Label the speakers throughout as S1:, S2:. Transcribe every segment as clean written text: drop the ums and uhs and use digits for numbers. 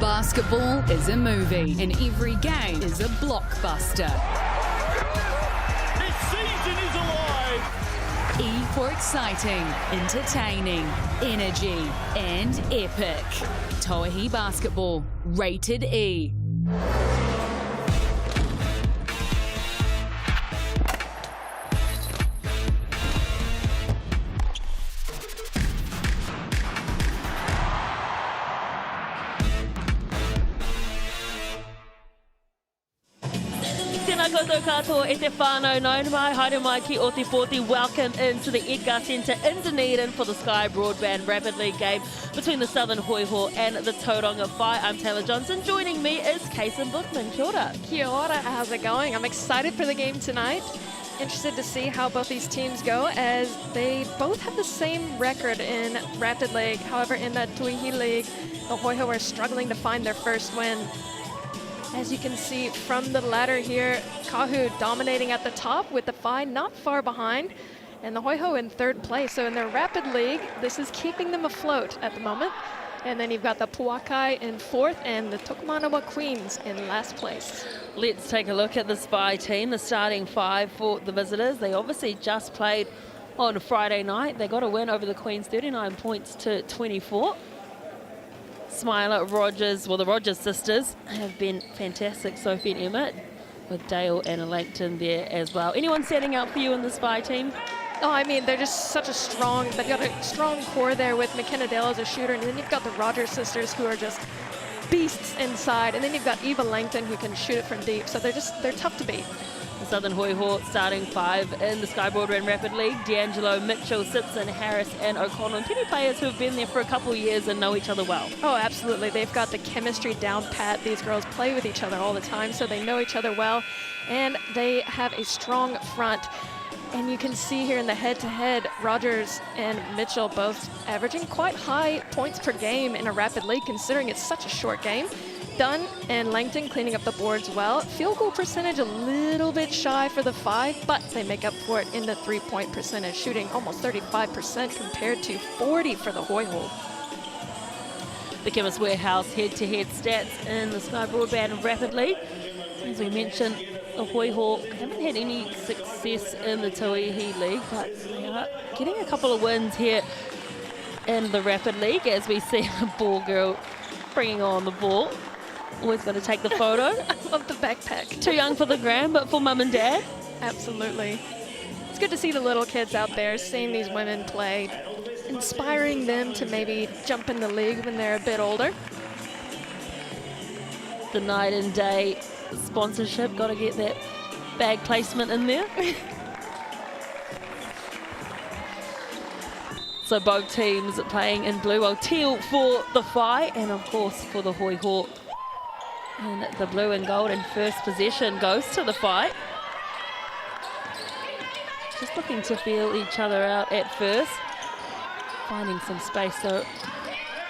S1: Basketball is a movie, and every game is a blockbuster.
S2: This season is alive!
S1: E for exciting, entertaining, energy, and epic. Tauihi Basketball, rated E.
S3: Tēnā koutou katoa e te whānau nau mai, haere mai ki o te pōti. Welcome into the Edgar Centre in Dunedin for the Sky Broadband Rapid League game between the Southern Hoiho and the Tauranga Whai. I'm Taylor Johnson. Joining me is Kason Bookman. Kia ora.
S4: Kia ora, how's it going? I'm excited for the game tonight. Interested to see how both these teams go, as they both have the same record in Rapid League. However, in the Tauihi League, the Hoiho are struggling to find their first win. As you can see from the ladder here, Kahu dominating at the top with the Whai not far behind, and the Hoiho in third place. So in their Rapid League, this is keeping them afloat at the moment. And then you've got the Puakai in fourth and the Tukumanawa Queens in last place.
S3: Let's take a look at the Spy team, the starting five for the visitors. They obviously just played on Friday night. They got a win over the Queens, 39 points to 24. Smiler, Rogers, well, the Rogers sisters have been fantastic. Sophie and Emma, with Dale and Langton there as well. Anyone setting out for you in the Spy team?
S4: Oh, I mean, they're just such a strong, they've got a strong core there with McKenna Dale as a shooter, and then you've got the Rogers sisters who are just beasts inside, and then you've got Eva Langton who can shoot it from deep, so they're tough to beat.
S3: The Southern Hoiho starting five in the Sky Broadband Rapid League: D'Angelo, Mitchell, Simpson, Harris and O'Connell. And plenty of players who have been there for a couple of years and know each other well.
S4: Oh, absolutely. They've got the chemistry down pat. These girls play with each other all the time, so they know each other well, and they have a strong front. And you can see here in the head-to-head, Rogers and Mitchell both averaging quite high points per game in a Rapid League, considering it's such a short game. Dunn and Langton cleaning up the boards well. Field goal percentage a little bit shy for the Whai, but they make up for it in the three-point percentage, shooting almost 35% compared to 40 for the Hoiho.
S3: The Chemist Warehouse head-to-head stats in the Sky Broadband Rapid League. As we mentioned, the Hoiho haven't had any success in the Tauihi League, but they are getting a couple of wins here in the Rapid League, as we see the ball girl bringing on the ball. Always going to take the photo.
S4: I love the backpack.
S3: Too young for the gram, but for mum and dad.
S4: Absolutely. It's good to see the little kids out there seeing these women play, inspiring them to maybe jump in the league when they're a bit older.
S3: The night and day sponsorship, got to get that bag placement in there. So both teams playing in blue. Well, teal for the Whai and of course for the Hoiho. And the blue and gold in first possession goes to the Whai. Just looking to feel each other out at first. Finding some space. So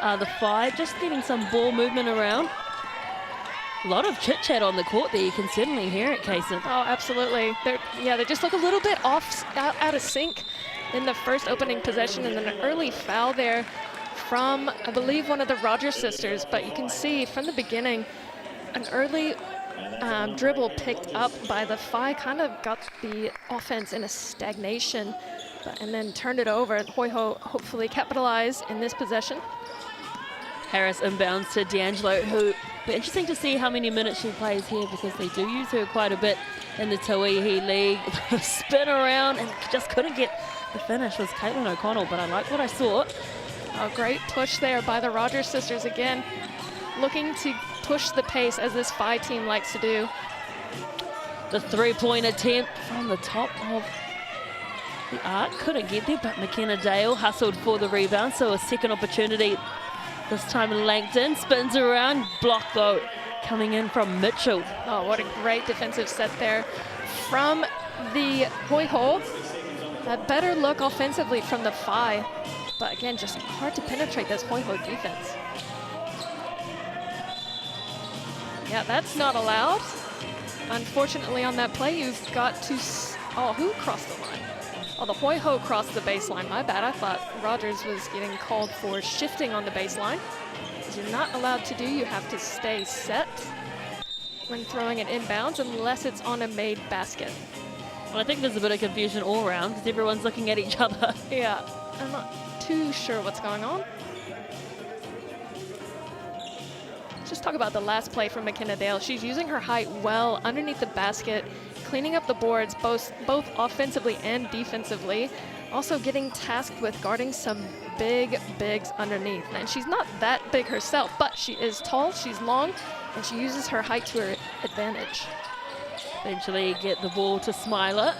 S3: the Whai just getting some ball movement around. A lot of chit-chat on the court there. You can certainly hear it, Kason.
S4: Oh, absolutely. They just look a little bit out of sync in the first opening possession, and then an early foul there from, I believe, one of the Rogers sisters. But you can see from the beginning, an early dribble picked up by the Whai kind of got the offense in a stagnation, and then turned it over. Hoiho hopefully capitalize in this possession.
S3: Harris inbounds to D'Angelo, who, interesting to see how many minutes she plays here, because they do use her quite a bit in the Tauihi League. Spin around and just couldn't get the finish, was Caitlin O'Connell, but I like what I saw.
S4: A great push there by the Rogers sisters again, looking to push the pace as this Whai team likes to do.
S3: The three-point attempt from the top of the arc, couldn't get there, but McKenna Dale hustled for the rebound, so a second opportunity. This time Langton spins around, block though, coming in from Mitchell.
S4: Oh, what a great defensive set there from the Hoiho. A better look offensively from the Whai, but again, just hard to penetrate this Hoiho defense. Yeah, that's not allowed. Unfortunately, on that play, you've got to... Oh, who crossed the line? Oh, the Hoiho crossed the baseline. My bad. I thought Rogers was getting called for shifting on the baseline. things you're not allowed to do. You have to stay set when throwing it inbounds unless it's on a made basket.
S3: Well, I think there's a bit of confusion all around because everyone's looking at each other.
S4: Yeah, I'm not too sure what's going on. Just talk about the last play from McKenna Dale. She's using her height well underneath the basket, cleaning up the boards both offensively and defensively. Also getting tasked with guarding some bigs underneath. And she's not that big herself, but she is tall, she's long, and she uses her height to her advantage.
S3: Eventually get the ball to Smiler.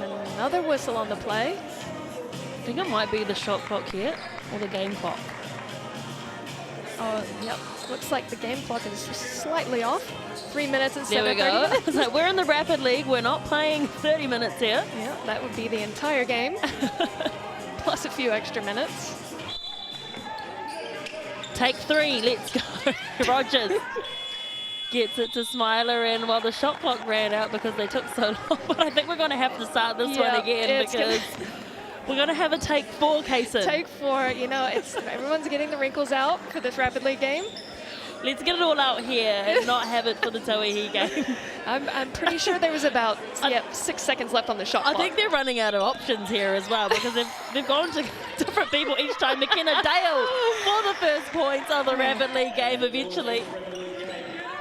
S4: And another whistle on the play.
S3: I think it might be the shot clock here, or the game clock.
S4: Oh, yep. Looks like the game clock is just slightly off. 3 minutes instead
S3: There we
S4: of 30
S3: go.
S4: minutes.
S3: So we're in the Rapid League. We're not playing 30 minutes here.
S4: Yeah, that would be the entire game. Plus a few extra minutes.
S3: Take 3. Let's go. Rogers gets it to Smiler, and while the shot clock ran out because they took so long, but I think we're going to have to start this one again because we're going to have a take 4, Kaysen.
S4: Take 4, you know, everyone's getting the wrinkles out for this Rapid League game.
S3: Let's get it all out here and not have it for the Tauihi game.
S4: I'm pretty sure there was about 6 seconds left on the shot clock.
S3: I think they're running out of options here as well because they've gone to different people each time. McKenna Dale for the first points of the Rapid League game eventually.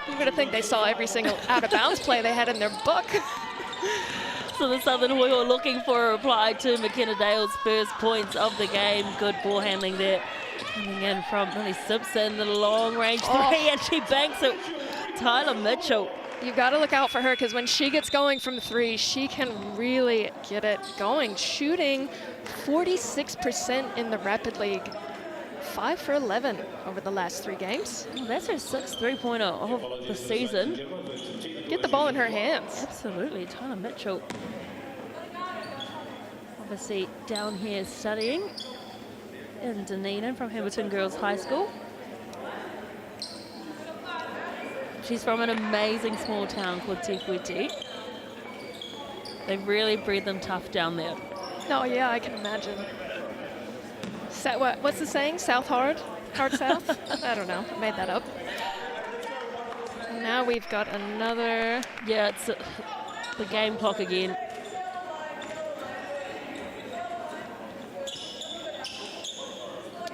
S4: I'm going to think they saw every single out-of-bounds play they had in their book.
S3: So the Southern Hoiho looking for a reply to McKenna Dale's first points of the game. Good ball handling there. Coming in from Millie Simpson, the long-range 3, and she banks it. Tyler Mitchell.
S4: You've got to look out for her because when she gets going from 3, she can really get it going. Shooting 46% in the Rapid League. 5 for 11 over the last 3 games.
S3: Well, that's her 6th three-pointer of the season.
S4: Get the ball in her hands.
S3: Absolutely, Tyler Mitchell. Obviously down here studying in Dunedin from Hamilton Girls High School. She's from an amazing small town called Tauihi. They really breed them tough down there.
S4: Oh yeah, I can imagine. What's the saying? South hard? Hard south? I don't know. I made that up. And now we've got another...
S3: Yeah, it's the game clock again.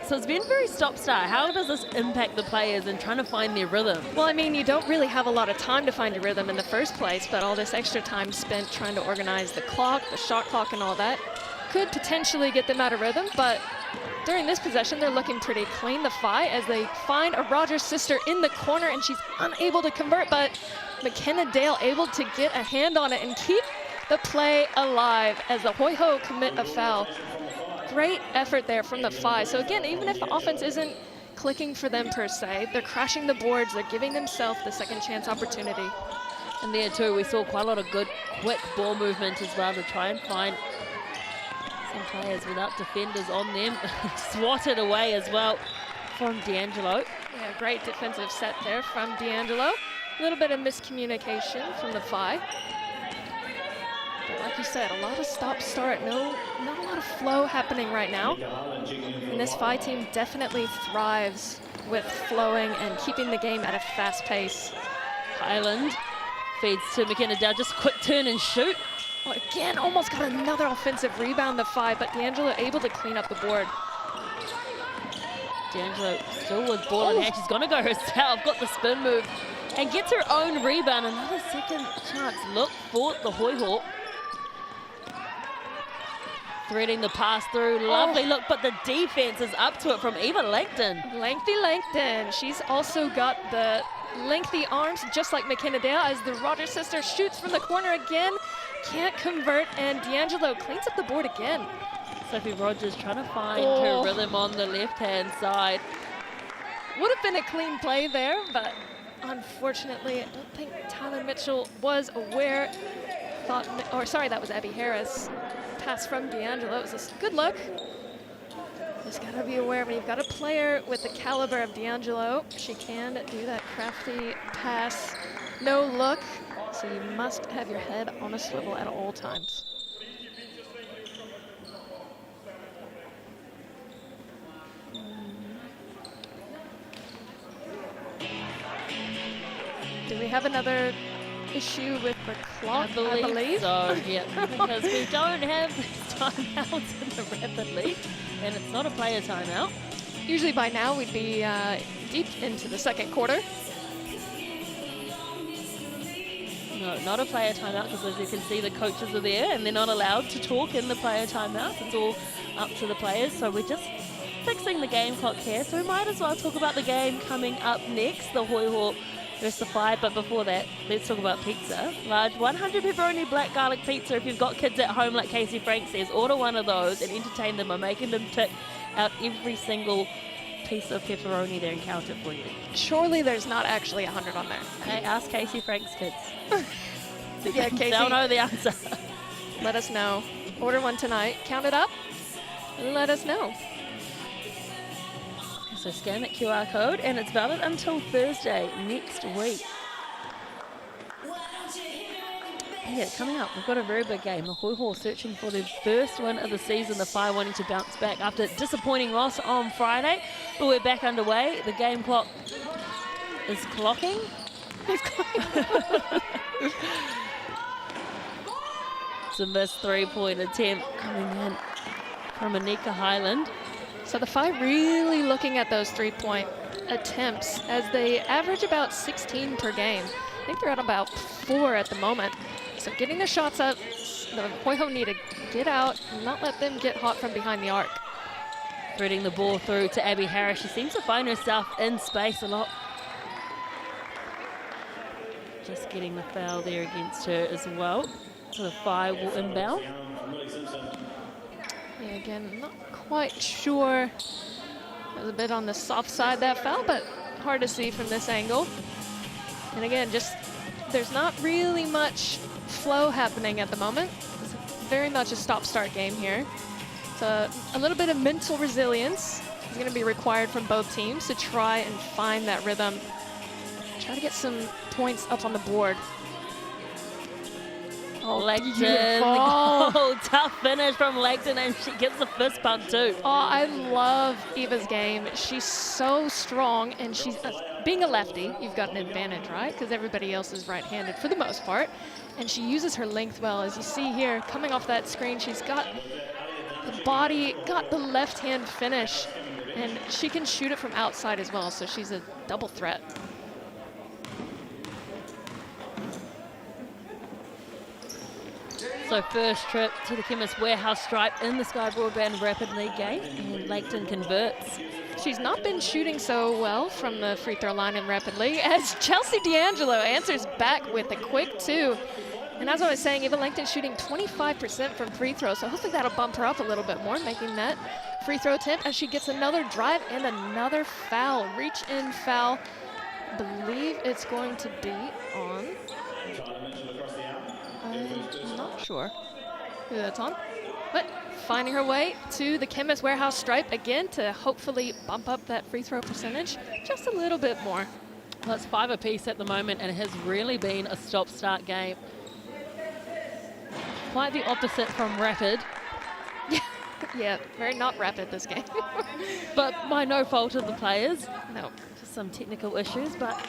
S3: So it's been very stop-start. How does this impact the players in trying to find their rhythm?
S4: Well, I mean, you don't really have a lot of time to find your rhythm in the first place, but all this extra time spent trying to organize the clock, the shot clock, and all that could potentially get them out of rhythm, but during this possession, they're looking pretty clean, the FI, as they find a Rogers sister in the corner, and she's unable to convert, but McKenna Dale able to get a hand on it and keep the play alive as the Hoiho commit a foul. Great effort there from the FI. So again, even if the offense isn't clicking for them per se, they're crashing the boards, they're giving themselves the second chance opportunity.
S3: And there too, we saw quite a lot of good, quick ball movement as well to try and find some players without defenders on them. Swatted away as well from D'Angelo.
S4: Yeah, great defensive set there from D'Angelo. A little bit of miscommunication from the FI. But like you said, a lot of stop-start, not a lot of flow happening right now. And this FI team definitely thrives with flowing and keeping the game at a fast pace.
S3: Highland feeds to McKenna Dale, just quick turn and shoot.
S4: Well, again, almost got another offensive rebound, the FI, but D'Angelo able to clean up the board.
S3: D'Angelo still with ball in hand. She's going to go herself, got the spin move, and gets her own rebound. Another second chance look for the Hoiho. Threading the pass through, lovely look, but the defense is up to it from Eva Langton.
S4: Lengthy Langton. She's also got the lengthy arms, just like McKenna Dale, as the Rogers sister shoots from the corner again. Can't convert, and D'Angelo cleans up the board again.
S3: Sophie Rogers trying to find her rhythm on the left-hand side.
S4: Would have been a clean play there, but unfortunately, I don't think Tyler Mitchell was aware. That was Abby Harris. Pass from D'Angelo. It was a good look. Just gotta be aware when you've got a player with the caliber of D'Angelo, she can do that crafty pass. No look, so you must have your head on a swivel at all times. we have another issue with the clock, I believe.
S3: So, yeah, because we don't have timeouts in the Rapid League, and it's not a player timeout.
S4: Usually by now we'd be deep into the second quarter.
S3: No, not a player timeout, because as you can see, the coaches are there, and they're not allowed to talk in the player timeouts. It's all up to the players, so we're just fixing the game clock here, so we might as well talk about the game coming up next, the Hoiho versus the Whai. But before that, let's talk about pizza. Large 100 pepperoni black garlic pizza. If you've got kids at home, like Casey Frank says, order one of those and entertain them by making them tick out every single piece of pepperoni there and count it for you.
S4: Surely there's not actually 100 on there.
S3: Hey, ask Casey Frank's kids.
S4: Yeah, Casey.
S3: They'll know the answer.
S4: Let us know. Order one tonight. Count it up. Let us know.
S3: So scan that QR code, and it's valid until Thursday next week. Yeah, coming up, we've got a very big game. The Hoiho searching for their first win of the season. The Whai wanting to bounce back after a disappointing loss on Friday. But we're back underway. The game clock is clocking. It's a missed three-point attempt coming in from Anika Highland.
S4: So the Whai really looking at those three-point attempts as they average about 16 per game. I think they're at about 4 at the moment. So getting their shots up, the Hoiho need to get out and not let them get hot from behind the arc.
S3: Threading the ball through to Abby Harris. She seems to find herself in space a lot. Just getting the foul there against her as well. So the Whai will inbound.
S4: Yeah, again, not quite sure. It was a bit on the soft side, that foul, but hard to see from this angle. And again, just there's not really much flow happening at the moment. It's very much a stop-start game here. So a little bit of mental resilience is going to be required from both teams to try and find that rhythm. Try to get some points up on the board.
S3: Oh, Langton, oh, tough finish from Langton, and she gets the fist pump too.
S4: Oh, I love Eva's game. She's so strong, and she's being a lefty, you've got an advantage, right? Because everybody else is right-handed for the most part, and she uses her length well. As you see here, coming off that screen, she's got the body, got the left-hand finish, and she can shoot it from outside as well, so she's a double threat.
S3: So first trip to the Chemist Warehouse stripe in the Sky Broadband Rapid League game, and Langton converts.
S4: She's not been shooting so well from the free throw line in Rapid League as Chelsea D'Angelo answers back with a quick 2. And as I was saying, Eva Langton shooting 25% from free throws, so hopefully that'll bump her up a little bit more, making that free throw attempt as she gets another drive and another foul, reach in foul. I believe it's going to be on. I'm not sure who that's on, but finding her way to the Chemist Warehouse stripe again to hopefully bump up that free throw percentage just a little bit more.
S3: Well, it's 5 apiece at the moment, and it has really been a stop-start game. Quite the opposite from Rapid.
S4: Yeah, very not Rapid this game.
S3: But by no fault of the players.
S4: No.
S3: Just some technical issues, but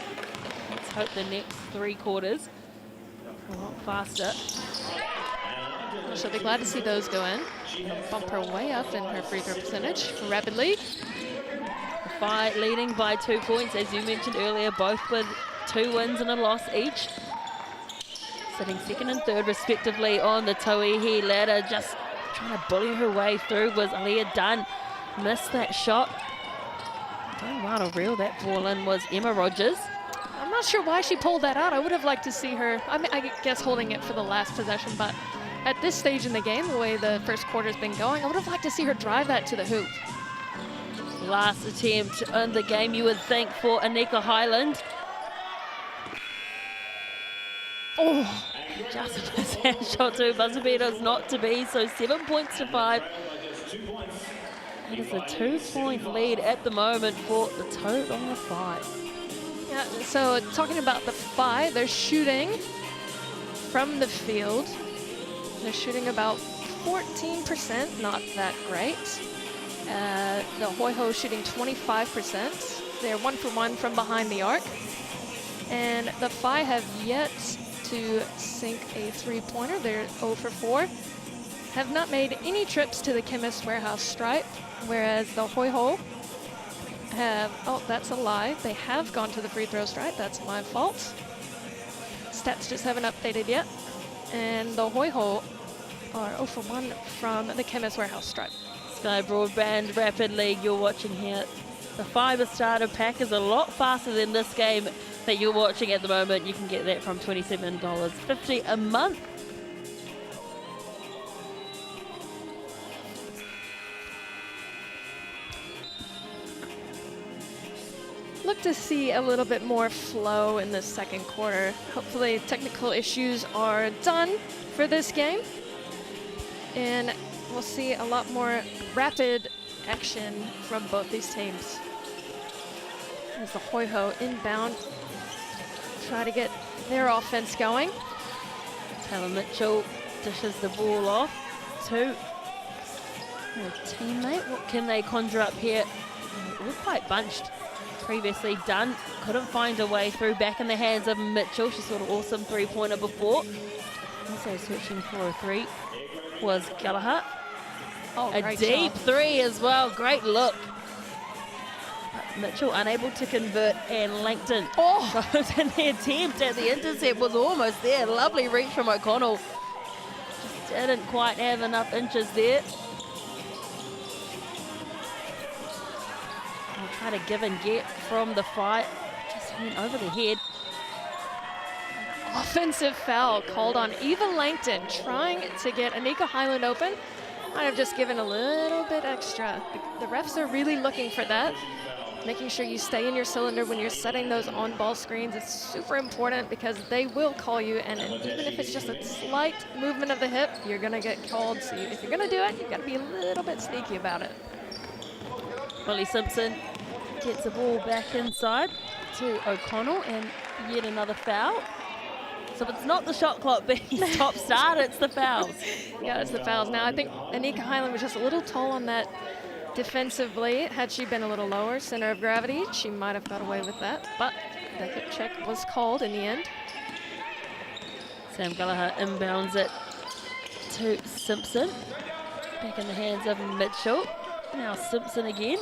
S3: let's hope the next 3 quarters a lot faster.
S4: She'll be glad to see those go in. She'll bump her way up in her free throw percentage rapidly.
S3: The Whai leading by 2 points, as you mentioned earlier, both with 2 wins and a loss each. Sitting second and third respectively on the Tauihi ladder, just trying to bully her way through was Aaliyah Dunn. Missed that shot. Doing well to reel that ball in was Emma Rogers.
S4: I'm not sure why she pulled that out. I would have liked to see her, I guess, holding it for the last possession, but at this stage in the game, the way the first quarter's been going, I would have liked to see her drive that to the hoop.
S3: Last attempt in the game, you would think, for Anika Highland. Oh, just a hand shot too. Buzzer beaters not to be, so 7 points to 5. It is a 2-point lead at the moment for the Toad on the 5.
S4: Yeah, so talking about the Whai, they're shooting from the field. They're shooting about 14%, not that great. The Hoiho shooting 25%. They're 1 for 1 from behind the arc. And the Phi have yet to sink a three-pointer. They're 0 for 4. Have not made any trips to the Chemist Warehouse stripe, whereas the Hoiho have, oh, that's a lie. They have gone to the free throw stripe. That's my fault. Stats just haven't updated yet. And the Hoiho are 0 for 1 from the Chemist Warehouse stripe.
S3: Sky Broadband Rapid League you're watching here. The FIBA starter pack is a lot faster than this game that you're watching at the moment. You can get that from $27.50 a month.
S4: Look to see a little bit more flow in the second quarter. Hopefully technical issues are done for this game. And we'll see a lot more rapid action from both these teams. As the Hoiho inbound, try to get their offense going.
S3: Taylor Mitchell dishes the ball off to her teammate. What can they conjure up here? We're quite bunched. Previously done, couldn't find a way through. Back in the hands of Mitchell. She scored an awesome three-pointer before. Also searching for a three was Gallagher.
S4: Oh,
S3: a deep three as well. Great look. But Mitchell unable to convert, and Langton.
S4: Oh,
S3: And the attempt at the intercept was almost there. Lovely reach from O'Connell. Just didn't quite have enough inches there. We'll try to give and get from the fight. Just went over the head.
S4: offensive foul called on Eva Langton, trying to get Anika Highland open. Might have just given a little bit extra. The refs are really looking for that. Making sure you stay in your cylinder when you're setting those on-ball screens is super important because they will call you, and even if it's just a slight movement of the hip, you're gonna get called. So if you're gonna do it, you gotta be a little bit sneaky about it.
S3: Molly Simpson gets the ball back inside to O'Connell, and yet another foul. So if it's not the shot clock being top start, it's the fouls.
S4: Yeah, it's the fouls. Now I think Anika Highland was just a little tall on that defensively. Had she been a little lower, center of gravity, she might have got away with that. But the hip check was called in the end.
S3: Sam Gallagher inbounds it to Simpson. Back in the hands of Mitchell. Now Simpson again.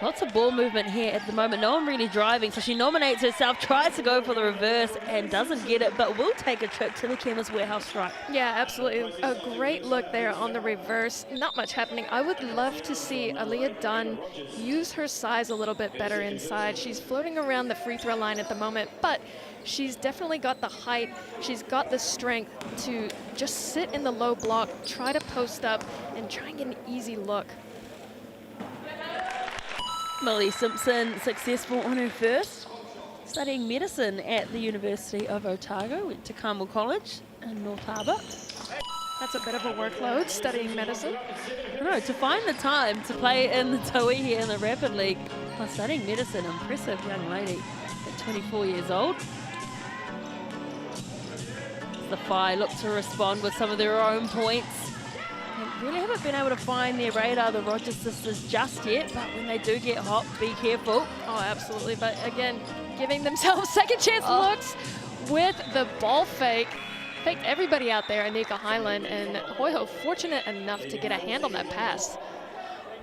S3: Lots of ball movement here at the moment. No one really driving, so she nominates herself, tries to go for the reverse and doesn't get it, but will take a trip to the Chemist Warehouse strike.
S4: Yeah, absolutely. A great look there on the reverse. Not much happening. I would love to see Aaliyah Dunn use her size a little bit better inside. She's floating around the free throw line at the moment, but she's definitely got the height. She's got the strength to just sit in the low block, try to post up, and try and get an easy look.
S3: Molly Simpson successful on her first, studying medicine at the University of Otago, went to Carmel College in North Harbour.
S4: That's a bit of a workload, studying medicine.
S3: I know, to find the time to play in the Tauihi and the Rapid League while studying medicine, impressive young lady at 24 years old. The Phi look to respond with some of their own points. They really haven't been able to find their radar, the Rogers sisters, just yet, but when they do get hot, be careful.
S4: Oh, absolutely. But again, giving themselves second chance looks with the ball fake. Faked everybody out there, Anika Highland, and Hoiho fortunate enough to get a hand on that pass.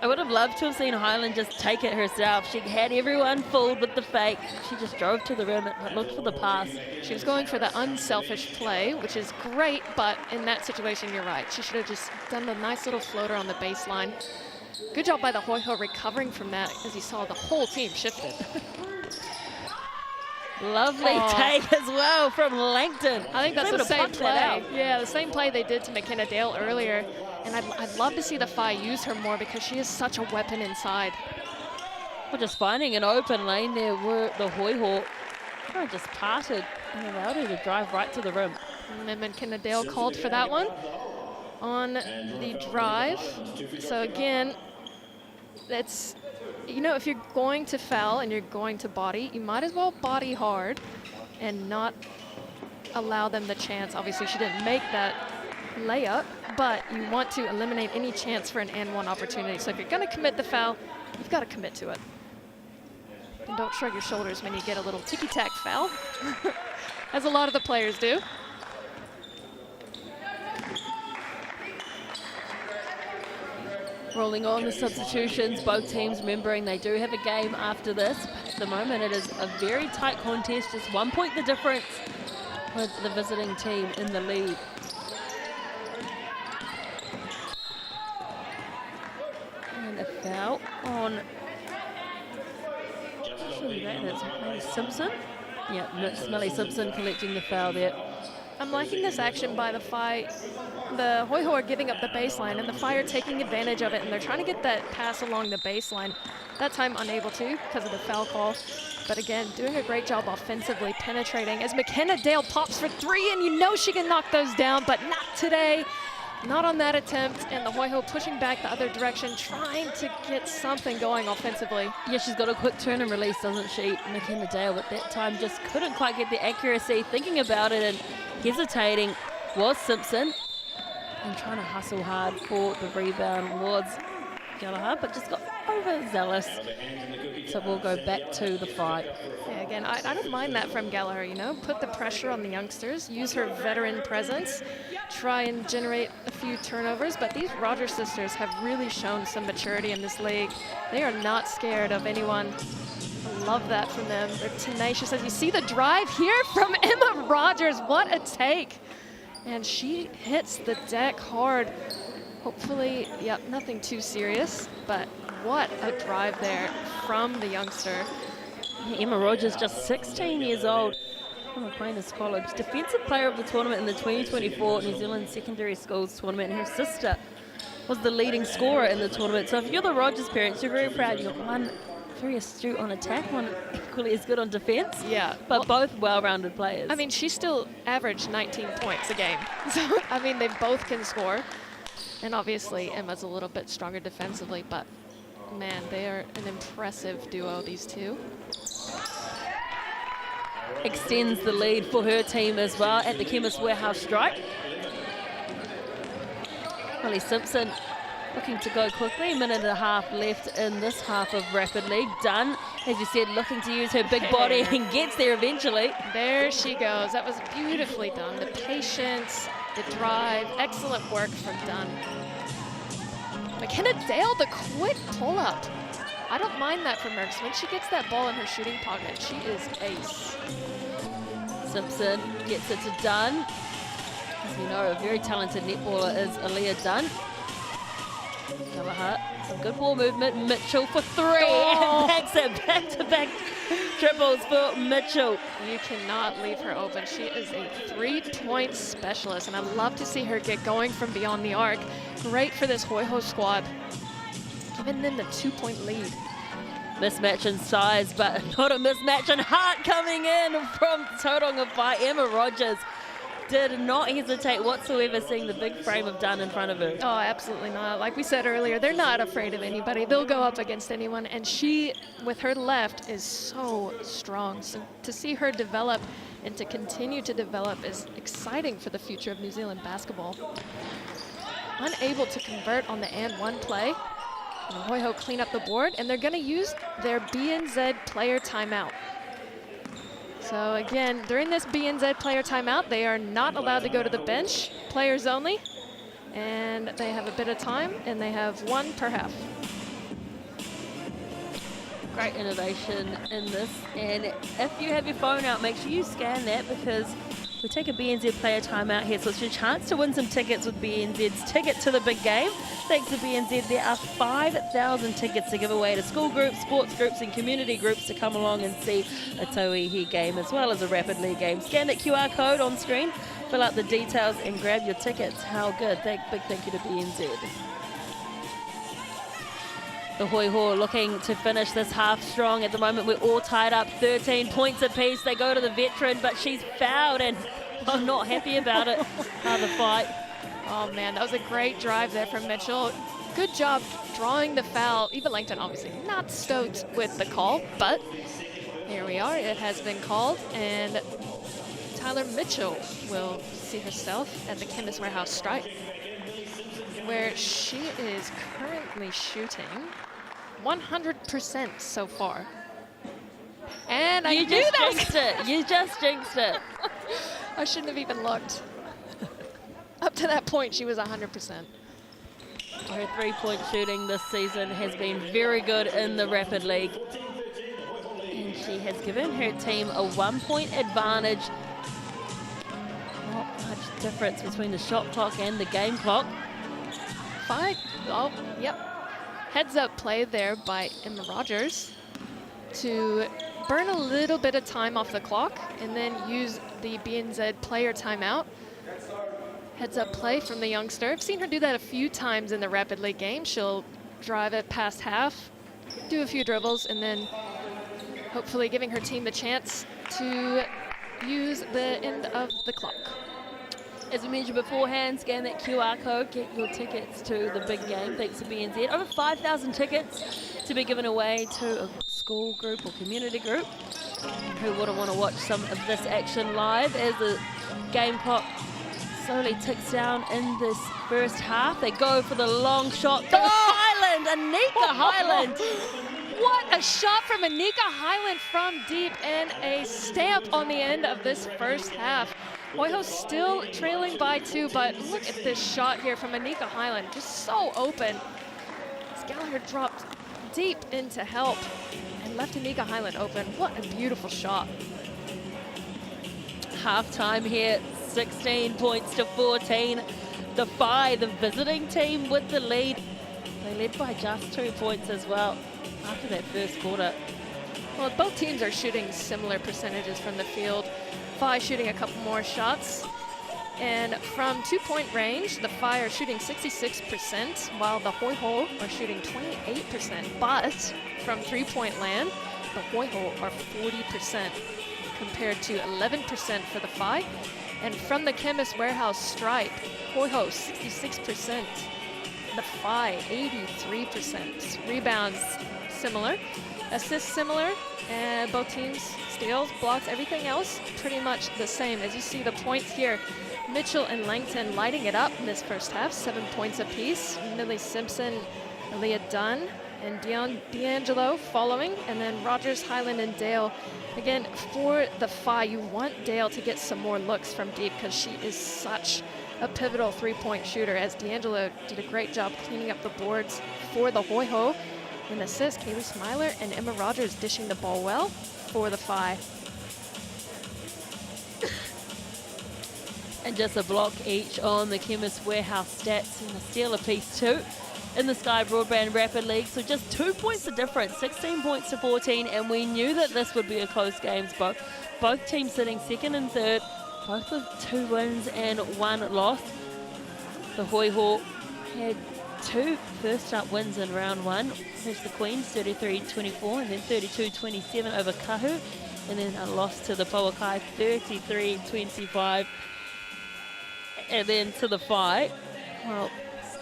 S3: I would have loved to have seen Highland just take it herself. She had everyone fooled with the fake. She just drove to the rim and looked for the pass.
S4: She was going for the unselfish play, which is great, but in that situation, you're right. She should have just done the nice little floater on the baseline. Good job by the Hoiho recovering from that, as you saw the whole team shifted.
S3: Lovely take as well from Langton.
S4: I think that's the same play. Yeah, the same play they did to McKenna Dale earlier. And I'd love to see the Phi use her more because she is such a weapon inside.
S3: Well, just finding an open lane there were the Hoiho just parted and allowed her to drive right to the rim.
S4: And then McKenna Dale called for that one on the drive. So again, that's, you know, if you're going to foul and you're going to body, you might as well body hard and not allow them the chance. Obviously, she didn't make that layup, but you want to eliminate any chance for an and one opportunity. So if you're going to commit the foul, you've got to commit to it. And don't shrug your shoulders when you get a little ticky-tack foul, as a lot of the players do.
S3: Rolling on the substitutions, both teams remembering they do have a game after this. At the moment, it is a very tight contest, just 1 point the difference with the visiting team in the lead. And a foul on that's maybe Simpson. Yeah, Smelly Simpson collecting the foul there.
S4: I'm liking this action by the Phi. The Hoiho are giving up the baseline, and the Phi are taking advantage of it, and they're trying to get that pass along the baseline. That time unable to because of the foul call. But again, doing a great job offensively, penetrating as McKenna Dale pops for three, and you know she can knock those down, but not today. Not on that attempt, and the Hoiho pushing back the other direction, trying to get something going offensively.
S3: Yeah, she's got a quick turn and release, doesn't she? McKenna Dale at that time just couldn't quite get the accuracy. Thinking about it and hesitating was Simpson. And trying to hustle hard for the rebound was Gallagher, but just got overzealous. So we'll go back to the fight.
S4: Yeah, again, I don't mind that from Gallagher, you know. Put the pressure on the youngsters, use her veteran presence, try and generate a few turnovers. But these Rogers sisters have really shown some maturity in this league. They are not scared of anyone. I love that from them. They're tenacious. As you see the drive here from Emma Rogers, what a take. And she hits the deck hard. Hopefully, yep, nothing too serious, but what a drive there from the youngster.
S3: Emma Rogers, just 16 years old from Aquinas College. Defensive Player of the Tournament in the 2024 New Zealand Secondary Schools Tournament. And her sister was the leading scorer in the tournament. So if you're the Rogers parents, you're very proud. You've got one very astute on attack, one equally as good on defense.
S4: Yeah.
S3: But both well-rounded players.
S4: I mean, she still averaged 19 points a game. So, I mean, they both can score. And obviously, Emma's a little bit stronger defensively, but man, they are an impressive duo, these two.
S3: Extends the lead for her team as well at the Chemist Warehouse strike. Holly Simpson looking to go quickly, minute and a half left in this half of Rapid League. Dunn, as you said, looking to use her big body and gets there eventually.
S4: There she goes. That was beautifully done. The patience, the drive, excellent work from Dunn. McKenna Dale, the quick pull-up. I don't mind that from her, because when she gets that ball in her shooting pocket, she is ace.
S3: Simpson gets it to Dunn. As we know, a very talented netballer is Aaliyah Dunn. Gallagher, some good ball movement. Mitchell for three.
S4: Oh.
S3: And that's it. Back-to-back triples for Mitchell.
S4: You cannot leave her open. She is a three-point specialist, and I love to see her get going from beyond the arc. Great for this Hoiho squad, giving them the 2-point lead.
S3: Mismatch in size, but not a mismatch in heart coming in from Tauranga by Emma Rogers. Did not hesitate whatsoever seeing the big frame of Dunn in front of her.
S4: Oh, absolutely not. Like we said earlier, they're not afraid of anybody. They'll go up against anyone, and she, with her left, is so strong. So to see her develop and to continue to develop is exciting for the future of New Zealand basketball. Unable to convert on the and one play. And Hoiho clean up the board, and they're going to use their BNZ player timeout. So again, during this BNZ player timeout, they are not allowed to go to the bench, players only, and they have a bit of time, and they have one per half.
S3: Great innovation in this, and if you have your phone out, make sure you scan that, because we take a BNZ player timeout here, so it's your chance to win some tickets with BNZ's Ticket to the Big Game. Thanks to BNZ, there are 5,000 tickets to give away to school groups, sports groups and community groups to come along and see a Tauihi game as well as a Rapid League game. Scan that QR code on screen, fill out the details and grab your tickets. How good. Big thank you to BNZ. The Hoiho looking to finish this half strong. At the moment, we're all tied up, 13 points apiece. They go to the veteran, but she's fouled, and I'm not happy about it. The fight.
S4: Oh man, that was a great drive there from Mitchell. Good job drawing the foul. Eva Langton obviously not stoked with the call, but here we are. It has been called, and Tyler Mitchell will see herself at the Chemist Warehouse strike, where she is currently shooting 100% so far. And I
S3: You
S4: knew
S3: just
S4: that was
S3: jinxed it. You just jinxed it.
S4: I shouldn't have even looked. Up to that point, she was 100%.
S3: Her three-point shooting this season has been very good in the Rapid League. And she has given her team a 1-point advantage. Not much difference between the shot clock and the game clock.
S4: Fine. Oh, yep. Heads up play there by Emma Rogers to burn a little bit of time off the clock and then use the BNZ player timeout. Heads up play from the youngster. I've seen her do that a few times in the Rapid League game. She'll drive it past half, do a few dribbles, and then hopefully giving her team the chance to use the end of the clock.
S3: As we mentioned beforehand, scan that QR code, get your tickets to the big game thanks to BNZ. Over 5,000 tickets to be given away to a school group or community group. Who wouldn't want to watch some of this action live as the game clock slowly ticks down in this first half. They go for the long shot. Highland, Anika Highland.
S4: What a shot from Anika Highland from deep and a stamp on the end of this first half. Hoiho still trailing by 2, but look at this shot here from Anika Highland. Just so open. Gallagher dropped deep into help and left Anika Highland open. What a beautiful shot.
S3: Halftime here, 16 points to 14. The Whai, the visiting team, with the lead. They led by just 2 points as well after that first quarter.
S4: Well, both teams are shooting similar percentages from the field. Whai shooting a couple more shots. And from 2-point range, the Whai are shooting 66%, while the Hoiho are shooting 28%. But from 3-point land, the Hoiho are 40% compared to 11% for the Whai. And from the Chemist Warehouse stripe, Hoiho 66%, the Whai 83%. Rebounds similar, assists similar, and both teams steals, blocks, everything else pretty much the same. As you see the points here, Mitchell and Langton lighting it up in this first half, 7 points apiece. Millie Simpson, Aaliyah Dunn, and D'Angelo following, and then Rogers, Highland, and Dale. Again, for the Whai, you want Dale to get some more looks from deep because she is such a pivotal 3-point shooter, as D'Angelo did a great job cleaning up the boards for the Hoiho. And assist, Kaylee Smiler and Emma Rogers dishing the ball well for the Whai.
S3: And just a block each on the Chemist Warehouse stats, and a steal apiece too in the Sky Broadband Rapid League. So just 2 points of difference, 16 points to 14, and we knew that this would be a close game. Both teams sitting second and third, both with 2 wins and 1 loss. The Hoiho had 2 first-up wins in round 1. There's the Queens, 33-24, and then 32-27 over Kahu, and then a loss to the Pauakai, 33-25. And then to the Whai, well,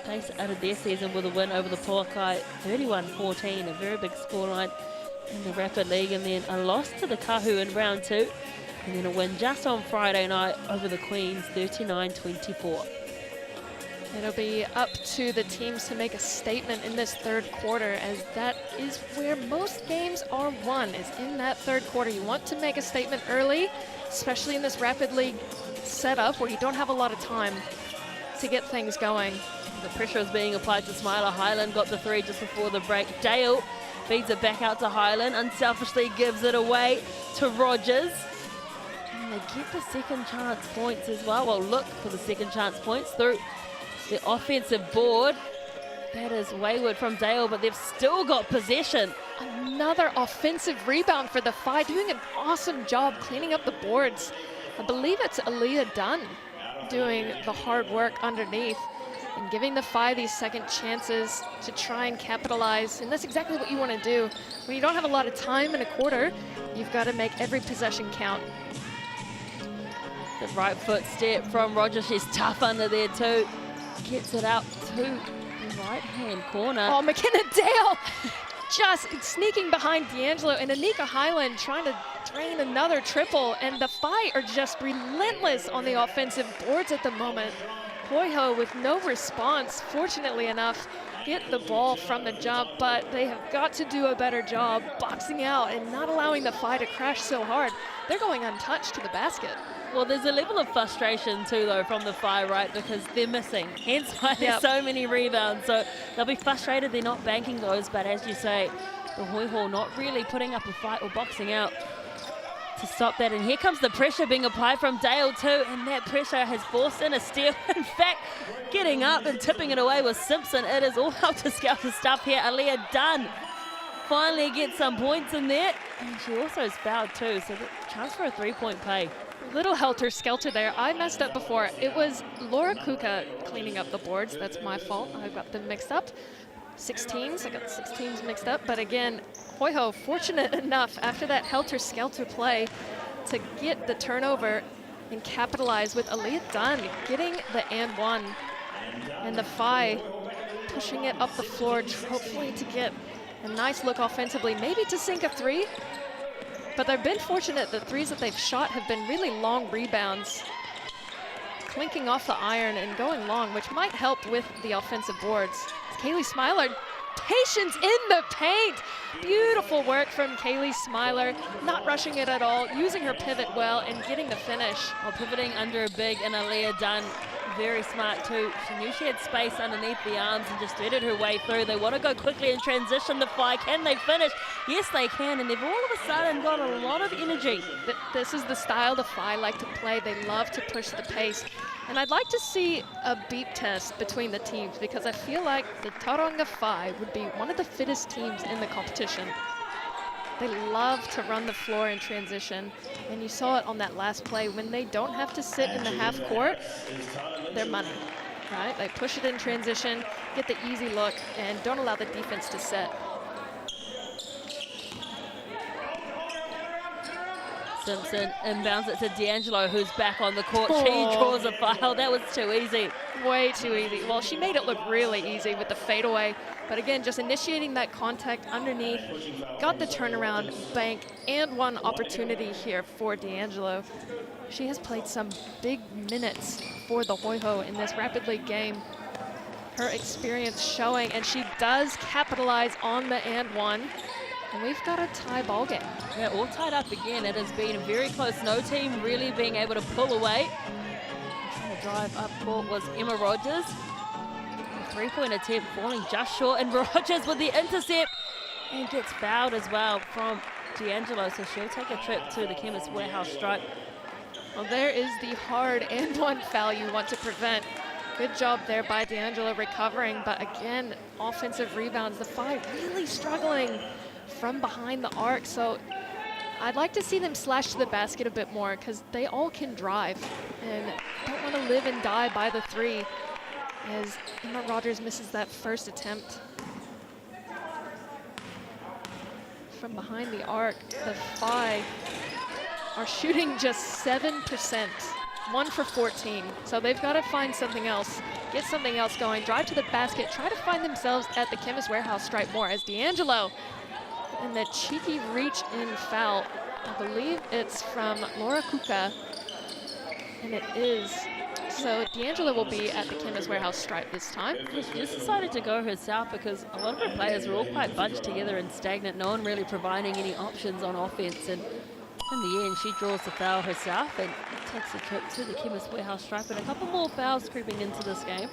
S3: they started their season with a win over the Pauakai, 31-14, a very big scoreline in the Rapid League, and then a loss to the Kahu in round 2, and then a win just on Friday night over the Queens, 39-24.
S4: It'll be up to the teams to make a statement in this third quarter, as that is where most games are won, is in that third quarter. You want to make a statement early, especially in this Rapid League setup where you don't have a lot of time to get things going.
S3: The pressure is being applied to Smiler. Highland got the 3 just before the break. Dale feeds it back out to Highland, unselfishly gives it away to Rogers. And they get the second chance points as well. Well, look for the second chance points through the offensive board. That is wayward from Dale, but they've still got possession.
S4: Another offensive rebound for the Whai, doing an awesome job cleaning up the boards. I believe it's Aaliyah Dunn doing the hard work underneath and giving the Whai these second chances to try and capitalize. And that's exactly what you want to do. When you don't have a lot of time in a quarter, you've got to make every possession count.
S3: The right foot step from Rogers. She's tough under there too. Gets it out to the right-hand corner.
S4: Oh, McKenna Dale just sneaking behind D'Angelo, and Anika Highland trying to drain another triple, and the Whai are just relentless on the offensive boards at the moment. Hoiho with no response, fortunately enough, hit the ball from the jump, but they have got to do a better job boxing out and not allowing the Phi to crash so hard. They're going untouched to the basket.
S3: Well, there's a level of frustration too, though, from the Phi, right? Because they're missing. Hence why there's so many rebounds. So they'll be frustrated they're not banking those. But as you say, the Hoiho not really putting up a fight or boxing out to stop that. And here comes the pressure being applied from Dale too. And that pressure has forced in a steal. In fact, getting up and tipping it away was Simpson. It is all helter-skelter stuff here. Aaliyah Dunn finally gets some points in there. And she also is fouled too. So the chance for a three-point play.
S4: Little helter-skelter there. I messed up before. It was Laura Kuka cleaning up the boards. That's my fault. I got them mixed up. 16s. I got the 16s mixed up. But again, Hoiho fortunate enough after that helter-skelter play to get the turnover and capitalize with Aaliyah Dunn getting the and one. And the Phi pushing it up the floor, hopefully to get a nice look offensively, maybe to sink a three. But they've been fortunate. The threes that they've shot have been really long rebounds, clinking off the iron and going long, which might help with the offensive boards. Kaylee Smiler, patience in the paint. Beautiful work from Kaylee Smiler, not rushing it at all, using her pivot well and getting the finish.
S3: Well, pivoting under a big, and Aaliyah Dunn, very smart too. She knew she had space underneath the arms and just threaded her way through. They want to go quickly and transition the Phi. Can they finish? Yes, they can, and they've all of a sudden got a lot of energy.
S4: This is the style the Phi like to play. They love to push the pace. And I'd like to see a beep test between the teams because I feel like the Tauranga Phi would be one of the fittest teams in the competition. They love to run the floor in transition, and you saw it on that last play. When they don't have to sit in the half court, they're money, right? They push it in transition, get the easy look, and don't allow the defense to set.
S3: Simpson inbounds it to D'Angelo, who's back on the court. She draws a foul. That was too easy.
S4: Way too easy. Well, she made it look really easy with the fadeaway. But again, just initiating that contact underneath, got the turnaround, bank, and one opportunity here for D'Angelo. She has played some big minutes for the Hoiho in this Rapid League game. Her experience showing, and she does capitalize on the and one. And we've got a tie ball game.
S3: Yeah, all tied up again. It has been very close. No team really being able to pull away. Trying to drive up court was Emma Rogers. A three-point attempt falling just short, and Rogers with the intercept and gets fouled as well from D'Angelo. So she'll take a trip to the Chemist Warehouse stripe.
S4: Well, there is the hard and one foul you want to prevent. Good job there by D'Angelo recovering, but again, offensive rebounds. The Phi really struggling from behind the arc, so I'd like to see them slash to the basket a bit more because they all can drive and don't want to live and die by the three as Emma Rogers misses that first attempt. From behind the arc, the Phi are shooting just 7%, 1 for 14. So they've got to find something else, get something else going, drive to the basket, try to find themselves at the Chemist Warehouse stripe more as D'Angelo and the cheeky reach in foul. I believe it's from Laura Kuka, and it is. So D'Angelo will be at the Chemist Warehouse stripe this time.
S3: She just decided to go herself because a lot of her players are all quite bunched together and stagnant. No one really providing any options on offense. And in the end, she draws the foul herself and takes a trip to the Chemist Warehouse stripe. And a couple more fouls creeping into this game.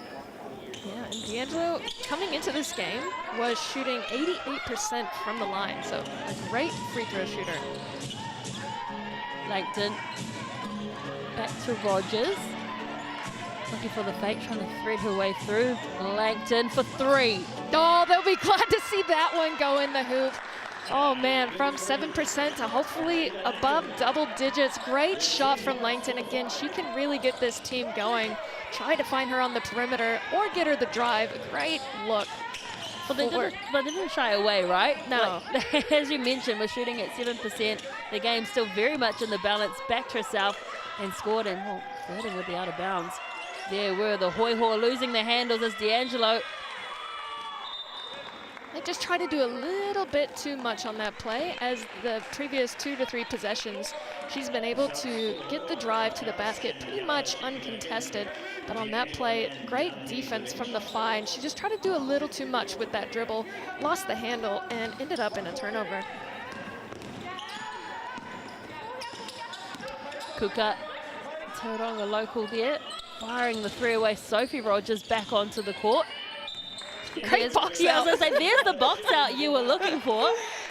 S4: Yeah, and D'Angelo coming into this game was shooting 88% from the line. So a great free throw shooter.
S3: Langton back to Rogers. Looking for the fake, trying to thread her way through. Langton for three.
S4: Oh, they'll be glad to see that one go in the hoop. Oh man, from 7% to hopefully above double digits. Great shot from Langton. Again, she can really get this team going. Try to find her on the perimeter or get her the drive. Great look.
S3: Well, they didn't shy away, right?
S4: No.
S3: Like, as you mentioned, we're shooting at 7%. The game's still very much in the balance. Backed herself and scored, and well, flirting with the out of bounds. There were the Hoiho losing their handles as D'Angelo.
S4: They just try to do a little bit too much on that play as the previous 2 to 3 possessions She's been able to get the drive to the basket pretty much uncontested. But on that play, great defense from the Phi, and she just tried to do a little too much with that dribble, lost the handle, and ended up in a turnover.
S3: Kuka, Tauranga local there, firing the three away. Sophie Rogers back onto the court.
S4: Great box
S3: I
S4: out.
S3: was going to say, there's the box out you were looking for.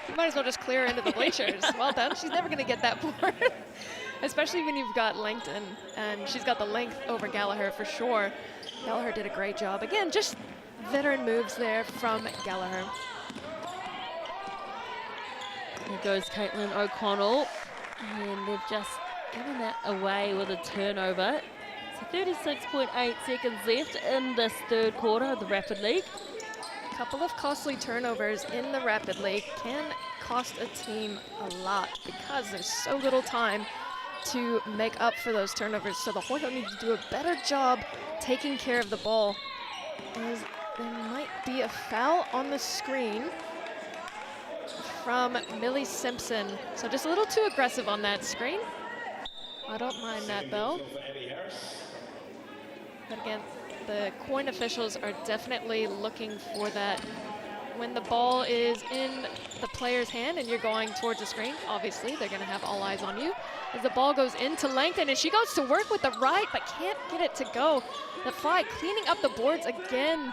S4: You might as well just clear her into the bleachers. Well done. She's never going to get that board, especially when you've got Langton, and she's got the length over Gallagher for sure. Gallagher did a great job. Again, just veteran moves there from Gallagher.
S3: There goes Caitlin O'Connell, and they've just given that away with a turnover. So 36.8 seconds left in this third quarter of the Rapid League.
S4: A couple of costly turnovers in the Rapid League can cost a team a lot because there's so little time to make up for those turnovers. So the Hoiho need to do a better job taking care of the ball. As there might be a foul on the screen from Millie Simpson. So just a little too aggressive on that screen. I don't mind that though. But again, the coin officials are definitely looking for that. When the ball is in the player's hand and you're going towards the screen, obviously they're going to have all eyes on you. As the ball goes into Langton, and she goes to work with the right, but can't get it to go. The Phi cleaning up the boards again,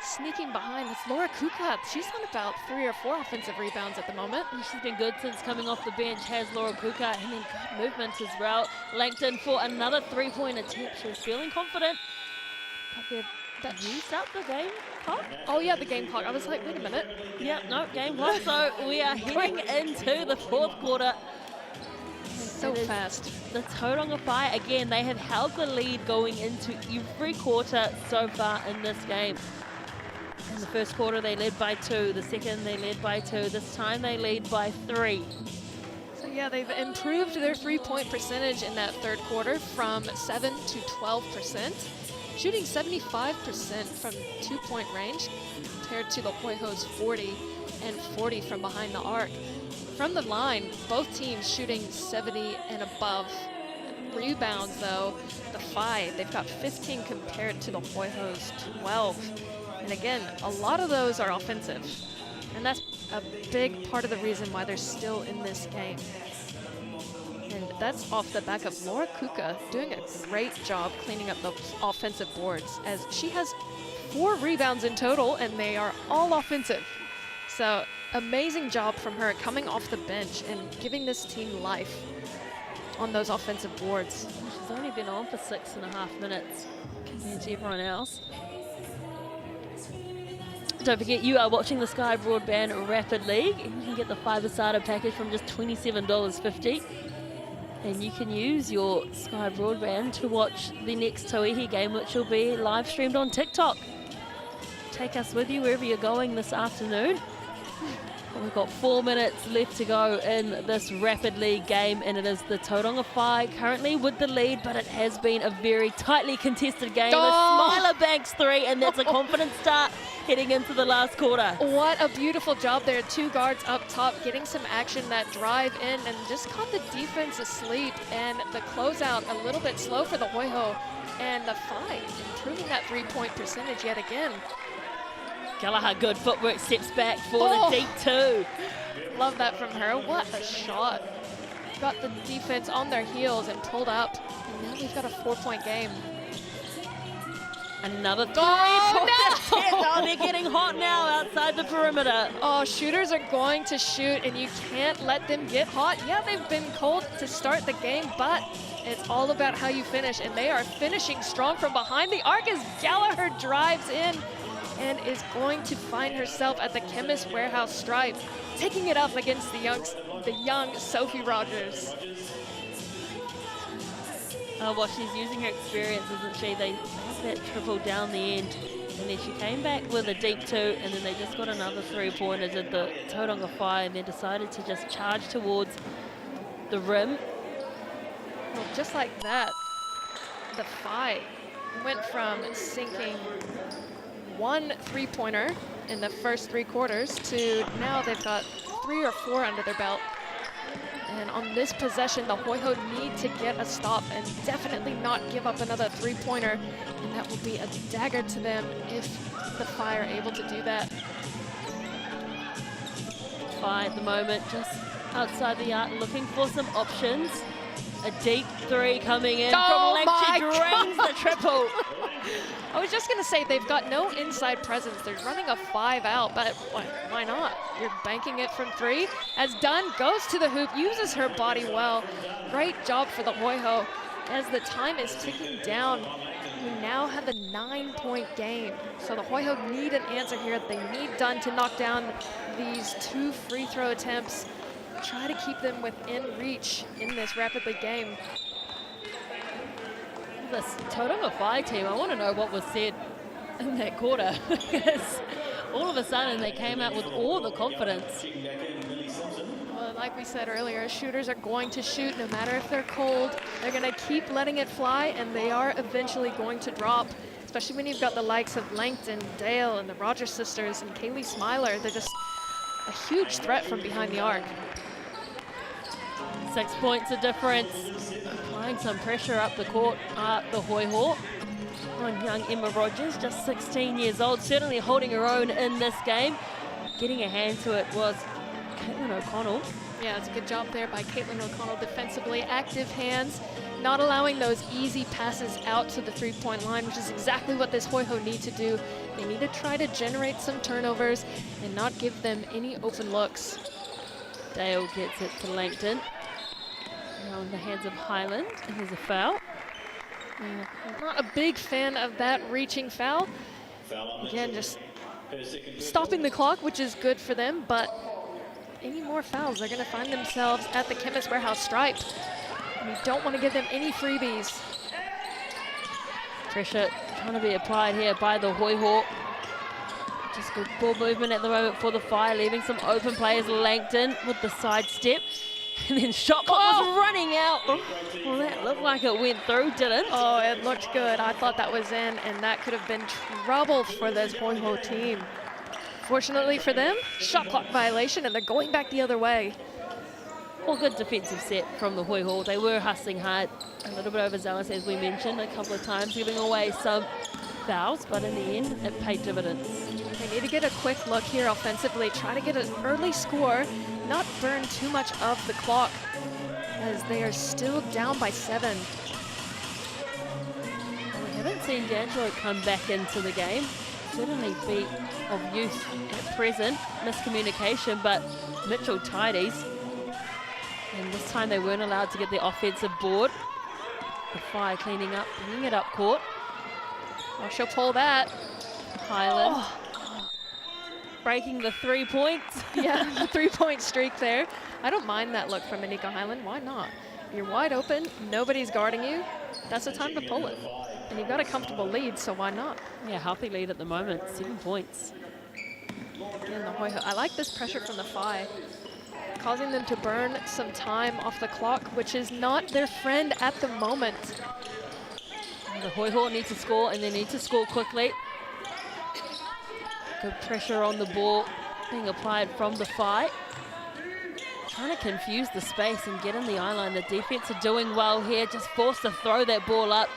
S4: sneaking behind. It's Laura Kuka. She's on about 3 or 4 offensive rebounds at the moment.
S3: And she's been good since coming off the bench, has Laura Kuka, and then good movement as well. Langton for another three-point attempt. She's feeling confident. But they've used up the game clock.
S4: Oh yeah, the game clock. I was like, wait a minute.
S3: Yep, no, game clock. So we are heading into the fourth quarter.
S4: So fast.
S3: The Tauranga Phi, again, they have held the lead going into every quarter so far in this game. In the first quarter, they led by 2. The second, they led by 2. This time, they lead by 3.
S4: So yeah, they've improved their three-point percentage in that third quarter from 7 to 12%. Shooting 75% from two-point range compared to the Hoiho's 40 and 40 from behind the arc. From the line, both teams shooting 70 and above. Rebounds, though, the Phi, they've got 15 compared to the Hoiho's 12. And again, a lot of those are offensive. And that's a big part of the reason why they're still in this game. And that's off the back of Laura Kuka doing a great job cleaning up those offensive boards, as she has 4 rebounds in total and they are all offensive. So amazing job from her coming off the bench and giving this team life on those offensive boards.
S3: She's only been on for 6.5 minutes compared to everyone else. Don't forget, you are watching the Sky Broadband Rapid League. You can get the FIBA starter package from just $27.50. And you can use your Sky Broadband to watch the next Tauihi game, which will be live streamed on TikTok. Take us with you wherever you're going this afternoon. We've got 4 minutes left to go in this Rapid League game, and it is the Tauranga Phi currently with the lead, but it has been a very tightly contested game.
S4: Oh.
S3: The Smiler banks 3, and that's a confident start heading into the last quarter.
S4: What a beautiful job there. 2 guards up top, getting some action, that drive in, and just caught the defense asleep. And the closeout a little bit slow for the Hoiho. And the Phi improving that three-point percentage yet again.
S3: Gallagher, good footwork, steps back for the deep 2.
S4: Love that from her. What a shot. Got the defense on their heels and pulled up. And now we've got a 4-point game.
S3: Another 3
S4: Oh, no!
S3: they're getting hot now outside the perimeter.
S4: Oh, shooters are going to shoot, and you can't let them get hot. Yeah, they've been cold to start the game, but it's all about how you finish, and they are finishing strong from behind the arc as Gallagher drives in and is going to find herself at the Chemist Warehouse stripe, taking it up against the young Sophie Rogers.
S3: Well, she's using her experience, isn't she? They had that triple down the end, and then she came back with a deep 2, and then they just got another 3-pointer to the Tauranga Phi, and then decided to just charge towards the rim.
S4: Well, just like that, the Phi went from sinking 1 3-pointer in the first 3 quarters to now they've got 3 or 4 under their belt. And on this possession, the Hoiho need to get a stop and definitely not give up another three-pointer. And that will be a dagger to them if the Phi are able to do that.
S3: Phi at the moment just outside the arc looking for some options. A deep three coming in from Leng. She drains the triple.
S4: I was just going to say they've got no inside presence. They're running a 5 out, but why not? You're banking it from 3. As Dunn goes to the hoop, uses her body well. Great job for the Hoiho. As the time is ticking down, we now have a 9-point game. So the Hoiho need an answer here. They need Dunn to knock down these 2 free throw attempts. Try to keep them within reach in this Rapid League game.
S3: This Tauihi Phi team, I want to know what was said in that quarter, because all of a sudden they came out with all the confidence.
S4: Well, like we said earlier, shooters are going to shoot no matter if they're cold. They're going to keep letting it fly, and they are eventually going to drop, especially when you've got the likes of Langton, Dale, and the Rogers sisters, and Kaylee Smiler. They're just a huge threat from behind the arc.
S3: 6 points of difference. Applying some pressure up the court, the Hoiho on young Emma Rogers, just 16 years old, certainly holding her own in this game. Getting a hand to it was Caitlin O'Connell.
S4: Yeah, it's a good job there by Caitlin O'Connell defensively. Active hands, not allowing those easy passes out to the three-point line, which is exactly what this Hoiho need to do. They need to try to generate some turnovers and not give them any open looks.
S3: Dale gets it to Langton. Now in the hands of Highland, and there's a foul.
S4: Yeah, I'm not a big fan of that reaching foul. Again, just stopping the clock, which is good for them, but any more fouls, they're going to find themselves at the Chemist Warehouse stripe. And you don't want to give them any freebies.
S3: Pressure trying to be applied here by the Hoiho. Just good ball movement at the moment for the Phi, leaving some open players. Langton with the side step. And then shot clock was running out. Well, that looked like it went through, didn't?
S4: Oh, it looked good. I thought that was in, and that could have been trouble for this Hoiho team. Fortunately for them, shot clock violation, and they're going back the other way.
S3: Well, good defensive set from the Hoiho. They were hustling hard, a little bit overzealous, as we mentioned, a couple of times, giving away some fouls, but in the end, it paid dividends.
S4: They need to get a quick look here offensively, try to get an early score, not burn too much of the clock, as they are still down by 7.
S3: We haven't seen D'Angelo come back into the game. Certainly beat of youth at present, miscommunication, but Mitchell tidies. And this time they weren't allowed to get the offensive board. The Phi cleaning up, bringing it up court.
S4: Oh, she'll pull that.
S3: Highland. Breaking the 3 points.
S4: Yeah, the 3-point streak there. I don't mind that look from Anika Highland. Why not? You're wide open, nobody's guarding you. That's the time to pull it. And you've got a comfortable lead, so why not?
S3: Yeah, healthy lead at the moment, 7 points.
S4: Again, the Hoiho. I like this pressure from the Phi, causing them to burn some time off the clock, which is not their friend at the moment.
S3: And the Hoiho need to score, and they need to score quickly. Good pressure on the ball being applied from the Phi. Trying to confuse the space and get in the eye line. The defense are doing well here, just forced to throw that ball up.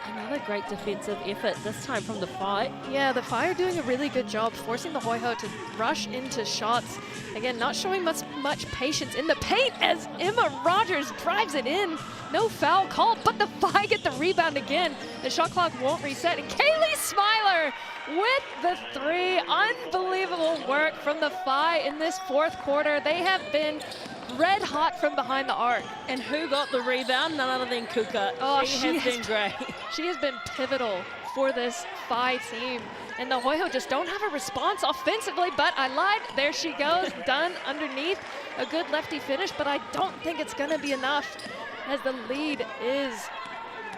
S3: Another great defensive effort, this time from the Phi.
S4: Yeah, the Phi are doing a really good job forcing the Hoiho to rush into shots. Again, not showing much patience in the paint as Emma Rogers drives it in. No foul call, but the Phi get the rebound again. The shot clock won't reset. And Kaylee Smiler with the 3. Unbelievable work from the Phi in this 4th quarter. They have been red hot from behind the arc.
S3: And who got the rebound? None other than Kuka.
S4: Oh,
S3: she has been great.
S4: She has been pivotal for this Phi team. And the Hoiho just don't have a response offensively, but I lied. There she goes, done underneath. A good lefty finish, but I don't think it's going to be enough, as the lead is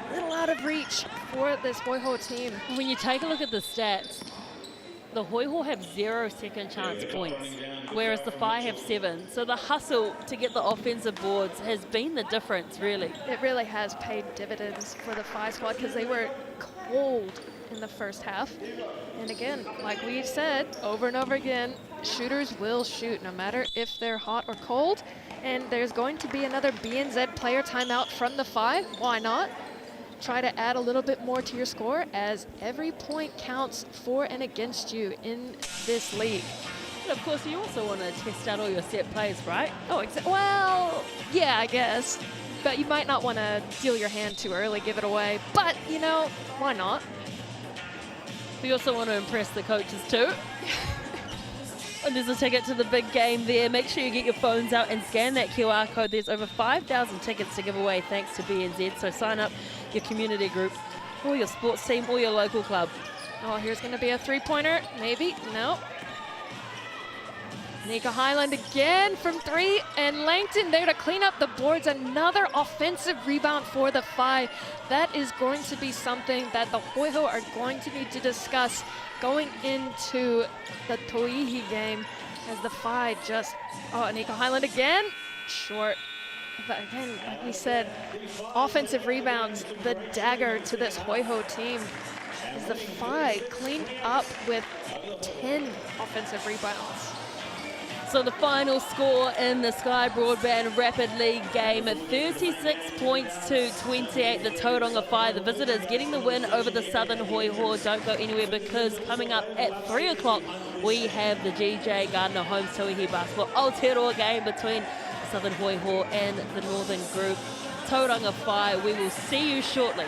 S4: a little out of reach for this Hoiho team.
S3: When you take a look at the stats, the Hoiho have 0 second chance points, whereas the Phi have 7. So the hustle to get the offensive boards has been the difference, really.
S4: It really has paid dividends for the Phi squad, because they were cold in the first half. And again, like we've said over and over again, shooters will shoot no matter if they're hot or cold. And there's going to be another BNZ player timeout from the 5. Why not? Try to add a little bit more to your score, as every point counts for and against you in this league.
S3: And of course, you also want to test out all your set plays, right?
S4: Oh, well, yeah, I guess. But you might not want to deal your hand too early, give it away. But, you know, why not?
S3: We also want to impress the coaches too. And there's a ticket to the big game there. Make sure you get your phones out and scan that QR code. There's over 5,000 tickets to give away thanks to BNZ. So sign up your community group or your sports team or your local club.
S4: Oh, here's going to be a three-pointer. Maybe. No. Nika Highland again from 3, and Langton there to clean up the boards. Another offensive rebound for the 5. That is going to be something that the Hoiho are going to need to discuss going into the Tauihi game, as the 5 just, oh, Nika Highland again, short. But again, like we said, offensive rebounds, the dagger to this Hoiho team, is the 5 cleaned up with 10 offensive rebounds.
S3: So the final score in the Sky Broadband Rapid League game, 36 points to 28, the Tauranga Whai. The visitors getting the win over the Southern Hoiho. Don't go anywhere, because coming up at 3 o'clock, we have the GJ Gardner Homes Tauihi Basketball Aotearoa game between Southern Hoiho and the Northern Group. Tauranga Whai, we will see you shortly.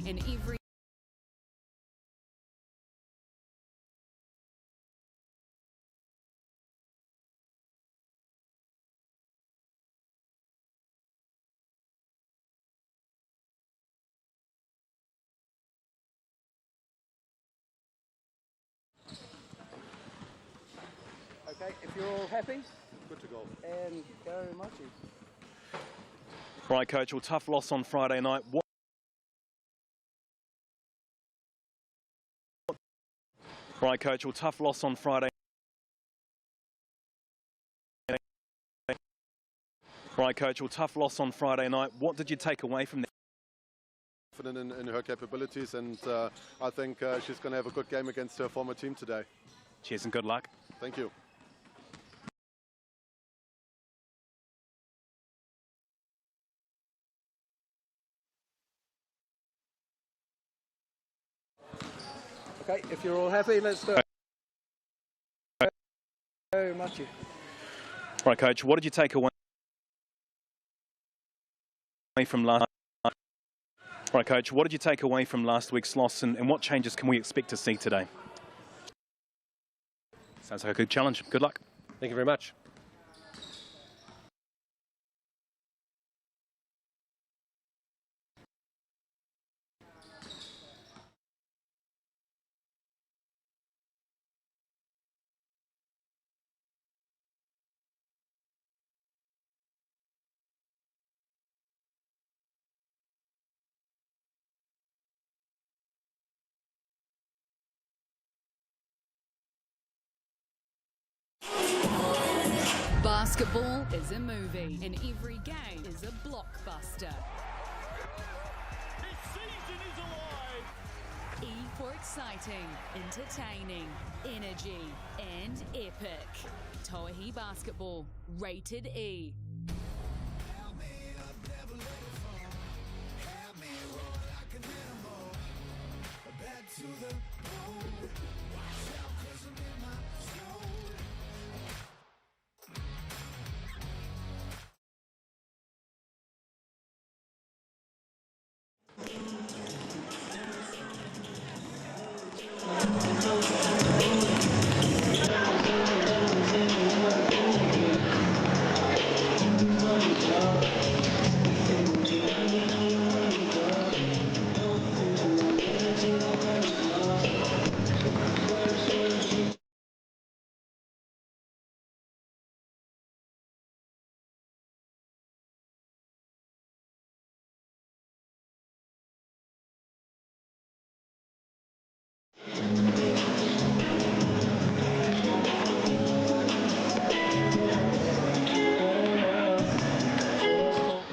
S1: and every
S5: Okay, if you're all happy, good to go. And go Machi.
S6: Right, Coach, well, tough loss on Friday night. Right, Coach, well, tough loss on Friday. Right, Coach, well, tough loss on Friday night. What did you take away from that?
S7: Confident in her capabilities, and I think she's going to have a good game against her former team today.
S6: Cheers and good luck.
S7: Thank you.
S5: Okay, if you're all happy, let's do it. Go Machi.
S6: Right, Coach, what did you take away from last? Right, Coach, what did you take away from last week's loss, and what changes can we expect to see today? Sounds like a good challenge. Good luck.
S8: Thank you very much.
S1: basketball is a movie, and every game is a blockbuster.
S2: This season is alive.
S1: E for exciting, entertaining, energy, and epic. Tauihi Basketball, rated E.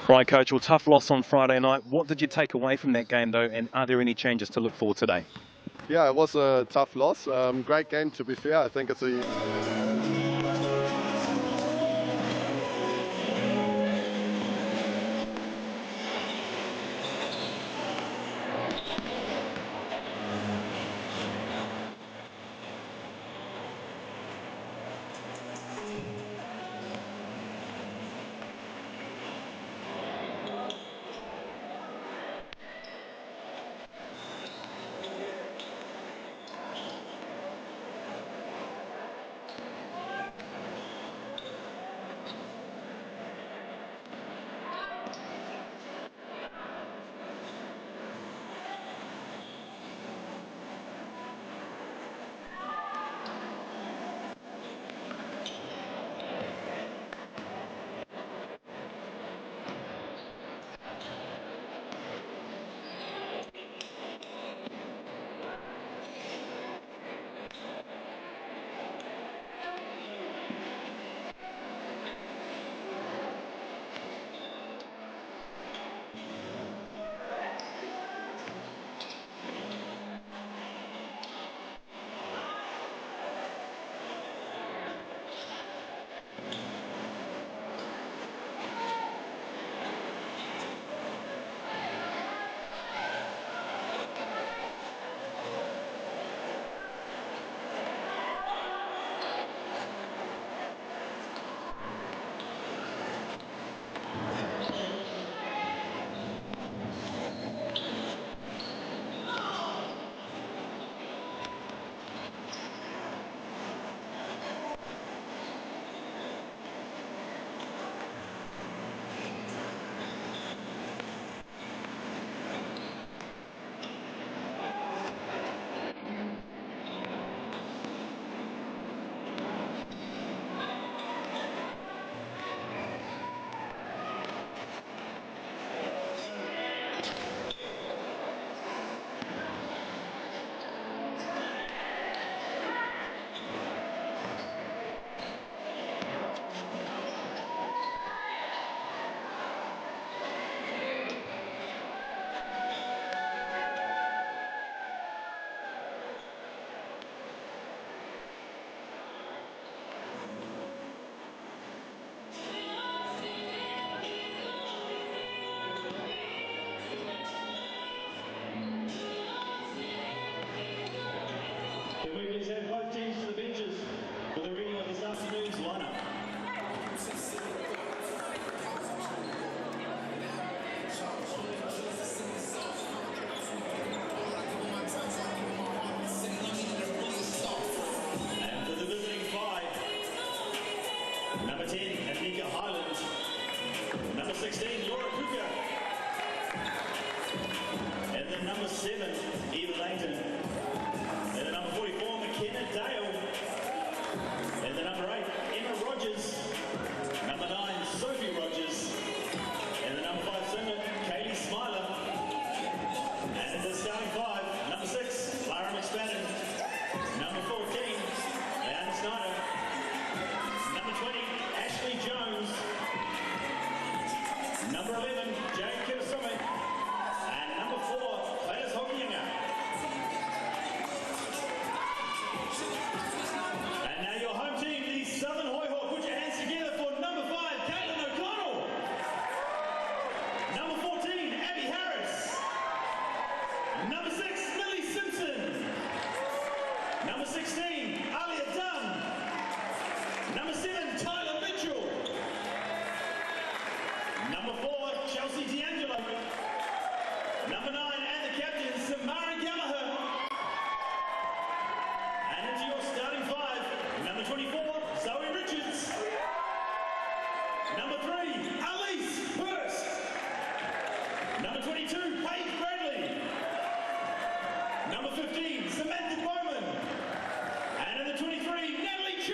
S6: Right, Coach, well, tough loss on Friday night. What did you take away from that game, though, and are there any changes to look for today?
S7: Yeah, it was a tough loss. Great game, to be fair. I think it's a
S2: starting five. Number 6, Lara McSpadden. Number 14, Leanne Snyder. Number 20, Ashley Jones. Number 11, Jane Kirasumi. And number 4, Gladys Hokianga. And now your home team, the Southern Hoiho. Put your hands together for number 5, Caitlin O'Connell. Number 14, Abby Harris. Number 6, Millie Simpson. Number 16, Alia Dunn. Number 7, Tyler Mitchell. Number 4, Chelsea D'Angelo. Number 9, and the captain, Samara Gallagher. And into your starting 5, number 24, Zoe Richards. Number 3, Alice Hurst. Number 22, Paige Bradley. Number 15, Samantha Bowman. And in the 23, Natalie Cho.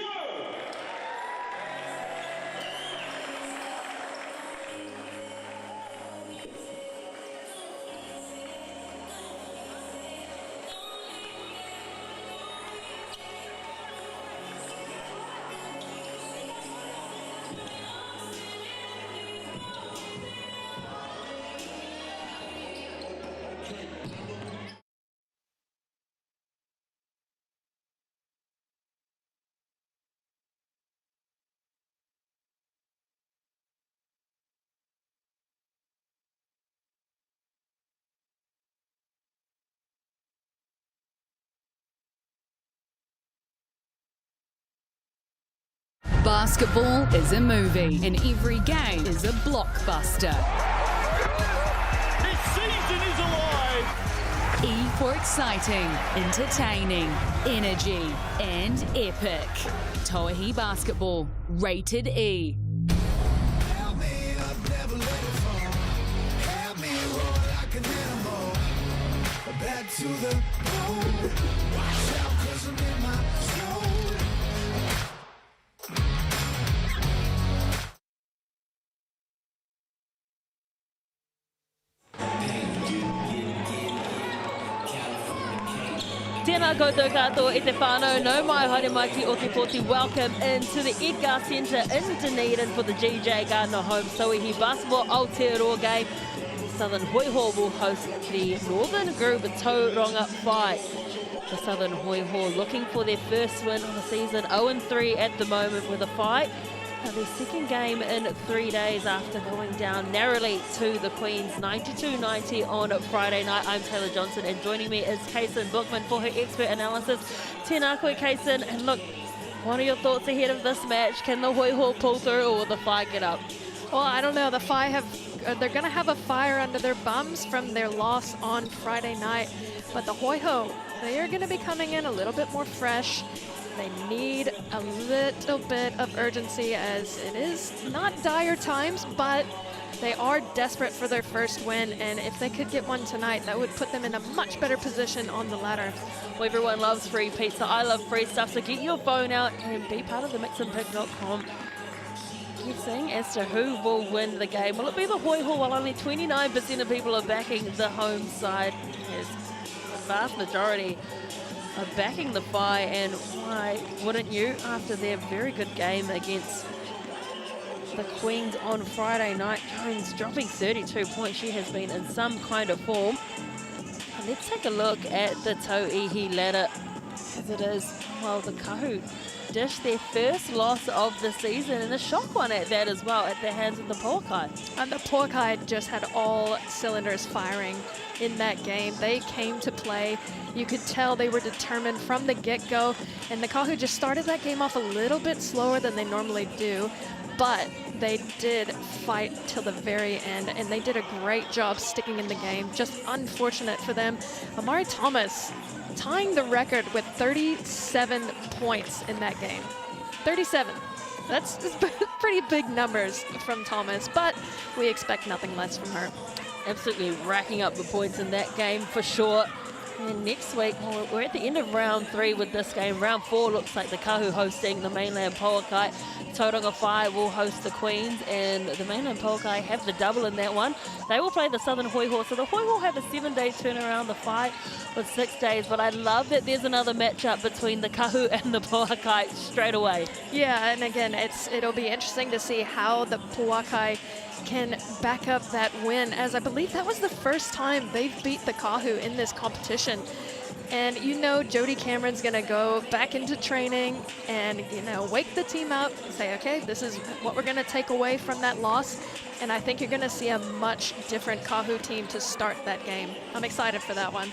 S1: Basketball is a movie, and every game is a blockbuster.
S2: This season is alive.
S1: E for exciting, entertaining, energy, and epic. Tauihi Basketball, rated E.
S8: Help me up, never let it fall. Help me roar like an animal. Back to the bone. Watch out, 'cause I'm in my zone.
S3: Tēnā koutou katoa e te whānau, no mai haere mai ki o te poti. Welcome into the Edgar Centre in Dunedin for the GJ Gardner Home Tauihi Basketball Aotearoa game. Southern Hoiho will host the Northern Group Tauranga Whai. The Southern Hoiho looking for their first win of the season, 0-3 at the moment with a fight. Now their second game in 3 days after going down narrowly to the Queens, 92-90 on Friday night. I'm Taylor Johnson, and joining me is Kaysen Bookman for her expert analysis. Tēnā koe, Kaysen, and look, what are your thoughts ahead of this match? Can the Hoiho pull through, or will the Whai get up?
S4: Well, I don't know. The Whai they're going to have a fire under their bums from their loss on Friday night. But the Hoiho, they are going to be coming in a little bit more fresh. They need a little bit of urgency, as it is not dire times, but they are desperate for their first win. And if they could get one tonight, that would put them in a much better position on the ladder.
S3: Well, everyone loves free pizza. I love free stuff. So get your phone out and be part of the mixandpick.com. Guessing as to who will win the game. Will it be the Hoiho? While only 29% of people are backing the home side, as the vast majority are backing the Whai, and why wouldn't you after their very good game against the Queens on Friday night? Jones dropping 32 points. She has been in some kind of form. And let's take a look at the Tauihi ladder, as it is, well, the Kahu dished their first loss of the season, and a shock one at that as well, at the hands of the Pokai.
S4: And the Pokai just had all cylinders firing in that game. They came to play. You could tell they were determined from the get-go, and the Kahu just started that game off a little bit slower than they normally do, but they did fight till the very end, and they did a great job sticking in the game. Just unfortunate for them. Amari Thomas tying the record with 37 points in that game. 37. That's pretty big numbers from Thomas, but we expect nothing less from her.
S3: Absolutely racking up the points in that game for sure. And next week, well, we're at the end of round 3 with this game. Round 4 looks like the Kahu hosting the mainland Poakai. Tauranga Whai will host the Queens, and the mainland Poakai have the double in that one. They will play the Southern Hoiho, so the Hoiho have a 7-day turnaround, the Whai with 6 days. But I love that there's another matchup between the Kahu and the Poakai straight away.
S4: Yeah, and again, it'll be interesting to see how the Poakai can back up that win, as I believe that was the first time they've beat the Kahu in this competition. And you know Jody Cameron's going to go back into training and, you know, wake the team up and say, okay, this is what we're going to take away from that loss. And I think you're going to see a much different Kahu team to start that game. I'm excited for that one.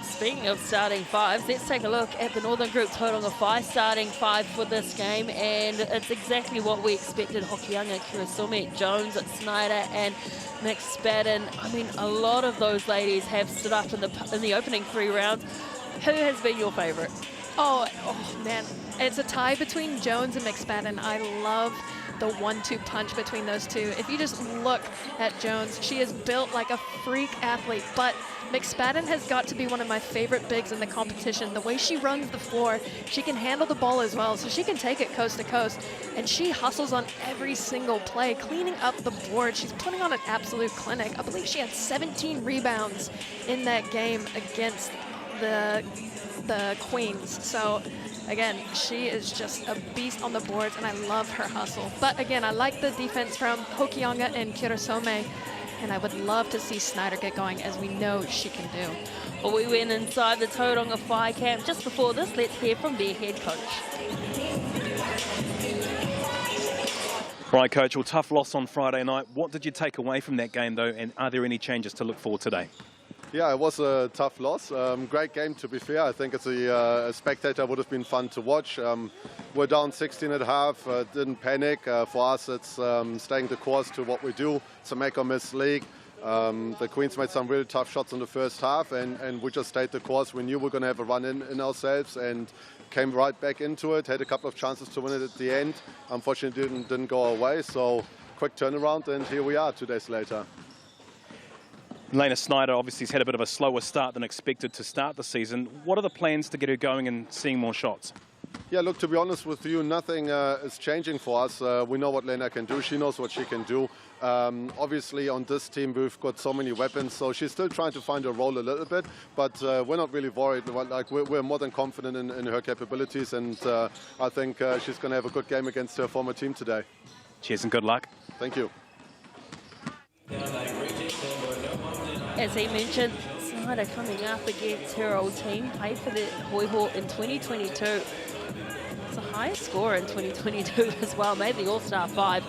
S3: Speaking of starting fives, let's take a look at the Northern Group Tauranga Whai starting 5 for this game, and it's exactly what we expected. Hokianga, Kirasumi, Jones, Snyder, and McSpadden. I mean, a lot of those ladies have stood up in the opening 3 rounds. Who has been your favourite?
S4: Oh man, it's a tie between Jones and McSpadden. I love the 1-2 punch between those two. If you just look at Jones, she is built like a freak athlete, but McSpadden has got to be one of my favorite bigs in the competition. The way she runs the floor, she can handle the ball as well, so she can take it coast to coast, and she hustles on every single play, cleaning up the board. She's putting on an absolute clinic. I believe she had 17 rebounds in that game against the Queens. So again, she is just a beast on the boards, and I love her hustle. But again, I like the defense from Hokianga and Kirasome, and I would love to see Snyder get going, as we know she can do.
S3: Well, we went inside the Tauranga Whai camp just before this. Let's hear from their head coach.
S6: Right, Coach, well, tough loss on Friday night. What did you take away from that game, though, and are there any changes to look for today?
S7: Yeah, it was a tough loss. Great game, to be fair. I think it's a spectator would have been fun to watch. We're down 16 at half, didn't panic. For us, it's staying the course to what we do. It's a make or miss league. The Queens made some really tough shots in the first half, and we just stayed the course. We knew we were going to have a run in ourselves, and came right back into it. Had a couple of chances to win it at the end. Unfortunately, didn't go our way. So quick turnaround, and here we are 2 days later.
S6: Lena Snyder obviously has had a bit of a slower start than expected to start the season. What are the plans to get her going and seeing more shots?
S7: Yeah, look, to be honest with you, nothing is changing for us. We know what Lena can do. She knows what she can do. Obviously, on this team, we've got so many weapons, so she's still trying to find her role a little bit, but we're not really worried. Like, we're more than confident in her capabilities, and I think she's going to have a good game against her former team today.
S6: Cheers and good luck.
S7: Thank you.
S3: As he mentioned, Snyder coming up against her old team, played for the Hoiho in 2022. It's the highest score in 2022 as well, made the All-Star 5.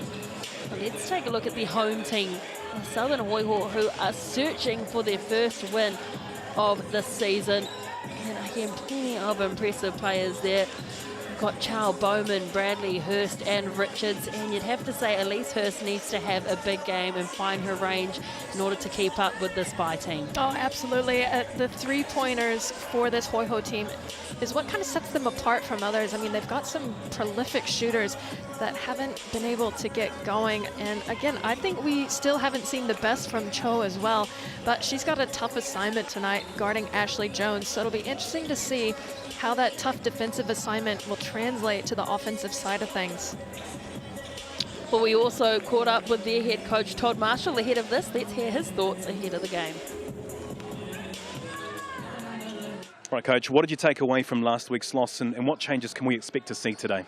S3: But let's take a look at the home team, the Southern Hoiho, who are searching for their first win of the season. And again, plenty of impressive players there. We've got Chow, Bowman, Bradley, Hurst and Richards, and you'd have to say Elise Hurst needs to have a big game and find her range in order to keep up with this Spy team.
S4: Oh, absolutely. The three-pointers for this Hoiho team is what kind of sets them apart from others. I mean, they've got some prolific shooters that haven't been able to get going. And again, I think we still haven't seen the best from Cho as well, but she's got a tough assignment tonight guarding Ashley Jones. So it'll be interesting to see how that tough defensive assignment will translate to the offensive side of things.
S3: Well, we also caught up with their head coach, Todd Marshall, ahead of this. Let's hear his thoughts ahead of the game.
S6: Right, Coach, what did you take away from last week's loss, and what changes can we expect to see today?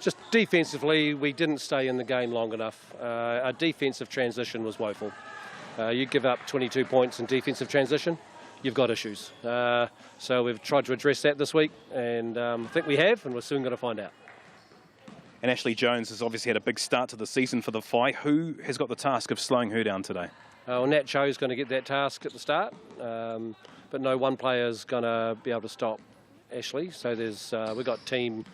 S9: Just defensively, we didn't stay in the game long enough. Our defensive transition was woeful. You give up 22 points in defensive transition, you've got issues. So we've tried to address that this week, and I think we have, and we're soon going to find out.
S6: And Ashley Jones has obviously had a big start to the season for the Whai. Who has got the task of slowing her down today?
S9: Well, Nat Cho's going to get that task at the start, but no one player's going to be able to stop Ashley. So there's we've got team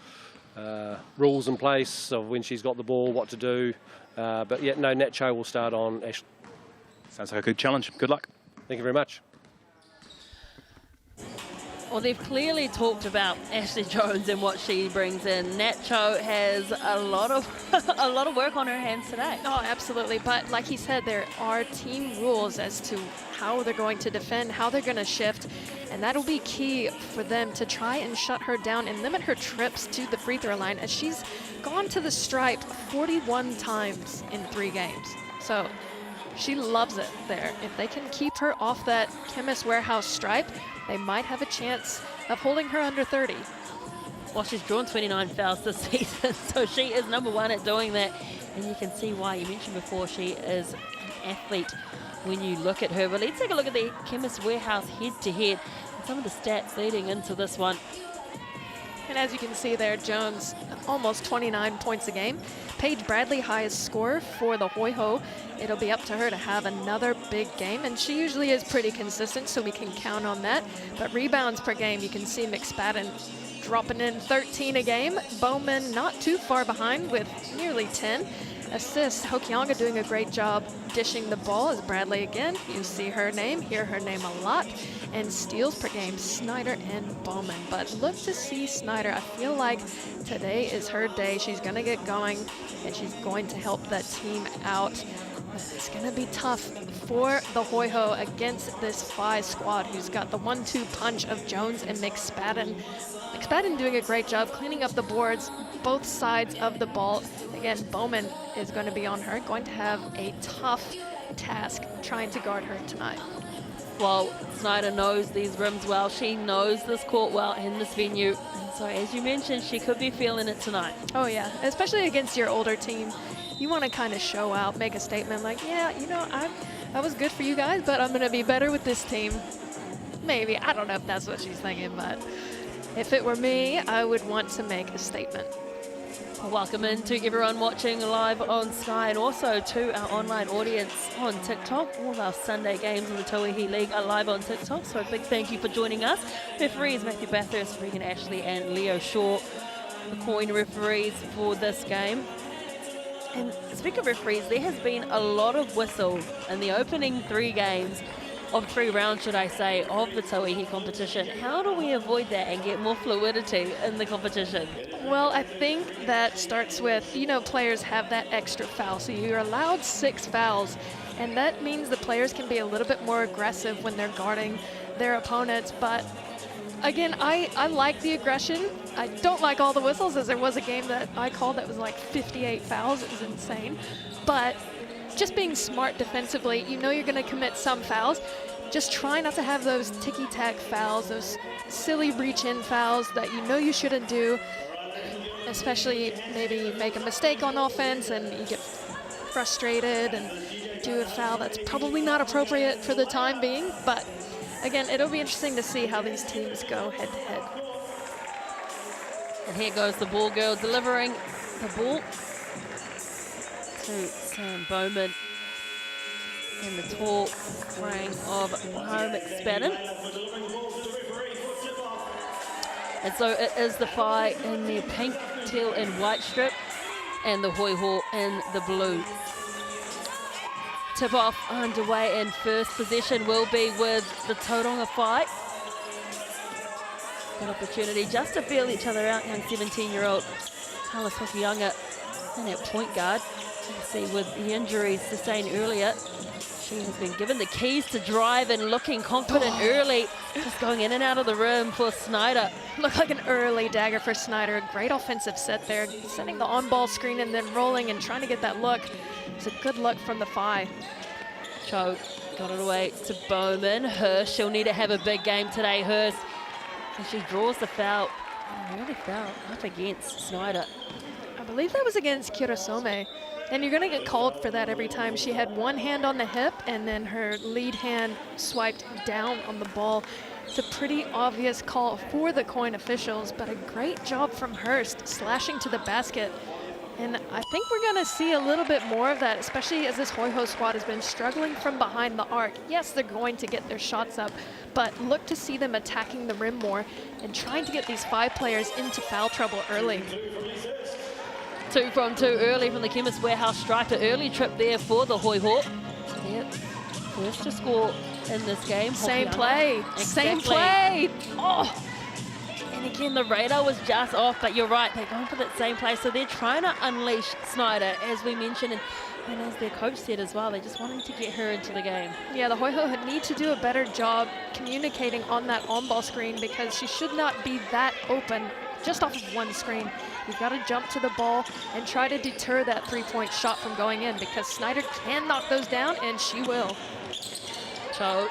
S9: rules in place of when she's got the ball, what to do. But yeah, no, Nat Cho will start on Ashley.
S6: Sounds like a good challenge. Good luck.
S9: Thank you very much.
S3: Well, they've clearly talked about Ashley Jones and what she brings in. Nacho has a lot of a lot of work on her hands today.
S4: Oh, absolutely. But like he said, there are team rules as to how they're going to defend, how they're going to shift, and that'll be key for them to try and shut her down and limit her trips to the free throw line, as she's gone to the stripe 41 times in 3 games. So she loves it there. If they can keep her off that Chemist Warehouse stripe, they might have a chance of holding her under 30.
S3: Well, she's drawn 29 fouls this season, so she is #1 at doing that. And you can see why. You mentioned before she is an athlete when you look at her. But let's take a look at the Chemist Warehouse head-to-head and some of the stats leading into this one.
S4: And as you can see there, Jones almost 29 points a game. Paige Bradley, highest scorer for the Hoiho. It'll be up to her to have another big game, and she usually is pretty consistent, so we can count on that. But rebounds per game, you can see McSpadden dropping in 13 a game. Bowman not too far behind with nearly 10. Assists, Hokianga doing a great job dishing the ball as Bradley again. You see her name, hear her name a lot. And steals per game, Snyder and Bowman. But look to see Snyder. I feel like today is her day. She's going to get going, and she's going to help that team out. It's going to be tough for the Hoiho against this Whai squad who's got the 1-2 punch of Jones and McSpadden. McSpadden doing a great job cleaning up the boards, both sides of the ball. Again, Bowman is going to be on her, going to have a tough task trying to guard her tonight.
S3: Well, Snyder knows these rims well. She knows this court well and this venue. And so, as you mentioned, she could be feeling it tonight.
S4: Oh, yeah, especially against your older team. You want to kind of show out, make a statement like, yeah, you know, I was good for you guys, but I'm going to be better with this team. Maybe. I don't know if that's what she's thinking, but if it were me, I would want to make a statement.
S3: Welcome in to everyone watching live on Sky, and also to our online audience on TikTok. All our Sunday games in the Tauihi League are live on TikTok, so a big thank you for joining us. Referees Matthew Bathurst, Regan Ashley and Leo Shaw, the coin referees for this game. And speaking of referees, there has been a lot of whistle in the opening 3 games of 3 rounds, should I say, of the Tauihi competition. How do we avoid that and get more fluidity in the competition?
S4: Well, I think that starts with, you know, players have that extra foul. So you're allowed 6 fouls, and that means the players can be a little bit more aggressive when they're guarding their opponents. But again, I like the aggression. I don't like all the whistles, as there was a game that I called that was like 58 fouls. It was insane. But just being smart defensively, you know you're going to commit some fouls. Just try not to have those ticky-tack fouls, those silly reach-in fouls that you know you shouldn't do, especially maybe you make a mistake on offense and you get frustrated and do a foul that's probably not appropriate for the time being. But again, it'll be interesting to see how these teams go head-to-head.
S3: And here goes the ball girl delivering the ball to Sam Bowman in the tall frame of Whai McSpadden. And so it is the Whai in their pink, teal and white strip, and the Hoiho in the blue. Tip-off underway, and first possession will be with the Tauranga Whai. An opportunity just to feel each other out, young 17-year-old Talis Hokianga in that point guard. You can see with the injuries sustained earlier, she has been given the keys to drive and looking confident early, just going in and out of the rim for Snyder.
S4: Looked like an early dagger for Snyder. Great offensive set there, setting the on-ball screen and then rolling and trying to get that look. It's a good look from the Whai.
S3: Cho got it away to Bowman. Hirsch, she'll need to have a big game today, Hirsch. And she draws the foul. Really foul up against Snyder.
S4: I believe that was against Kirasome. And you're going to get called for that every time. She had one hand on the hip and then her lead hand swiped down on the ball. It's a pretty obvious call for the coin officials, but a great job from Hurst slashing to the basket. And I think we're going to see a little bit more of that, especially as this Hoiho squad has been struggling from behind the arc. Yes, they're going to get their shots up, but look to see them attacking the rim more and trying to get these 5 players into foul trouble early.
S3: 2 from 2 early from the Chemist Warehouse striker. Early trip there for the Hoiho. Yeah, first to score in this game.
S4: Same
S3: Hokianga.
S4: play.
S3: Exactly.
S4: Same play. Oh,
S3: And again, the radar was just off, but you're right, they're going for that same play. So they're trying to unleash Snyder, as we mentioned, and as their coach said as well, they're just wanting to get her into the game.
S4: Yeah, the Hoiho need to do a better job communicating on that on-ball screen because she should not be that open just off of one screen. You've got to jump to the ball and try to deter that three-point shot from going in because Snyder can knock those down, and she will.
S3: Cho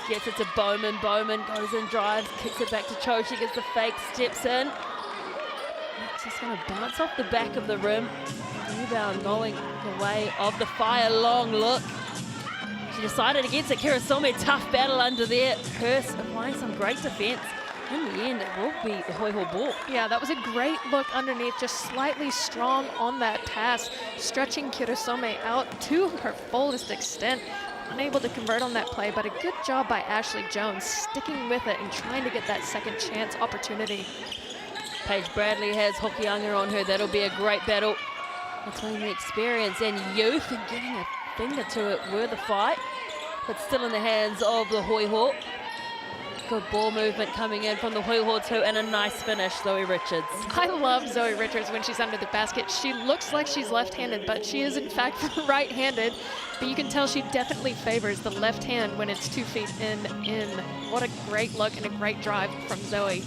S3: gets it to Bowman. Bowman goes and drives, kicks it back to Cho. She gets the fake, steps in. It's just going to bounce off the back of the rim. Rebound going the way of the Fire. Long look. She decided against it. Kirasome, tough battle under there. Hurst applying some great defense. In the end, it will be the Hoiho ball.
S4: Yeah, that was a great look underneath, just slightly strong on that pass, stretching Kirasome out to her fullest extent. Unable to convert on that play, but a good job by Ashley Jones, sticking with it and trying to get that second chance opportunity.
S3: Paige Bradley has Hokianga on her. That'll be a great battle between the experience and youth, and getting a finger to it were the fight, but still in the hands of the Hoiho. Good ball movement coming in from the Hoiho too, and a nice finish, Zoe Richards.
S4: I love Zoe Richards when she's under the basket. She looks like she's left-handed, but she is in fact right-handed. But you can tell she definitely favors the left hand when it's 2 feet in. What a great look and a great drive from Zoe.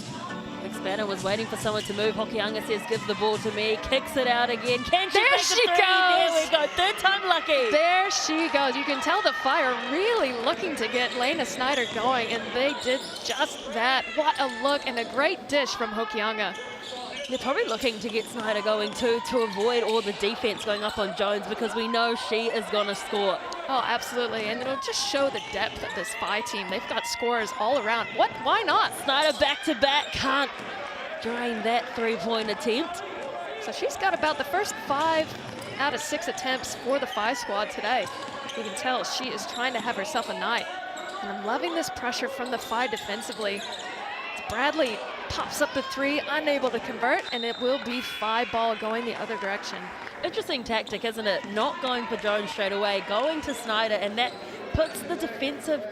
S3: McSpanner was waiting for someone to move. Hokianga says, give the ball to me. Kicks it out again. Can she
S4: There
S3: make
S4: she
S3: the three?
S4: goes.
S3: There we go. Third time lucky.
S4: There she goes. You can tell the Fire really looking to get Lena Snyder going, and they did just that. What a look and a great dish from Hokianga.
S3: They're probably looking to get Snyder going too, to avoid all the defense going up on Jones, because we know she is going to score.
S4: Oh, absolutely. And it'll just show the depth of this Phi team. They've got scorers all around. Why not?
S3: Snyder back to back. Can't drain that three-point attempt.
S4: So she's got about the first 5 out of 6 attempts for the Phi squad today. You can tell she is trying to have herself a night. And I'm loving this pressure from the Phi defensively. Bradley pops up the 3, unable to convert, and it will be Phi ball going the other direction.
S3: Interesting tactic, isn't it? Not going for Jones straight away, going to Snyder, and that puts the defensive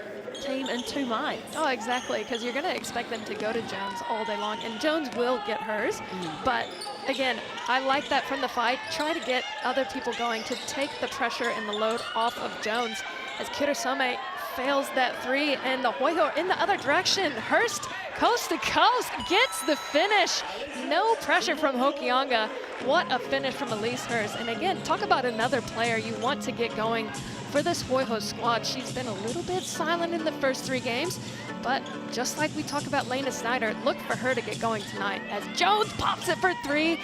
S3: team in 2 minds.
S4: Oh, exactly, because you're going to expect them to go to Jones all day long, and Jones will get hers. But again, I like that from the Phi. Try to get other people going to take the pressure and the load off of Jones, as Kirasome fails that 3, and the Hoiho in the other direction. Hurst, coast to coast, gets the finish. No pressure from Hokianga. What a finish from Elise Hurst. And again, talk about another player you want to get going for this Hoiho squad. She's been a little bit silent in the first 3 games, but just like we talk about Lena Snyder, look for her to get going tonight as Jones pops it for 3.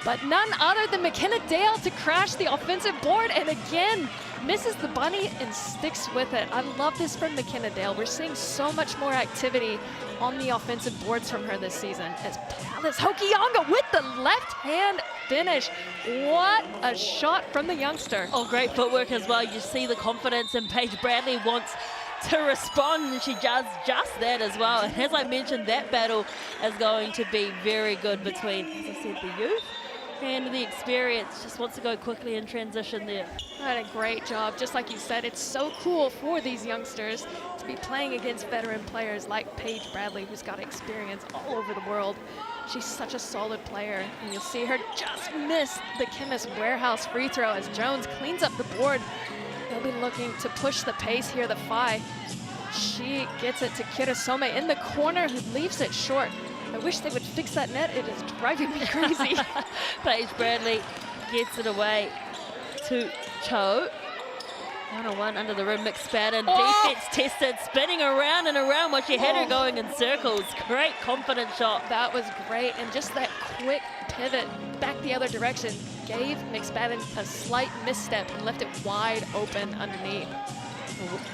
S4: But none other than McKenna Dale to crash the offensive board, and again, misses the bunny and sticks with it. I love this from McKenna Dale. We're seeing so much more activity on the offensive boards from her this season. As Palace Hokianga with the left hand finish. What a shot from the youngster.
S3: Oh, great footwork as well. You see the confidence, and Paige Bradley wants to respond, and she does just that as well. And as I mentioned, that battle is going to be very good between, as I said, the youth and the experience. Just wants to go quickly in transition there.
S4: Had a great job. Just like you said, it's so cool for these youngsters to be playing against veteran players like Paige Bradley, who's got experience all over the world. She's such a solid player, and you'll see her just miss the Chemist Warehouse free throw as Jones cleans up the board. They'll be looking to push the pace here, the Phi. She gets it to Kirasome in the corner, who leaves it short. I wish they would fix that net. It is driving me crazy.
S3: Paige Bradley gets it away to Cho. 1-on-1 under the rim, McSpadden. Defense tested, spinning around and around while she had her going in circles. Great confident shot.
S4: That was great, and just that quick pivot back the other direction gave McSpadden a slight misstep and left it wide open underneath.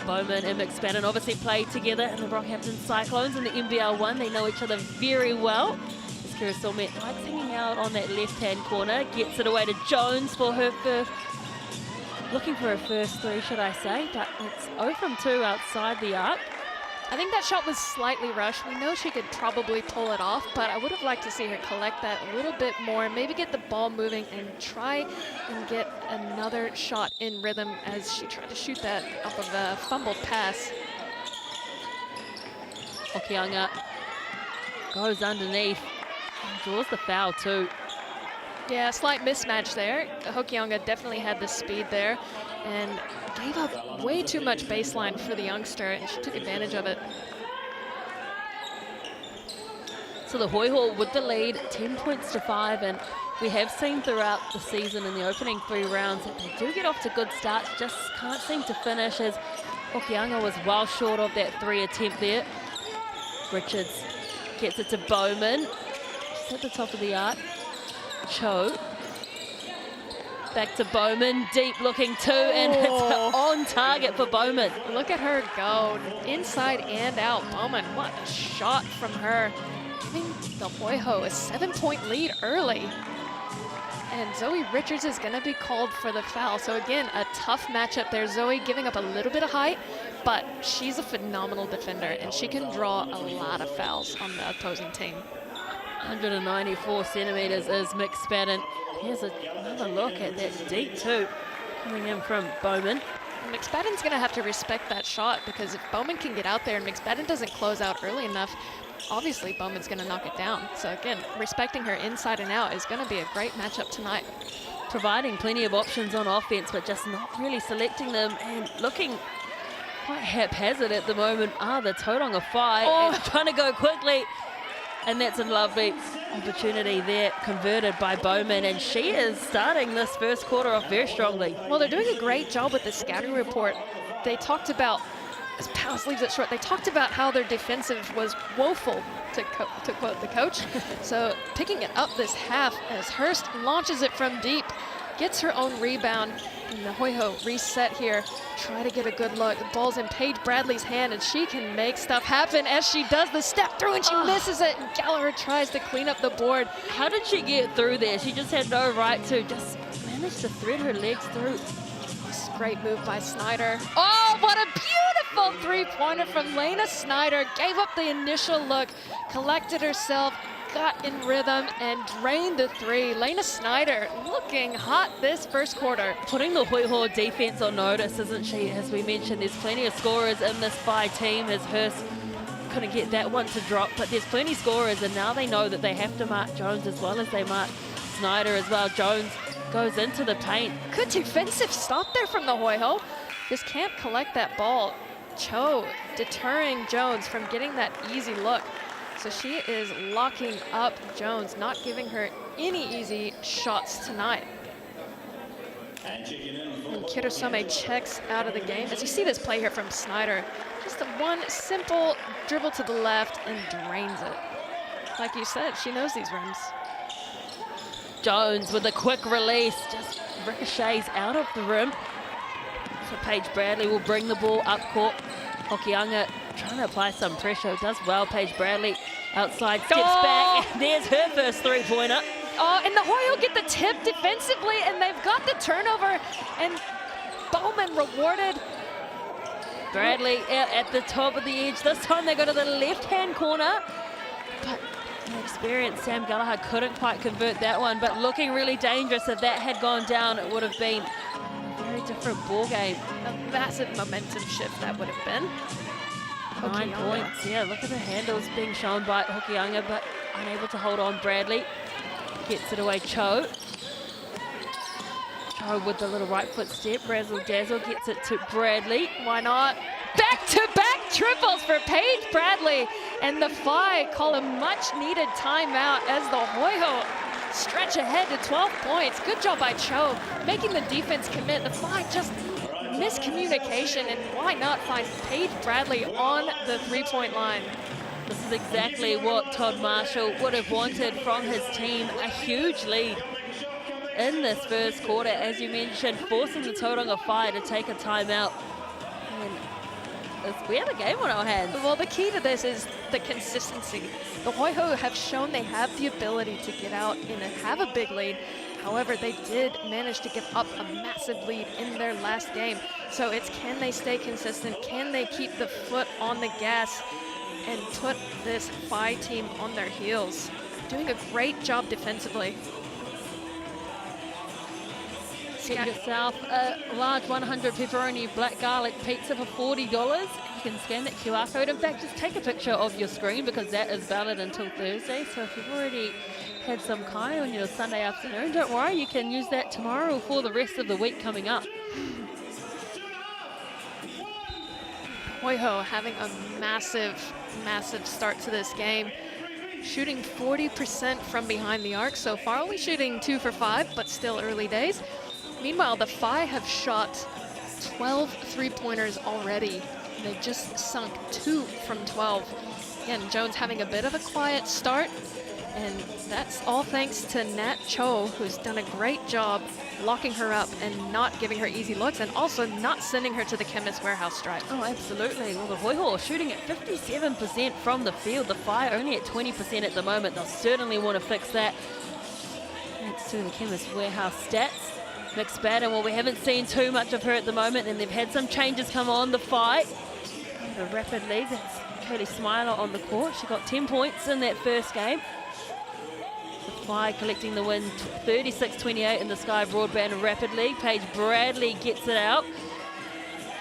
S3: Bowman and McSpadden obviously played together in the Rockhampton Cyclones in the NBL 1. They know each other very well. As Kirasome likes hanging out on that left-hand corner, gets it away to Jones for her first, looking for her first 3, should I say, but it's 0 from 2 outside the arc.
S4: I think that shot was slightly rushed. We know she could probably pull it off, but I would have liked to see her collect that a little bit more, maybe get the ball moving and try and get another shot in rhythm as she tried to shoot that off of a fumbled pass.
S3: Hokianga goes underneath and draws the foul too.
S4: Yeah, slight mismatch there. Hokianga definitely had the speed there and gave up way too much baseline for the youngster, and she took advantage of it.
S3: So the Hoiho with the lead, 10 points to 5, and we have seen throughout the season in the opening 3 rounds that they do get off to good starts, just can't seem to finish, as Hokianga was well short of that 3 attempt there. Richards gets it to Bowman, just at the top of the arc. Cho. Back to Bowman, deep looking two, and it's on target for Bowman.
S4: Look at her go, inside and out. Bowman, what a shot from her. Giving the Hoiho a 7-point lead early. And Zoe Richards is going to be called for the foul. So again, a tough matchup there. Zoe giving up a little bit of height, but she's a phenomenal defender, and she can draw a lot of fouls on the opposing team.
S3: 194 centimeters is McSpadden. Here's another look at that deep two coming in from Bowman.
S4: McSpadden's going to have to respect that shot, because if Bowman can get out there and McSpadden doesn't close out early enough, obviously Bowman's going to knock it down. So again, respecting her inside and out is going to be a great matchup tonight.
S3: Providing plenty of options on offense, but just not really selecting them, and looking quite haphazard at the moment are the Tauranga Whai, and trying to go quickly. And that's a lovely opportunity there, converted by Bowman, and she is starting this first quarter off very strongly.
S4: Well, they're doing a great job with the scouting report. They talked about, as Palace leaves it short, they talked about how their defensive was woeful, to quote the coach. So picking it up this half as Hurst launches it from deep, gets her own rebound, and the Hoiho reset here. Try to get a good look. The ball's in Paige Bradley's hand, and she can make stuff happen as she does the step through, and she misses it, and Gallagher tries to clean up the board.
S3: How did she get through there? She just had no right to, just managed to thread her legs through.
S4: Great move by Snyder. Oh, what a beautiful three-pointer from Lena Snyder. Gave up the initial look, collected herself, got in rhythm, and drained the three. Lena Snyder looking hot this first quarter.
S3: Putting the Hoiho defense on notice, isn't she? As we mentioned, there's plenty of scorers in this Whai team, as Hurst couldn't get that one to drop, but there's plenty of scorers, and now they know that they have to mark Jones as well as they mark Snyder as well. Jones goes into the paint.
S4: Good defensive stop there from the Hoiho. Just can't collect that ball. Cho deterring Jones from getting that easy look. So she is locking up Jones, not giving her any easy shots tonight. And Kirosame checks out of the game. As you see this play here from Snyder, just one simple dribble to the left and drains it. Like you said, she knows these rims.
S3: Jones with a quick release, just ricochets out of the rim. So Paige Bradley will bring the ball up court. Hokianga trying to apply some pressure, does well. Paige Bradley outside, steps back, and there's her first three-pointer.
S4: Oh, and the Hoiho get the tip defensively, and they've got the turnover, and Bowman rewarded.
S3: Bradley out at the top of the edge. This time they go to the left-hand corner, but experienced Sam Gallagher couldn't quite convert that one, but looking really dangerous. If that had gone down, it would have been a very different ball game.
S4: A massive momentum shift that would have been.
S3: 9 points, yeah, look at the handles being shown by Hokianga, but unable to hold on. Bradley gets it away. Cho with the little right foot step. Razzle Dazzle gets it to Bradley.
S4: Why not? Back-to-back triples for Paige Bradley, and the Whai call a much-needed timeout as the Hoiho stretch ahead to 12 points. Good job by Cho, making the defense commit. The Whai just miscommunication, and why not find Paige Bradley on the three-point line?
S3: This is exactly what Todd Marshall would have wanted from his team, a huge lead in this first quarter, as you mentioned, forcing the Tauranga Whai to take a timeout. We have a game on our hands.
S4: Well, the key to this is the consistency. The Hoiho have shown they have the ability to get out and have a big lead. However, they did manage to give up a massive lead in their last game. So it's, can they stay consistent? Can they keep the foot on the gas and put this Whai team on their heels? Doing a great job defensively.
S3: Get yourself a large 100 pepperoni black garlic pizza for $40. You can scan that QR code. In fact, just take a picture of your screen because that is valid until Thursday. So if you've already had some kai on your Sunday afternoon, don't worry, you can use that tomorrow or for the rest of the week coming up.
S4: Hoiho having a massive start to this game. Shooting 40% from behind the arc so far, only shooting 2 for 5, but still early days. Meanwhile, the Phi have shot 12 three-pointers already. They've just sunk 2 from 12. Again, Jones having a bit of a quiet start, and that's all thanks to Nat Cho, who's done a great job locking her up and not giving her easy looks, and also not sending her to the Chemist Warehouse stripe.
S3: Oh, absolutely. Well, the Hoiho shooting at 57% from the field. The Phi only at 20% at the moment. They'll certainly want to fix that. Thanks to the Chemist Warehouse stats. McSpadden, well, we haven't seen too much of her at the moment, and they've had some changes come on the Phi. The Rapid League, that's Kaylee Smiler on the court. She got 10 points in that first game. The Phi collecting the win 36-28 in the Sky Broadband Rapid League. Paige Bradley gets it out.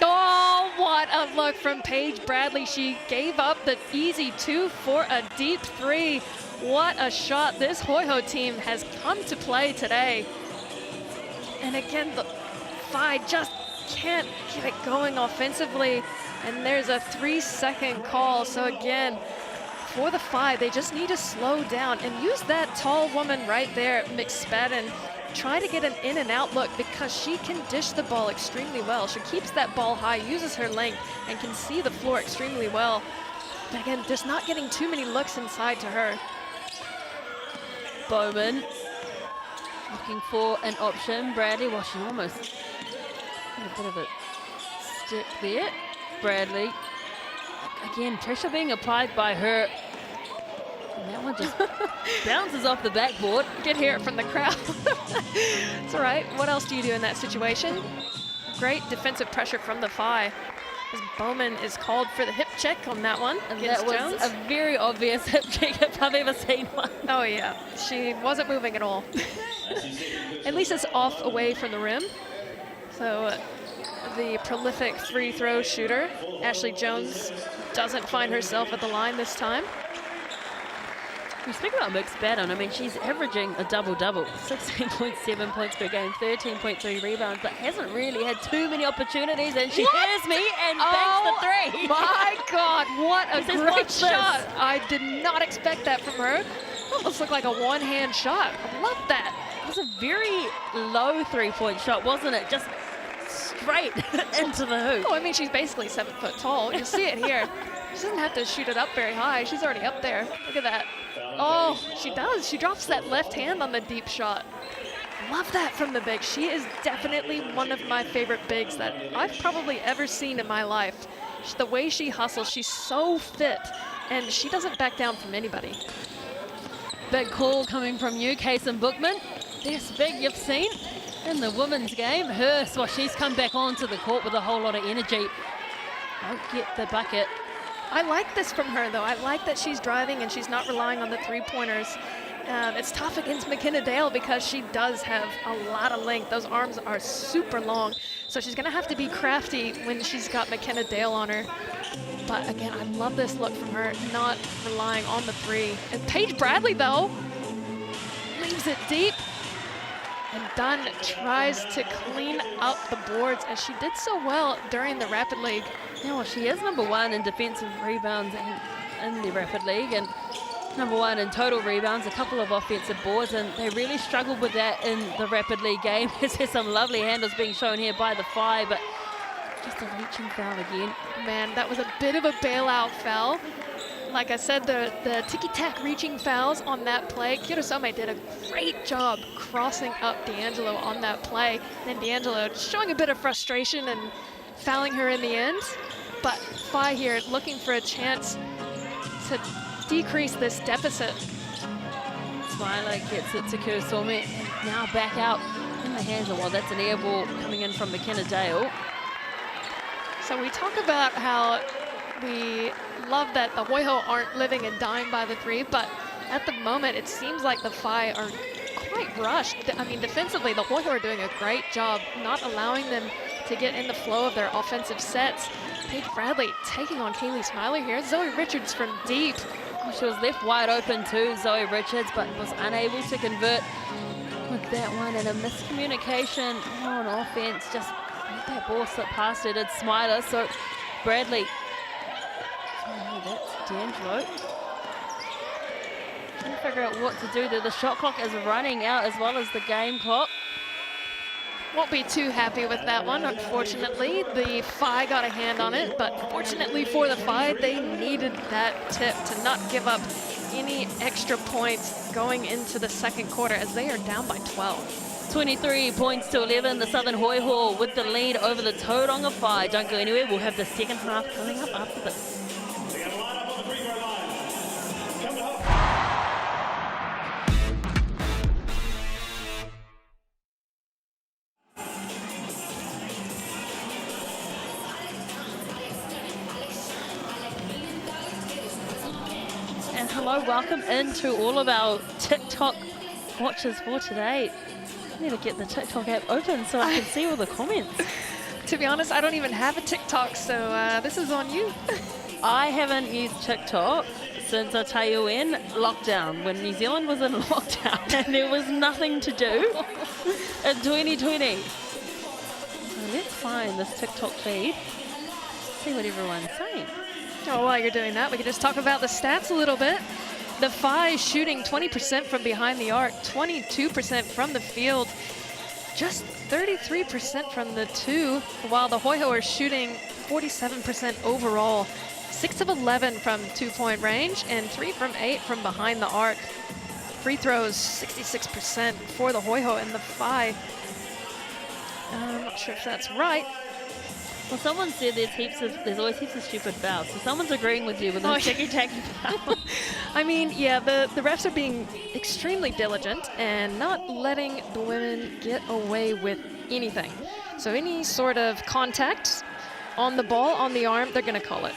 S4: Oh, what a look from Paige Bradley. She gave up the easy 2 for a deep 3. What a shot. This Hoiho team has come to play today. And again, the Phi just can't get it going offensively. And there's a 3-second call. So again, for the Phi, they just need to slow down and use that tall woman right there, McSpadden. Try to get an in and out look because she can dish the ball extremely well. She keeps that ball high, uses her length, and can see the floor extremely well. But again, just not getting too many looks inside to her.
S3: Bowman looking for an option. Bradley, well, she almost had a bit of a stick there. Bradley, again, pressure being applied by her. And that one just bounces off the backboard.
S4: Get hear it from the crowd. It's all right. What else do you do in that situation? Great defensive pressure from the Phi. As Bowman is called for the hip check on that one.
S3: And that was
S4: Jones.
S3: a very obvious hip check if I've ever seen one.
S4: Oh yeah, she wasn't moving at all. At least it's off away from the rim. So the prolific free throw shooter, Ashley Jones, doesn't find herself at the line this time.
S3: We speak about McSpadden. I mean, she's averaging a double-double, 16.7 points per game, 13.3 rebounds, but hasn't really had too many opportunities, and she hears me and banks the 3.
S4: My God, what a
S3: Says,
S4: great
S3: "Watch
S4: shot.
S3: this."
S4: I did not expect that from her. Almost looked like a one-hand shot. I love that.
S3: It was a very low three-point shot, wasn't it? Just straight into the hoop.
S4: Oh, I mean, she's basically 7 foot tall. You see it here. She doesn't have to shoot it up very high. She's already up there. Look at that. Oh, she does. She drops that left hand on the deep shot. Love that from the big. She is definitely one of my favorite bigs that I've probably ever seen in my life. The way she hustles, she's so fit, and she doesn't back down from anybody.
S3: Big call coming from you, Kaysen Bookman. This big you've seen in the women's game. Hurst, well, she's come back onto the court with a whole lot of energy. Won't get the bucket.
S4: I like this from her, though. I like that she's driving and she's not relying on the three-pointers. It's tough against McKenna Dale because she does have a lot of length. Those arms are super long. So she's going to have to be crafty when she's got McKenna Dale on her. But again, I love this look from her, not relying on the 3. And Paige Bradley, though, leaves it deep. And Dunn tries to clean up the boards, as she did so well during the Rapid League.
S3: Yeah, well, she is #1 in defensive rebounds in the Rapid League, and #1 in total rebounds, a couple of offensive boards, and they really struggled with that in the Rapid League game. There's some lovely handles being shown here by the Phi, but just a reaching foul again.
S4: Man, that was a bit of a bailout foul. Like I said, the ticky-tack reaching fouls on that play, Kirosome did a great job crossing up D'Angelo on that play. And then D'Angelo showing a bit of frustration and fouling her in the end. But Phi here looking for a chance to decrease this deficit.
S3: Smiler gets it to Kirosome, now back out in the hands of, well, that's an air ball coming in from McKenna Dale.
S4: So we talk about how we love that the Hoiho aren't living and dying by the 3, but at the moment it seems like the Phi are quite rushed. I mean, defensively, the Hoiho are doing a great job not allowing them to get in the flow of their offensive sets. Paige Bradley taking on Kaylee Smiler here. Zoe Richards from deep.
S3: She was left wide open too, Zoe Richards, but was unable to convert with that one, and a miscommunication on offense. Just let that ball slip past it. It's Smiler, so Bradley. Oh, that's D'Angelo. Trying to figure out what to do there. The shot clock is running out as well as the game clock.
S4: Won't be too happy with that one, unfortunately. The Phi got a hand on it, but fortunately for the Phi, they needed that tip to not give up any extra points going into the second quarter, as they are down by 12.
S3: 23 points to 11. The Southern Hoiho with the lead over the Tauranga Phi. Don't go anywhere. We'll have the second half coming up after this.
S2: They got a line up on the free throw line. Come to Hope.
S3: And hello, welcome into all of our TikTok watchers for today. I need to get the TikTok app open so I can see all the comments.
S4: To be honest, I don't even have a TikTok, so this is on you.
S3: I haven't used TikTok since, I tell you when, lockdown, when New Zealand was in lockdown and there was nothing to do in 2020. So let's find this TikTok feed, see what everyone's saying.
S4: Oh, while you're doing that, we can just talk about the stats a little bit. The Phi shooting 20% from behind the arc, 22% from the field, just 33% from the two, while the Hoiho are shooting 47% overall. 6 of 11 from 2-point range and 3 from 8 from behind the arc. Free throws, 66% for the Hoiho and the Phi. I'm not sure if that's right.
S3: Well, someone said there's always heaps of stupid fouls, so someone's agreeing with you with the ticky-tacky foul.
S4: I mean, yeah, the refs are being extremely diligent and not letting the women get away with anything. So any sort of contact on the ball, on the arm, they're going to call it.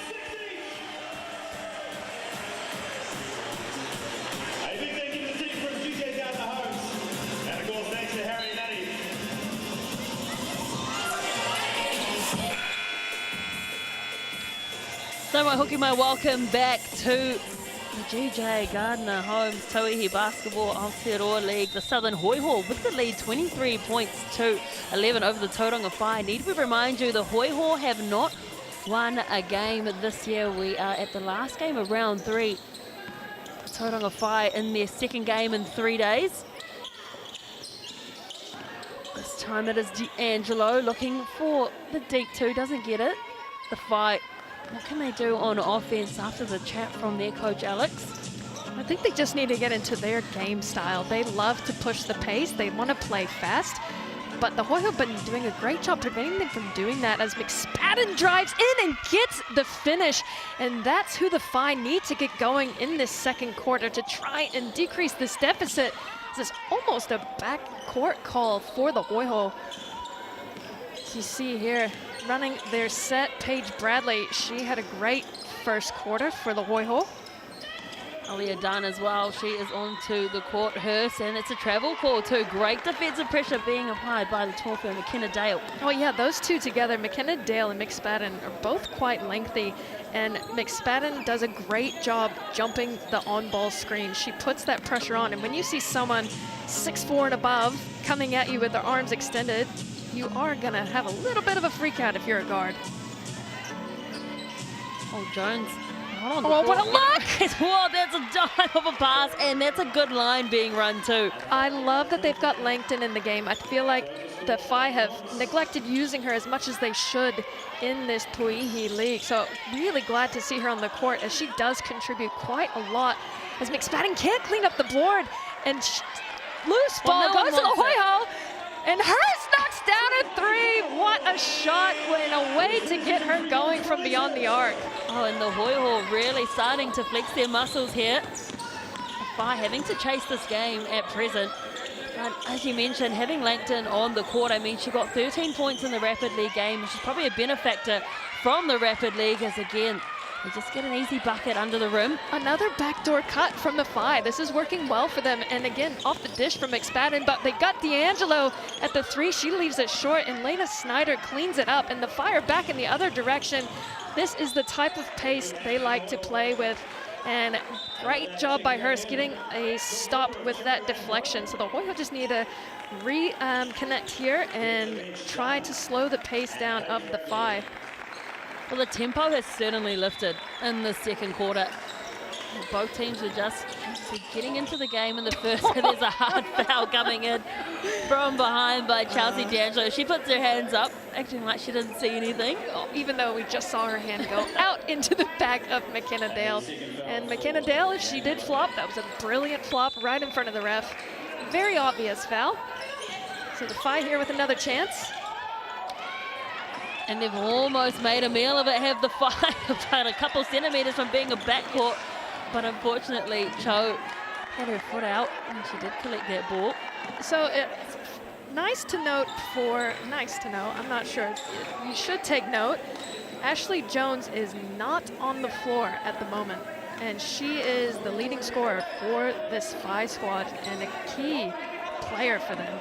S2: I think they give the team from GJ down the homes. And a goal thanks to Harry Nutty.
S3: So my hooky, my welcome back to the GJ Gardner Holmes Tauihi Basketball Aotearoa League. The Southern Hoiho with the lead 23 points to 11 over the Tauranga Phi. Need we remind you, the Hoiho have not won a game this year. We are at the last game of round 3. Tauranga Phi in their second game in 3 days. This time it is D'Angelo looking for the deep two, doesn't get it. The Phi, what can they do on offense after the chat from their coach Alex?
S4: I think they just need to get into their game style. They love to push the pace. They want to play fast. But the Hoiho have been doing a great job preventing them from doing that, as McSpadden drives in and gets the finish. And that's who the Phi need to get going in this second quarter to try and decrease this deficit. This is almost a backcourt call for the Hoiho. As you see here, running their set, Paige Bradley, she had a great first quarter for the Hoiho.
S3: Alia Dunn as well, she is onto the court, Hurst, and it's a travel call too. Great defensive pressure being applied by the Torpedo McKenna Dale.
S4: Oh yeah, those two together, McKenna Dale and McSpadden, are both quite lengthy, and McSpadden does a great job jumping the on-ball screen. She puts that pressure on, and when you see someone 6'4" and above coming at you with their arms extended, you are gonna have a little bit of a freak out if you're a guard.
S3: Oh, Jones.
S4: Oh, what a look!
S3: Whoa, that's a dive of a pass, and that's a good line being run too.
S4: I love that they've got Langton in the game. I feel like the Phi have neglected using her as much as they should in this Tauihi League. So really glad to see her on the court, as she does contribute quite a lot. As McSpadden can't clean up the board, and loose ball goes to the Hoiho. And Hurst knocks down a three. What a shot, and a way to get her going from beyond the arc.
S3: Oh, and the Hoiho really starting to flex their muscles here. Phi having to chase this game at present. But as you mentioned, having Langton on the court, I mean, she got 13 points in the Rapid League game, which is probably a benefactor from the Rapid League, as again, they just get an easy bucket under the rim.
S4: Another backdoor cut from the Phi. This is working well for them. And again, off the dish from McSpadden, but they got D'Angelo at the three. She leaves it short, and Lena Snyder cleans it up. And the Phi are back in the other direction. This is the type of pace they like to play with. And great job by Hurst getting a stop with that deflection. So the Hoiho just need to reconnect here and try to slow the pace down of the Whai.
S3: Well, the tempo has certainly lifted in the second quarter. Both teams are just getting into the game in the first. There's a hard foul coming in from behind by Chelsea D'Angelo. She puts her hands up, acting like she didn't see anything.
S4: Even though we just saw her hand go out into the back of McKenna Dale. And McKenna Dale, if she did flop, that was a brilliant flop right in front of the ref. Very obvious foul. So the Whai here with another chance.
S3: And they've almost made a meal of it, have the Whai about a couple centimetres from being a backcourt. But unfortunately, Cho had her foot out and she did collect that ball.
S4: So it's nice to know, I'm not sure. You should take note. Ashley Jones is not on the floor at the moment. And she is the leading scorer for this Whai squad and a key player for them.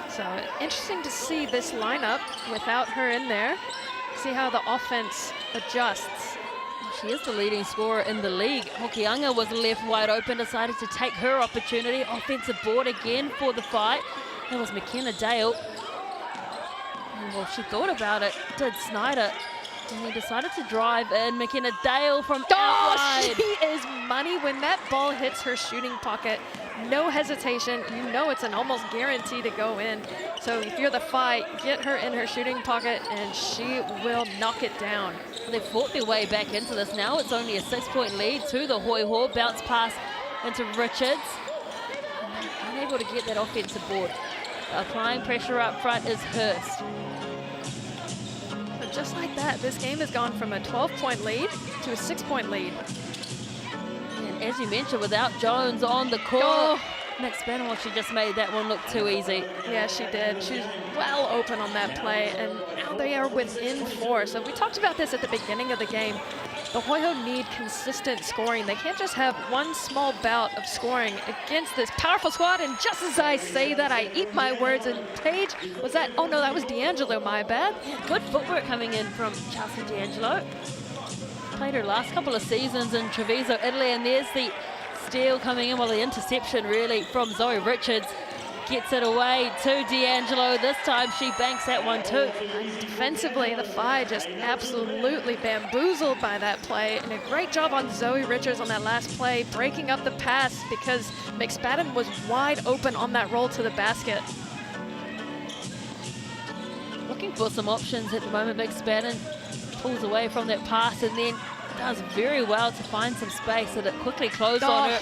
S4: So interesting to see this lineup without her in there. See how the offense adjusts.
S3: She is the leading scorer in the league. Hokianga was left wide open, decided to take her opportunity. Offensive board again for the fight. That was McKenna Dale. And well, she thought about it, did Snyder. And he decided to drive in. McKenna Dale from out wide.
S4: She is money when that ball hits her shooting pocket. No hesitation. You know it's an almost guarantee to go in. So if you're the Whai, get her in her shooting pocket and she will knock it down.
S3: They've fought their way back into this now. It's only a 6-point lead to the Hoiho. Bounce pass into Richards. Unable to get that offensive board. Applying pressure up front is Hurst.
S4: So just like that, this game has gone from a 12-point lead to a 6-point lead.
S3: And as you mentioned, without Jones on the court, Max Bannerwell, she just made that one look too easy.
S4: Yeah, she did. She was well open on that play, and now they are within 4. So we talked about this at the beginning of the game. The Hoiho need consistent scoring. They can't just have one small bout of scoring against this powerful squad. And just as I say that, I eat my words. And Paige, was that? Oh no, that was D'Angelo, my bad.
S3: Good footwork coming in from Chelsea D'Angelo. Played her last couple of seasons in Treviso, Italy, and there's the steal coming in, well, the interception really from Zoe Richards. Gets it away to D'Angelo. This time she banks that one too.
S4: And defensively, the Whai just absolutely bamboozled by that play. And a great job on Zoe Richards on that last play, breaking up the pass because McSpadden was wide open on that roll to the basket.
S3: Looking for some options at the moment. McSpadden pulls away from that pass and then does very well to find some space, and it quickly closed on her.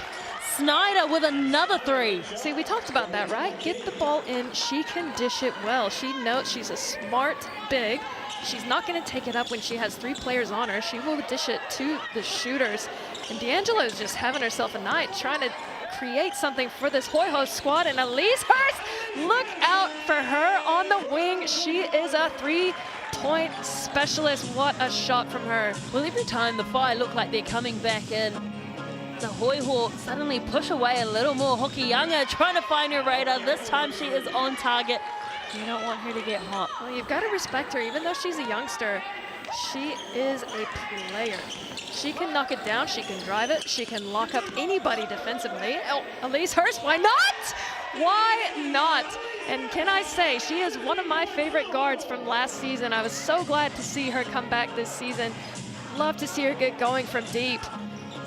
S3: Snyder with another 3.
S4: See, we talked about that, right? Get the ball in. She can dish it well. She knows she's a smart big. She's not going to take it up when she has 3 players on her. She will dish it to the shooters. And D'Angelo is just having herself a night, trying to create something for this Hoiho squad. And Elise Hurst, look out for her on the wing. She is a 3-point specialist. What a shot from her.
S3: Well, every time the Whai look like they're coming back in, the Hoiho suddenly push away a little more. Hokianga trying to find her radar. This time she is on target. You don't want her to get hot.
S4: Well, you've got to respect her. Even though she's a youngster, she is a player. She can knock it down. She can drive it. She can lock up anybody defensively. Oh, Elise Hurst, why not? Why not? And can I say, she is one of my favorite guards from last season. I was so glad to see her come back this season. Love to see her get going from deep.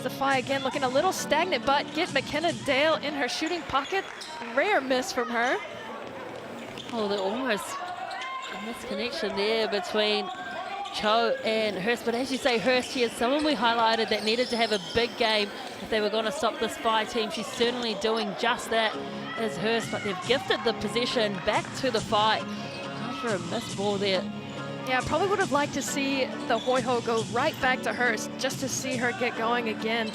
S4: The Whai again looking a little stagnant, but get McKenna Dale in her shooting pocket. Rare miss from her.
S3: Oh, they're almost a misconnection there between Cho and Hurst. But as you say, Hurst here is someone we highlighted that needed to have a big game if they were going to stop this Whai team. She's certainly doing just that as Hurst, but they've gifted the possession back to the Whai after a missed ball there.
S4: Yeah, probably would have liked to see the Hoiho go right back to Hurst just to see her get going again,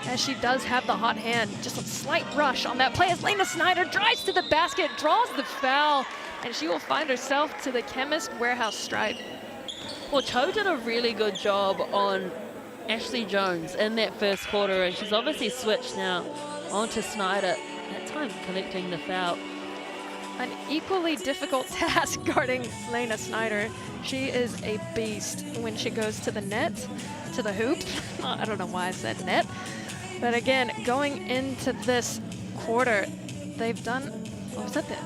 S4: as she does have the hot hand. Just a slight rush on that play as Lena Snyder drives to the basket, draws the foul, and she will find herself to the Chemist Warehouse stripe.
S3: Well, Cho did a really good job on Ashley Jones in that first quarter, and she's obviously switched now onto Snyder, that time collecting the foul.
S4: an equally difficult task guarding Lena Snyder. She is a beast when she goes to the net, to the hoop. I don't know why I said net. But again, going into this quarter, they've done, what was that then?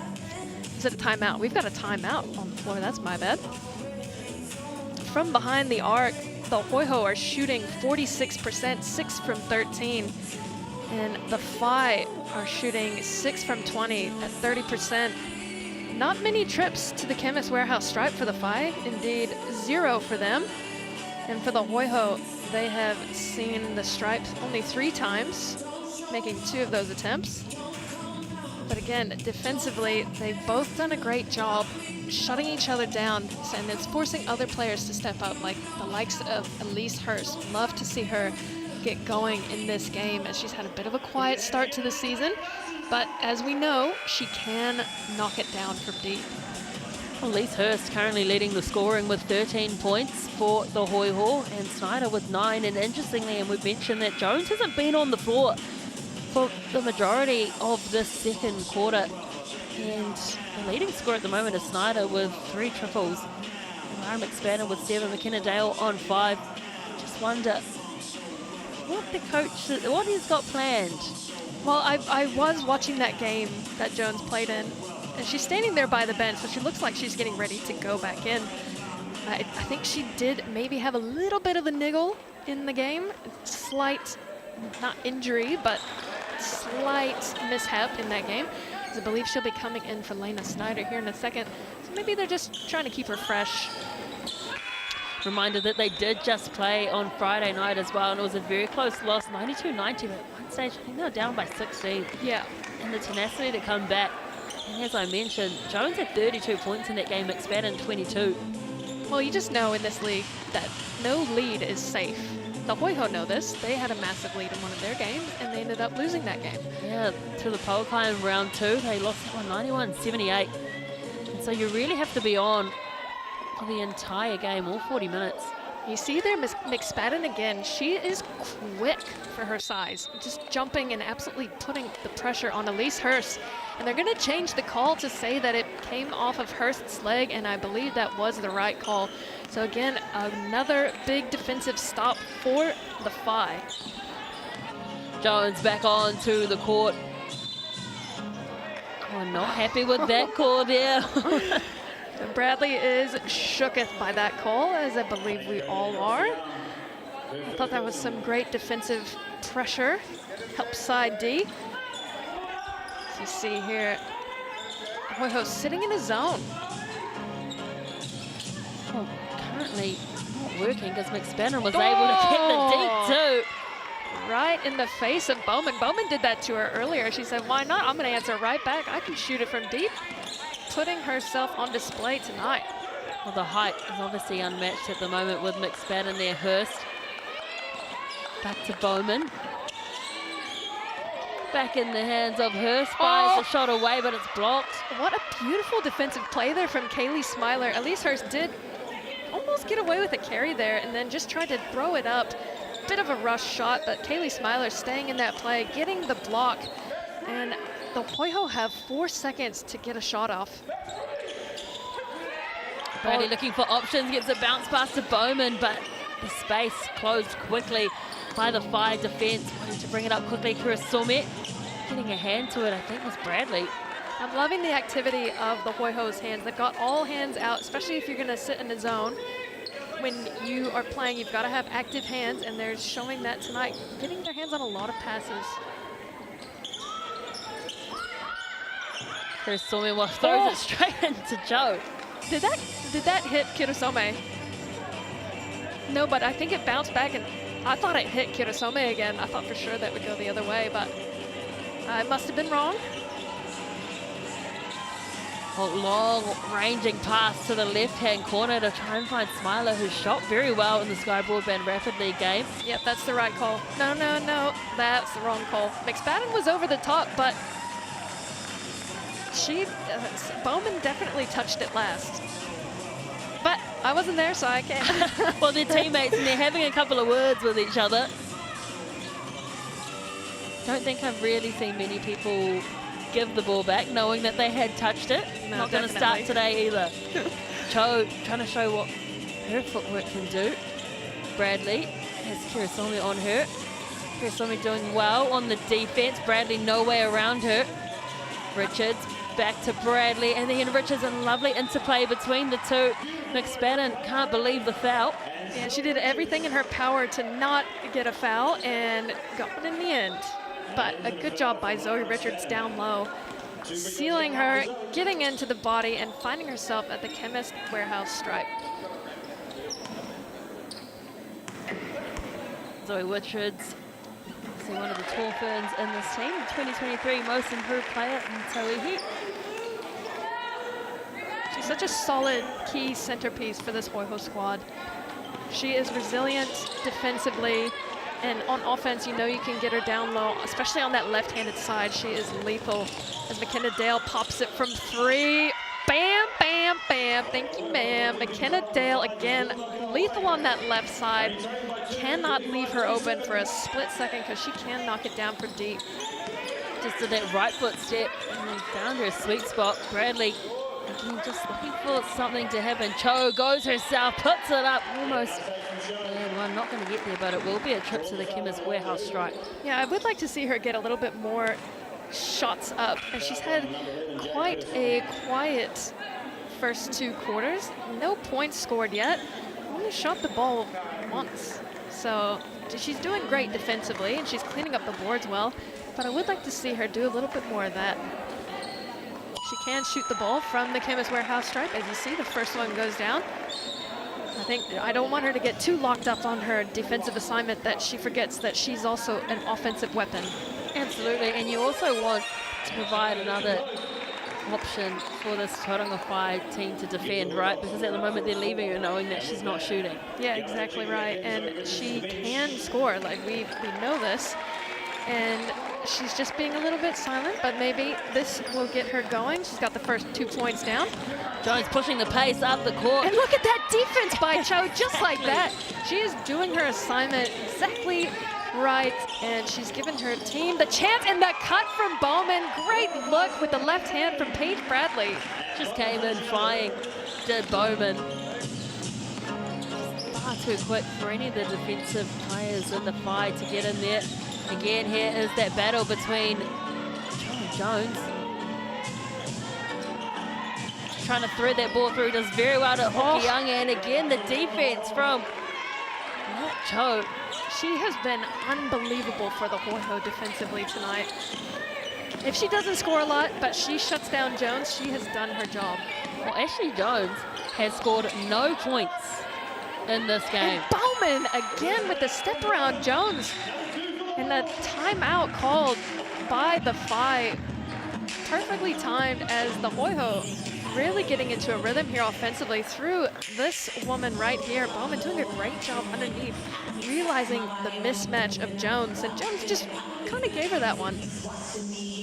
S4: Is it a timeout? We've got a timeout on the floor, that's my bad. From behind the arc, the Hoiho are shooting 46%, 6 from 13. And the Whai are shooting 6 from 20 at 30%. Not many trips to the Chemist Warehouse stripe for the Whai, indeed 0 for them. And for the Hoiho, they have seen the stripes only 3 times, making 2 of those attempts. But again, defensively, they've both done a great job shutting each other down, and it's forcing other players to step up, like the likes of Elise Hurst. Love to see her get going in this game, as she's had a bit of a quiet start to the season. But as we know, she can knock it down from deep.
S3: Elise Hurst currently leading the scoring with 13 points for the Hoiho, and Snyder with 9. And interestingly, and we've mentioned that Jones hasn't been on the floor for the majority of this second quarter. And the leading scorer at the moment is Snyder with 3 triples. Lara McSpadden with 7, McKenna Dale on 5. Just wonder what the coach, what he's got planned.
S4: Well, I was watching that game that Jones played in, and she's standing there by the bench, so she looks like she's getting ready to go back in. I think she did maybe have a little bit of a niggle in the game. Slight, not injury, but slight mishap in that game. I believe she'll be coming in for Lena Snyder here in a second. So maybe they're just trying to keep her fresh.
S3: Reminder that they did just play on Friday night as well, and it was a very close loss, 92-90, but at one stage I think they were down by 16.
S4: Yeah.
S3: And the tenacity to come back. And as I mentioned, Jones had 32 points in that game, McSpadden 22.
S4: Well, you just know in this league that no lead is safe. The Hoiho know this. They had a massive lead in one of their games, and they ended up losing that game.
S3: Yeah, through the pole climb round 2, they lost that one 91-78. And so you really have to be on for the entire game, all 40 minutes.
S4: You see there, McSpadden again. She is quick for her size, just jumping and absolutely putting the pressure on Elise Hurst. And they're going to change the call to say that it came off of Hurst's leg, and I believe that was the right call. So again, another big defensive stop for the Whai.
S3: Jones back on to the court. Oh, not happy with that call there.
S4: Bradley is shooketh by that call, as I believe we all are. I thought that was some great defensive pressure. Help side D. As you see here, Hoiho sitting in a zone.
S3: Well, currently not working because McSpadden was able to get the deep too.
S4: Right in the face of Bowman. Bowman did that to her earlier. She said, why not? I'm going to answer right back. I can shoot it from deep. Putting herself on display tonight.
S3: Well, the height is obviously unmatched at the moment with McSpadden there. Hurst. Back to Bowman. Back in the hands of Hurst. Fires the shot away, but it's blocked.
S4: What a beautiful defensive play there from Kaylee Smiler. Elise Hurst did almost get away with a carry there and then just tried to throw it up. Bit of a rush shot, but Kaylee Smiler staying in that play, getting the block. And the Hoiho have 4 seconds to get a shot off.
S3: Brady looking for options, gives a bounce pass to Bowman, but the space closed quickly by the Whai defense. Wanting to bring it up quickly, Kurasume getting a hand to it, I think was Bradley.
S4: I'm loving the activity of the Hoiho's hands. They've got all hands out, especially if you're going to sit in a zone. When you are playing, you've got to have active hands, and they're showing that tonight, getting their hands on a lot of passes.
S3: Kurasume throws it straight into Joe.
S4: Did that hit Kirasome? No, but I think it bounced back, and I thought it hit Kirasome again. I thought for sure that would go the other way, but I must have been wrong.
S3: A long ranging pass to the left-hand corner to try and find Smiler, who shot very well in the Sky Broadband Rapid League game.
S4: Yep, that's the right call. No, that's the wrong call. McSpadden was over the top, but Bowman definitely touched it last. But I wasn't there, so I can't.
S3: Well, they're teammates and they're having a couple of words with each other. Don't think I've really seen many people give the ball back, knowing that they had touched it.
S4: No,
S3: Not going to start today either. Cho trying to show what her footwork can do. Bradley has Kirisomi on her. Kirisomi doing well on the defense. Bradley no way around her. Richards back to Bradley, and then Richards, a lovely interplay between the two. McSpadden can't believe the foul.
S4: Yeah, she did everything in her power to not get a foul and got it in the end. But a good job by Zoe Richards down low, sealing her, getting into the body, and finding herself at the Chemist Warehouse stripe.
S3: Zoe Richards, one of the tall ferns in this team, 2023 most improved player in Tauihi.
S4: She's such a solid key centerpiece for this Hoiho squad. She is resilient defensively, and on offense, you know you can get her down low, especially on that left-handed side. She is lethal as McKenna Dale pops it from 3. Bam, bam, bam. Thank you, ma'am. McKenna Dale, again, lethal on that left side. Cannot leave her open for a split second because she can knock it down for deep.
S3: Just did that right foot step and found her sweet spot. Bradley, again, just looking for something to happen. Cho goes herself, puts it up almost. And I'm not going to get there, but it will be a trip to the Chemist Warehouse strike.
S4: Yeah, I would like to see her get a little bit more shots up, and she's had quite a quiet first 2 quarters. No points scored yet. Only shot the ball once. So she's doing great defensively, and she's cleaning up the boards well, but I would like to see her do a little bit more of that. She can shoot the ball from the Chemist Warehouse stripe. As you see, the first one goes down. I don't want her to get too locked up on her defensive assignment that she forgets that she's also an offensive weapon.
S3: Absolutely, and you also want to provide another option for this Tauranga Whai team to defend, right? Because at the moment they're leaving her knowing that she's not shooting.
S4: Yeah, exactly right, and she can score, like we know this, and she's just being a little bit silent, but maybe this will get her going. She's got the first 2 points down.
S3: Jones pushing the pace up the court.
S4: And look at that defense by Cho, just like that. She is doing her assignment exactly right, and she's given her team the chance, and the cut from Bowman. Great look with the left hand from Paige Bradley.
S3: Just came in flying, did Bowman. Far too quick for any of the defensive players in the fight to get in there. Again, here is that battle between Cho and Jones. Trying to thread that ball through, does very well to Hoki Young, and again the defense from Cho.
S4: She has been unbelievable for the Hoiho defensively tonight. If she doesn't score a lot, but she shuts down Jones, she has done her job.
S3: Well, Ashley Jones has scored no points in this game.
S4: And Bowman again with the step around Jones. And the timeout called by the Whai. Perfectly timed as the Hoiho really getting into a rhythm here offensively through this woman right here. Bowman doing a great job underneath, realizing the mismatch of Jones, and Jones just kind of gave her that one.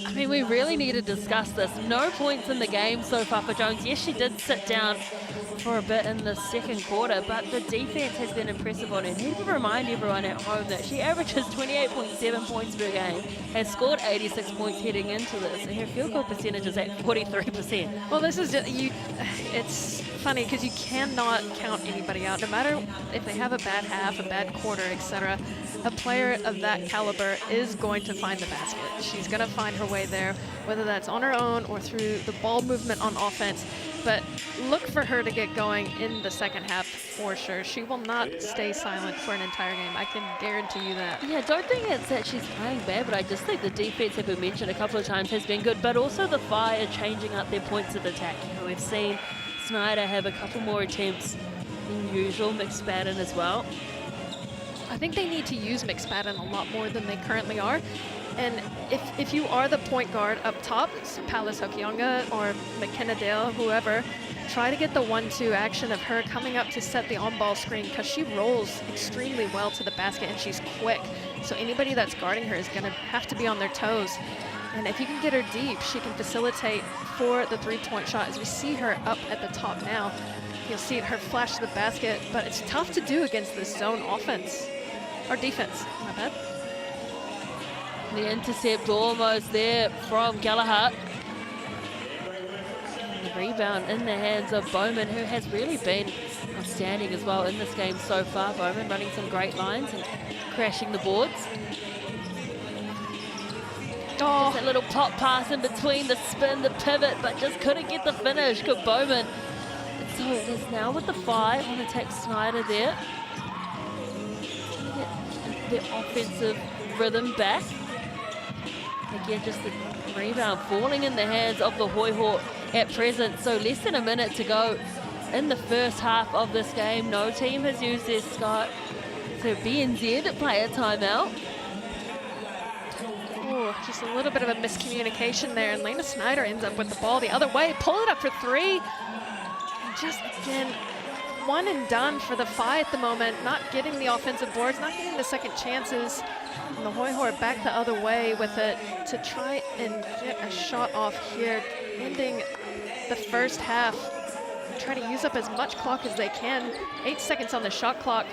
S3: I mean, we really need to discuss this. No points in the game so far for Jones. Yes, she did sit down for a bit in the second quarter, but the defense has been impressive on her. Need to remind everyone at home that she averages 28.7 points per game, has scored 86 points heading into this, and her field goal percentage is at 43%.
S4: Well, this is just, it's funny because you cannot count anybody out, no matter if they have a bad half, a bad quarter, etc. A player of that caliber is going to find the basket. She's going to find her way there, whether that's on her own or through the ball movement on offense. But look for her to get going in the second half for sure. She will not stay silent for an entire game. I can guarantee you that.
S3: Yeah, I don't think it's that she's playing bad, but I just think the defense, have been mentioned a couple of times, has been good. But also the Whai are changing up their points of attack. You know, we've seen Snyder have a couple more attempts than usual, McSpadden as well.
S4: I think they need to use McSpadden a lot more than they currently are. And if you are the point guard up top, Palace Hokianga or McKenna Dale, whoever, try to get the 1-2 action of her coming up to set the on-ball screen, because she rolls extremely well to the basket and she's quick. So anybody that's guarding her is going to have to be on their toes. And if you can get her deep, she can facilitate for the three-point shot. As we see her up at the top now, you'll see her flash to the basket, but it's tough to do against this zone offense. Or defense, my bad.
S3: The intercept almost there from Gallagher. And the rebound in the hands of Bowman, who has really been outstanding as well in this game so far. Bowman running some great lines and crashing the boards. Just that little pop pass in between the spin, the pivot, but just couldn't get the finish. Good Bowman. So it is now with the 5 on attack Snyder there. Get the offensive rhythm back. Again, just the rebound falling in the hands of the Hoiho at present. So less than a minute to go in the first half of this game. No team has used their BNZ player timeout.
S4: Oh, just a little bit of a miscommunication there, and Lena Snyder ends up with the ball the other way. Pull it up for 3. And just again, one and done for the 5 at the moment. Not getting the offensive boards, not getting the second chances. And the Hoiho are back the other way with it to try and get a shot off here, ending the first half. Try to use up as much clock as they can. 8 seconds on the shot clock.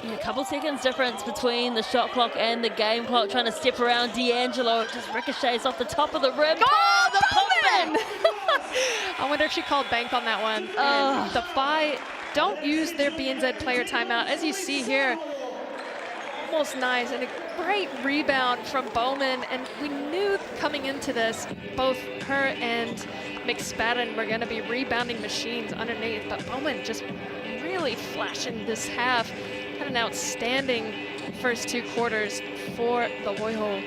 S3: Yeah, a couple seconds difference between the shot clock and the game clock. Trying to step around D'Angelo. Just ricochets off the top of the rim.
S4: Oh, the putback! I wonder if she called bank on that one. And the Phi don't use their BNZ player timeout. As you see here, almost nice. And a great rebound from Bowman. And we knew coming into this, both her and McSpadden were going to be rebounding machines underneath. But Bowman just really flashing this half. Had an outstanding first 2 quarters for the Hoiho.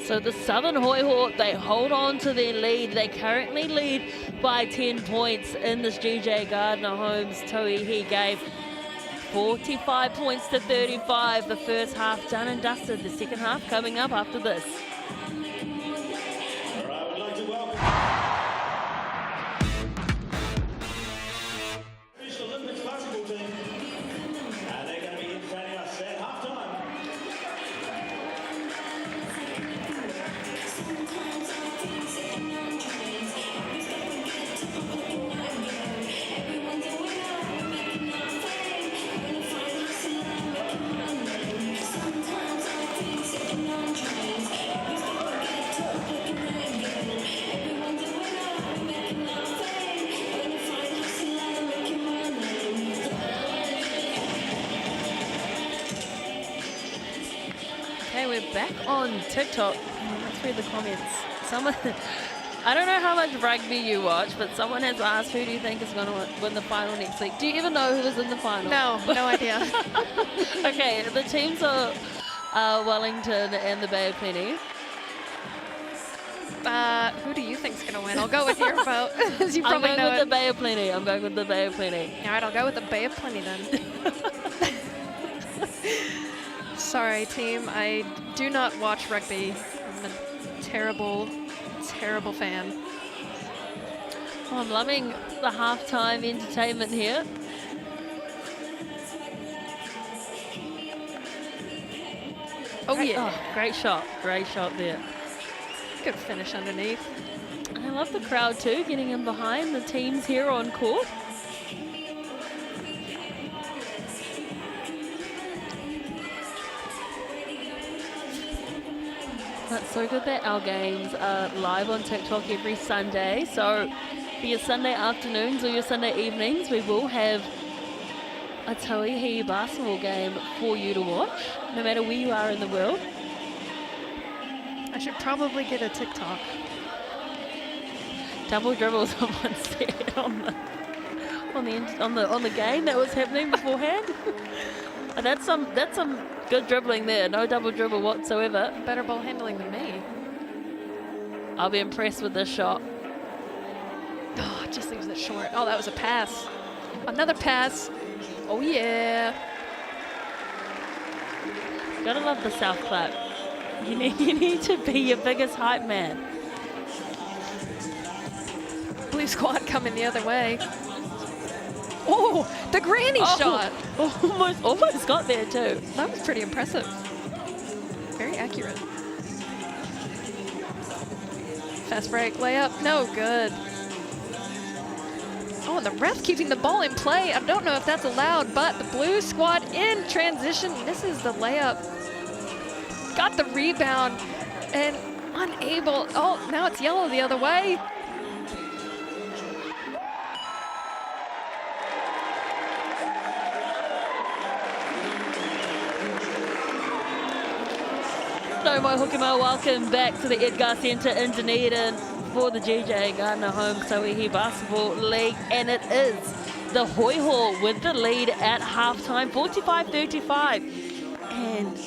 S3: So the Southern Hoiho, they hold on to their lead. They currently lead by 10 points in this GJ Gardner Holmes Tauihi game. 45 points to 35. The first half done and dusted. The second half coming up after this.
S2: All right, we'd like to welcome the Olympics basketball team. And they're going to be entertaining us at halftime.
S3: Okay, we're back on TikTok. Let's read the comments. Someone, I don't know how much rugby you watch, but someone has asked, who do you think is going to win the final next week? Do you even know who was in the final?
S4: No, no idea.
S3: Okay, the teams are Wellington and the Bay of Plenty.
S4: Who do you think's gonna win? I'll go with your vote, as you probably
S3: I'm
S4: know
S3: going with
S4: it.
S3: the Bay of Plenty. I'm going with the Bay of Plenty.
S4: All right, I'll go with the Bay of Plenty then. Sorry, team. I do not watch rugby. I'm a terrible, terrible fan.
S3: Oh, I'm loving the halftime entertainment here.
S4: Oh, yeah.
S3: Oh, great shot there.
S4: Good finish underneath.
S3: And I love the crowd too, getting in behind the teams here on court. That's so good that our games are live on TikTok every Sunday. So for your Sunday afternoons or your Sunday evenings, we will have a Tauihi basketball game for you to watch, no matter where you are in the world.
S4: I should probably get a TikTok.
S3: Double dribble, someone said on the game that was happening beforehand. That's some good dribbling there. No double dribble whatsoever.
S4: Better ball handling than me.
S3: I'll be impressed with this shot.
S4: Oh, it just leaves it short. Oh, that was a pass. Another pass. Oh yeah.
S3: Gotta love the South clap. You need to be your biggest hype man.
S4: Blue squad coming the other way. Oh, the granny shot.
S3: Almost got there too.
S4: That was pretty impressive. Very accurate. Fast break, layup, no good. Oh, and the ref keeping the ball in play. I don't know if that's allowed, but the blue squad in transition misses the layup. got the rebound and unable. Oh, now it's yellow the other way.
S3: No more hukimo, welcome back to the Edgar Centre in Dunedin for the GJ Gardner Home Tauihi Basketball League, and it is the Hoiho with the lead at halftime, 45-35. And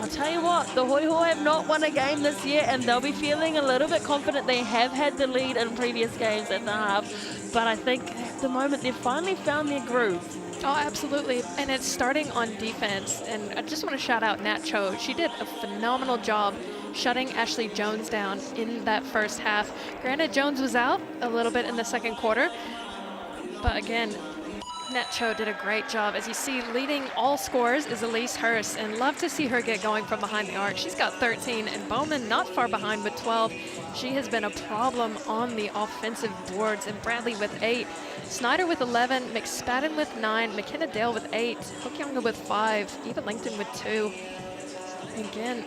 S3: I'll tell you what, the Hoiho have not won a game this year, and they'll be feeling a little bit confident. They have had the lead in previous games at the half, but I think at the moment they've finally found their groove.
S4: Oh, absolutely. And it's starting on defense. And I just want to shout out Nat Cho. She did a phenomenal job shutting Ashley Jones down in that first half. Granted, Jones was out a little bit in the second quarter. But again, Nat Cho did a great job. As you see, leading all scorers is Elise Hurst, and love to see her get going from behind the arc. She's got 13, and Bowman not far behind with 12. She has been a problem on the offensive boards, and Bradley with 8. Snyder with 11, McSpadden with 9, McKenna Dale with 8, Hokianga with 5, Eva Langton with 2. Again,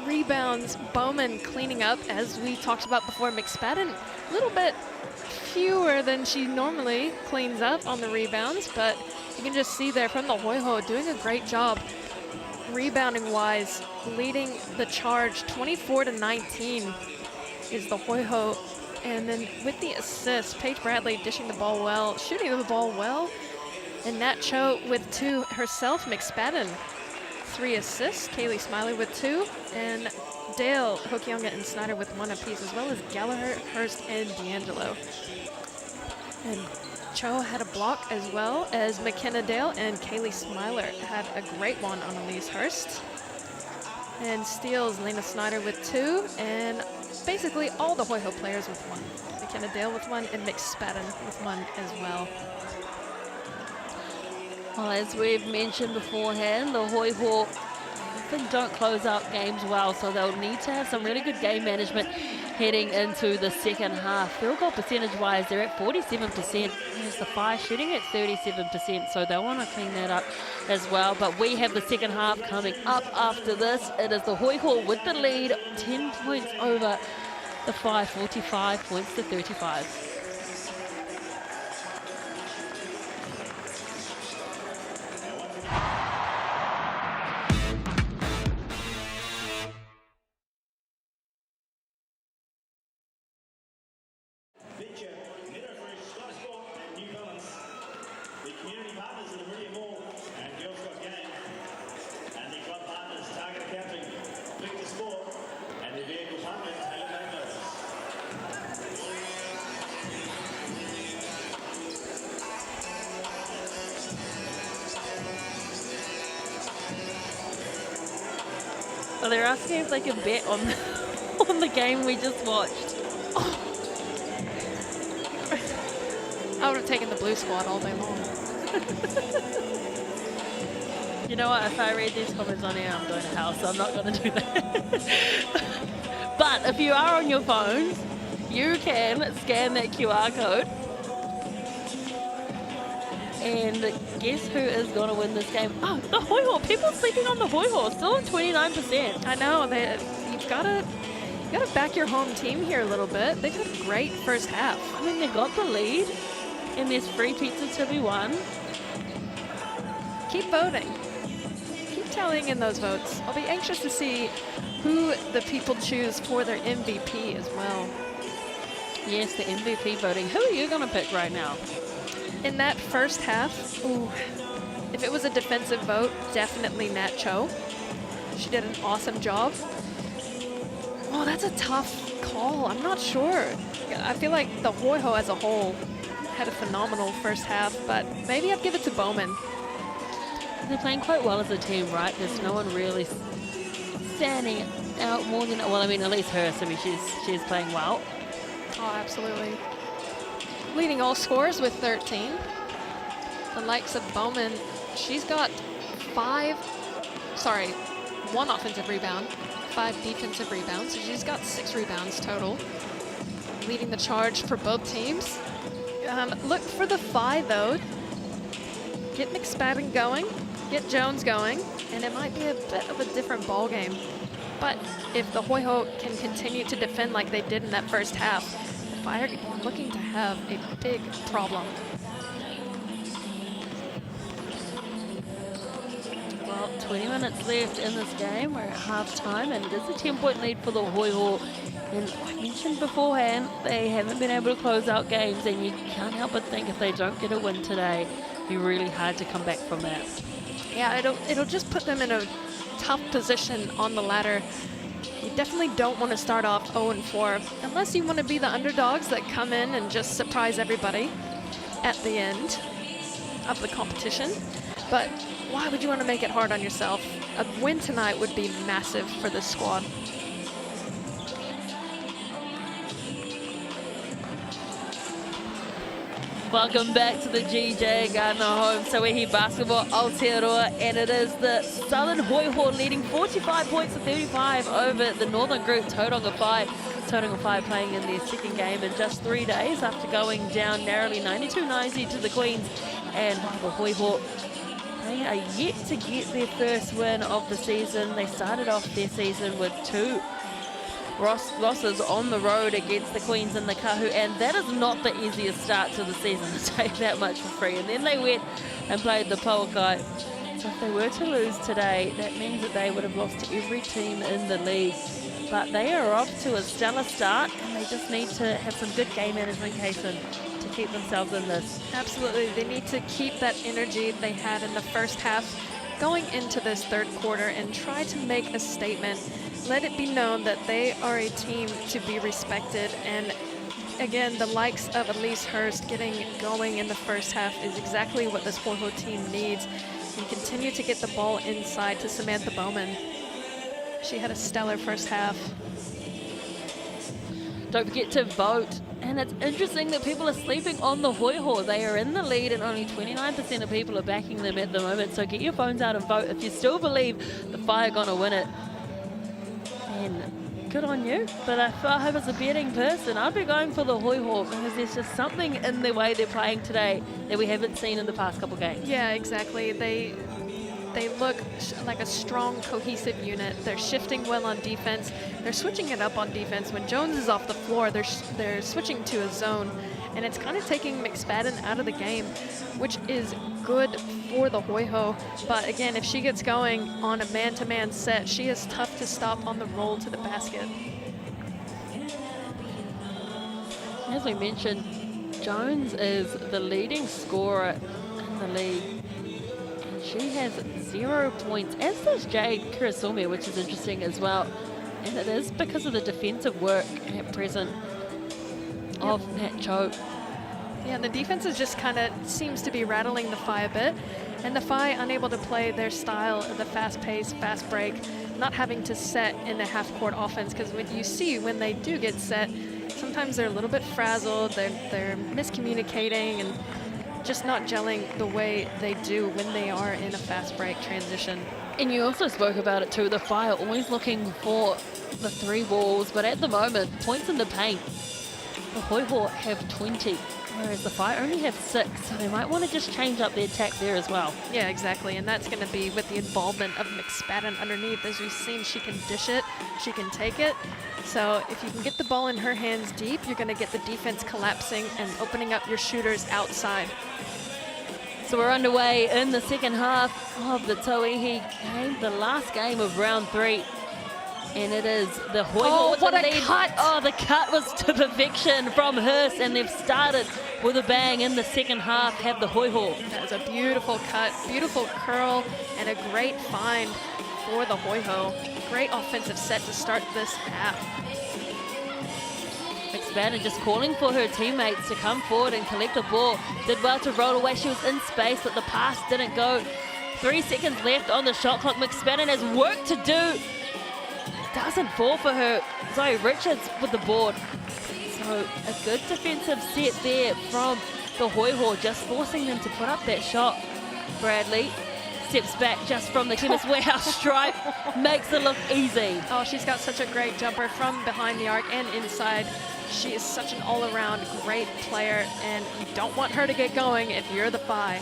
S4: rebounds, Bowman cleaning up, as we talked about before. McSpadden a little bit fewer than she normally cleans up on the rebounds, but you can just see there from the Hoiho doing a great job rebounding wise, leading the charge. 24-19 is the Hoiho. And then with the assist, Paige Bradley dishing the ball well, shooting the ball well, and Nat Cho with 2 herself. McSpadden 3 assists, Kaylee Smiley with 2, and Dale, Hokianga, and Snyder with 1 apiece, as well as Gallagher, Hurst, and D'Angelo. And Cho had a block, as well as McKenna Dale, and Kaylee Smiler had a great one on Elise Hurst. And steals, Lena Snyder with 2, and basically all the Hoiho players with 1. McKenna Dale with 1, and McSpadden with 1 as well.
S3: Well, as we've mentioned beforehand, the Hoiho don't close out games well, so they'll need to have some really good game management heading into the second half. Field goal percentage-wise, they're at 47%. There's the Fire shooting at 37%, so they'll want to clean that up as well. But we have the second half coming up after this. It is the Hoiho with the lead, 10 points over the Fire, 45 points to 35. Well, they're asking if they can bet on on the game we just watched.
S4: Oh. I would have taken the blue squad all day long.
S3: You know what? If I read these comments on air, I'm going to hell, so I'm not going to do that. But if you are on your phones, you can scan that QR code. And guess who is going to win this game? Oh, the Hoiho. People sleeping on the Hoiho. Still at 29%.
S4: I know. You've got to back your home team here a little bit. They've had a great first half.
S3: I mean, they got the lead, and there's free pizza to be won.
S4: Keep voting. Keep tallying in those votes. I'll be anxious to see who the people choose for their MVP as well.
S3: Yes, the MVP voting. Who are you going to pick right now?
S4: In that first half, ooh, if it was a defensive vote, definitely Nat Cho. She did an awesome job. Oh, that's a tough call. I'm not sure. I feel like the Hoiho as a whole had a phenomenal first half, but maybe I'd give it to Bowman.
S3: They're playing quite well as a team, right? There's no one really standing out more than, well, I mean, Elise Hurst, I mean, she's playing well.
S4: Oh, absolutely. Leading all scorers with 13. The likes of Bowman, she's got 1 offensive rebound, 5 defensive rebounds. So she's got 6 rebounds total. Leading the charge for both teams. Look for the Phi, though. Get McSpadden going. get Jones going, and it might be a bit of a different ball game. But if the Hoiho can continue to defend like they did in that first half, the Fire are looking to have a big problem.
S3: Well, 20 minutes left in this game. We're at half-time, and it is a 10-point lead for the Hoiho. And I mentioned beforehand, they haven't been able to close out games, and you can't help but think if they don't get a win today, it'll be really hard to come back from that.
S4: Yeah, it'll just put them in a tough position on the ladder. You definitely don't want to start off 0-4 unless you want to be the underdogs that come in and just surprise everybody at the end of the competition. But why would you want to make it hard on yourself? A win tonight would be massive for this squad.
S3: Welcome back to the GJ Gardner home, Tauihi Basketball Aotearoa, and it is the Southern Hoiho leading 45 points to 35 over the Northern group, Tauihi Whai. Tauihi Whai playing in their second game in just 3 days after going down narrowly 92-90 to the Queens. And the Hoiho, they are yet to get their first win of the season. They started off their season with 2 losses on the road against the Queens and the Kahu, and that is not the easiest start to the season, to take that much for free. And then they went and played the Paukai. So if they were to lose today, that means that they would have lost to every team in the league. But they are off to a stellar start, and they just need to have some good game management, Kason, to keep themselves in this.
S4: Absolutely, they need to keep that energy they had in the first half going into this third quarter and try to make a statement. Let it be known that they are a team to be respected. And again, the likes of Elise Hurst getting going in the first half is exactly what this Hoiho team needs. And continue to get the ball inside to Samantha Bowman. She had a stellar first half.
S3: Don't forget to vote. And it's interesting that people are sleeping on the Hoiho. They are in the lead and only 29% of people are backing them at the moment. So get your phones out and vote if you still believe the Fire are going to win it. And good on you. But if I was a betting person, I'd be going for the Hoiho because there's just something in the way they're playing today that we haven't seen in the past couple games.
S4: Yeah, exactly. They look like a strong, cohesive unit. They're shifting well on defense. They're switching it up on defense. When Jones is off the floor, they're switching to a zone. And it's kind of taking McSpadden out of the game, which is good for the Hoiho. But again, if she gets going on a man-to-man set, she is tough to stop on the roll to the basket.
S3: As we mentioned, Jones is the leading scorer in the league. And she has 0 points, as does Jade Kurasumi, which is interesting as well. And it is because of the defensive work at present of Nat Cho.
S4: Yeah, the defense is just kind of seems to be rattling the Fire a bit, and the Fire unable to play their style of the fast pace, fast break, not having to set in the half-court offense, because when they do get set, sometimes they're a little bit frazzled, they're miscommunicating and just not gelling the way they do when they are in a fast break transition.
S3: And you also spoke about it too, the Fire always looking for the 3 balls, but at the moment, points in the paint, the Hoiho have 20, whereas the Fire only have 6, so they might want to just change up their attack there as well.
S4: Yeah, exactly, and that's going to be with the involvement of McSpadden underneath. As we've seen, she can dish it, she can take it. So if you can get the ball in her hands deep, you're going to get the defense collapsing and opening up your shooters outside.
S3: So we're underway in the second half of the Tauihi game, the last game of round 3. And it is the Hoiho with
S4: what
S3: the
S4: a
S3: lead.
S4: cut!
S3: Oh, the cut was to perfection from Hurst, and they've started with a bang in the second half, have the Hoiho.
S4: That was a beautiful cut, beautiful curl, and a great find for the Hoiho. Great offensive set to start this half.
S3: McSpadden just calling for her teammates to come forward and collect the ball. Did well to roll away. She was in space, but the pass didn't go. 3 seconds left on the shot clock. McSpadden has work to do. Doesn't fall for her. Zoe Richards with the board. So a good defensive set there from the Hoiho, just forcing them to put up that shot. Bradley steps back just from the Chemist Warehouse stripe, makes it look easy.
S4: Oh, she's got such a great jumper from behind the arc and inside. She is such an all-around great player, and you don't want her to get going if you're the Fi.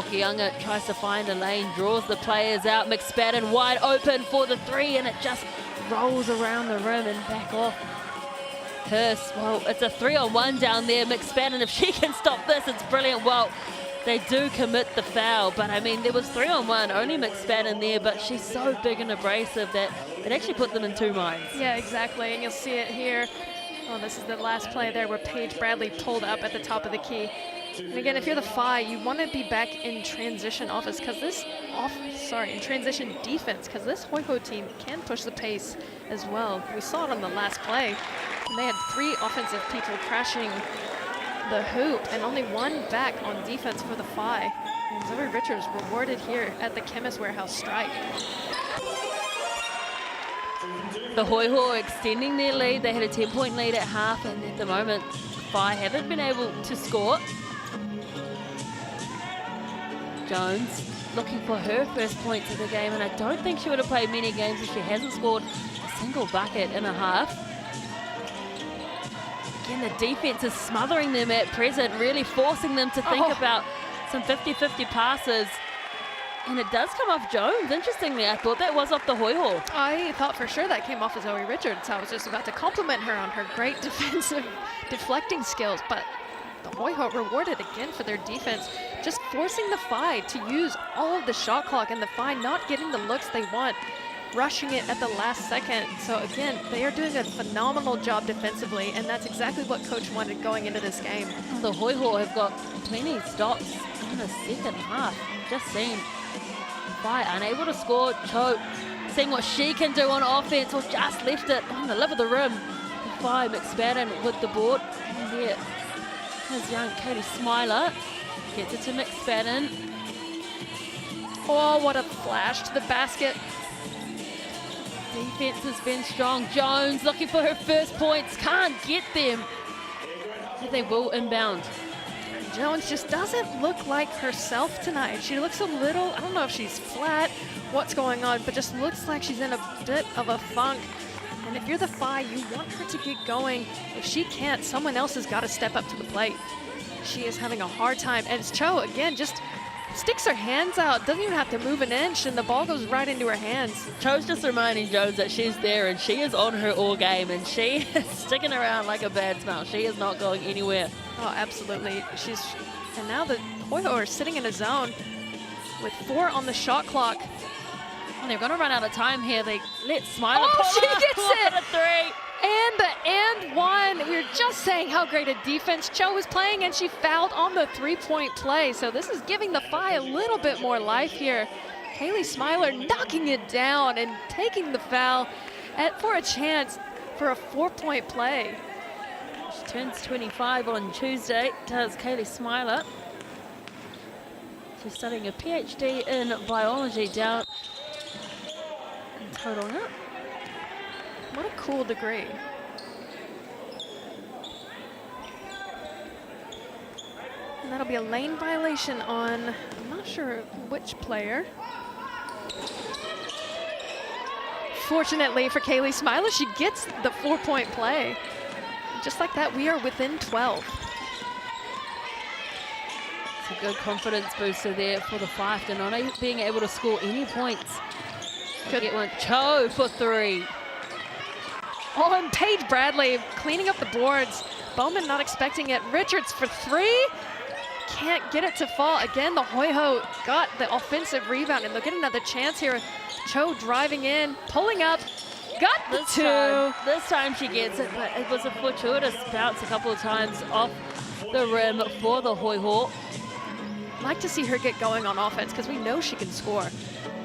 S3: Hokianga tries to find a lane, draws the players out. McSpadden wide open for the three, and it just rolls around the rim and back off. Hurst, well, it's a 3-on-1 down there. McSpadden, if she can stop this, it's brilliant. Well, they do commit the foul, but I mean, there was 3-on-1, only McSpadden there, but she's so big and abrasive that it actually put them in two minds.
S4: Yeah, exactly, and you'll see it here. Oh, this is the last play there where Paige Bradley pulled up at the top of the key. And again, if you're the FI, you want to be back in transition offense because this in transition defense, because this Hoiho team can push the pace as well. We saw it on the last play. And they had 3 offensive people crashing the hoop and only 1 back on defense for the FI. And Zoe Richards rewarded here at the Chemist Warehouse strike.
S3: The Hoiho extending their lead. They had a 10-point lead at half, and at the moment, FI haven't been able to score. Jones looking for her first points of the game, and I don't think she would have played many games if she hasn't scored a single bucket in a half. Again, the defense is smothering them at present, really forcing them to think about some 50-50 passes. And it does come off Jones. Interestingly, I thought that was off the Hoiho.
S4: I thought for sure that came off of Zoe Richards. I was just about to compliment her on her great defensive deflecting skills, but the Hoiho rewarded again for their defense, just forcing the FI to use all of the shot clock and the FI not getting the looks they want, rushing it at the last second. So again, they are doing a phenomenal job defensively, and that's exactly what Coach wanted going into this game.
S3: The Hoiho have got plenty of stops in the second half. Just seen FI unable to score. Cho seeing what she can do on offense, or just left it on the lip of the rim. FI McSpadden with the board. And there is young Katie Smiler. Gets it to McSpadden.
S4: Oh, what a flash to the basket.
S3: Defense has been strong. Jones looking for her first points. Can't get them. But they will inbound.
S4: Jones just doesn't look like herself tonight. She looks a little, I don't know if she's flat, what's going on, but just looks like she's in a bit of a funk. And if you're the FI, you want her to get going. If she can't, someone else has got to step up to the plate. She is having a hard time. And Cho, again, just sticks her hands out, doesn't even have to move an inch, and the ball goes right into her hands.
S3: Cho's just reminding Jones that she's there, and she is on her all game, and she is sticking around like a bad smell. She is not going anywhere.
S4: Oh, absolutely. And now the Hoiho are sitting in a zone with 4 on the shot clock.
S3: Well, they're going to run out of time here. They let Smiler
S4: she gets it!
S3: A 3.
S4: And one. We were just saying how great a defense Cho was playing, and she fouled on the 3-point play. So this is giving the FI a little bit more life here. Kaylee Smiler knocking it down and taking the foul for a chance for a 4-point play.
S3: She turns 25 on Tuesday, does Kaylee Smiler. She's studying a PhD in biology down in Tauranga.
S4: What a cool degree. And that'll be a lane violation on, I'm not sure which player. Fortunately for Kaylee Smiler, she gets the 4-point play. Just like that, we are within 12.
S3: It's a good confidence booster there for the FI after not being able to score any points. Could get one. Cho for 3.
S4: Oh, and Paige Bradley cleaning up the boards. Bowman not expecting it. Richards for 3. Can't get it to fall. Again, the Hoiho got the offensive rebound, and they'll get another chance here. Cho driving in, pulling up, got the 2.
S3: This time she gets it, but it was a fortuitous bounce a couple of times off the rim for the Hoiho.
S4: Like to see her get going on offense because we know she can score.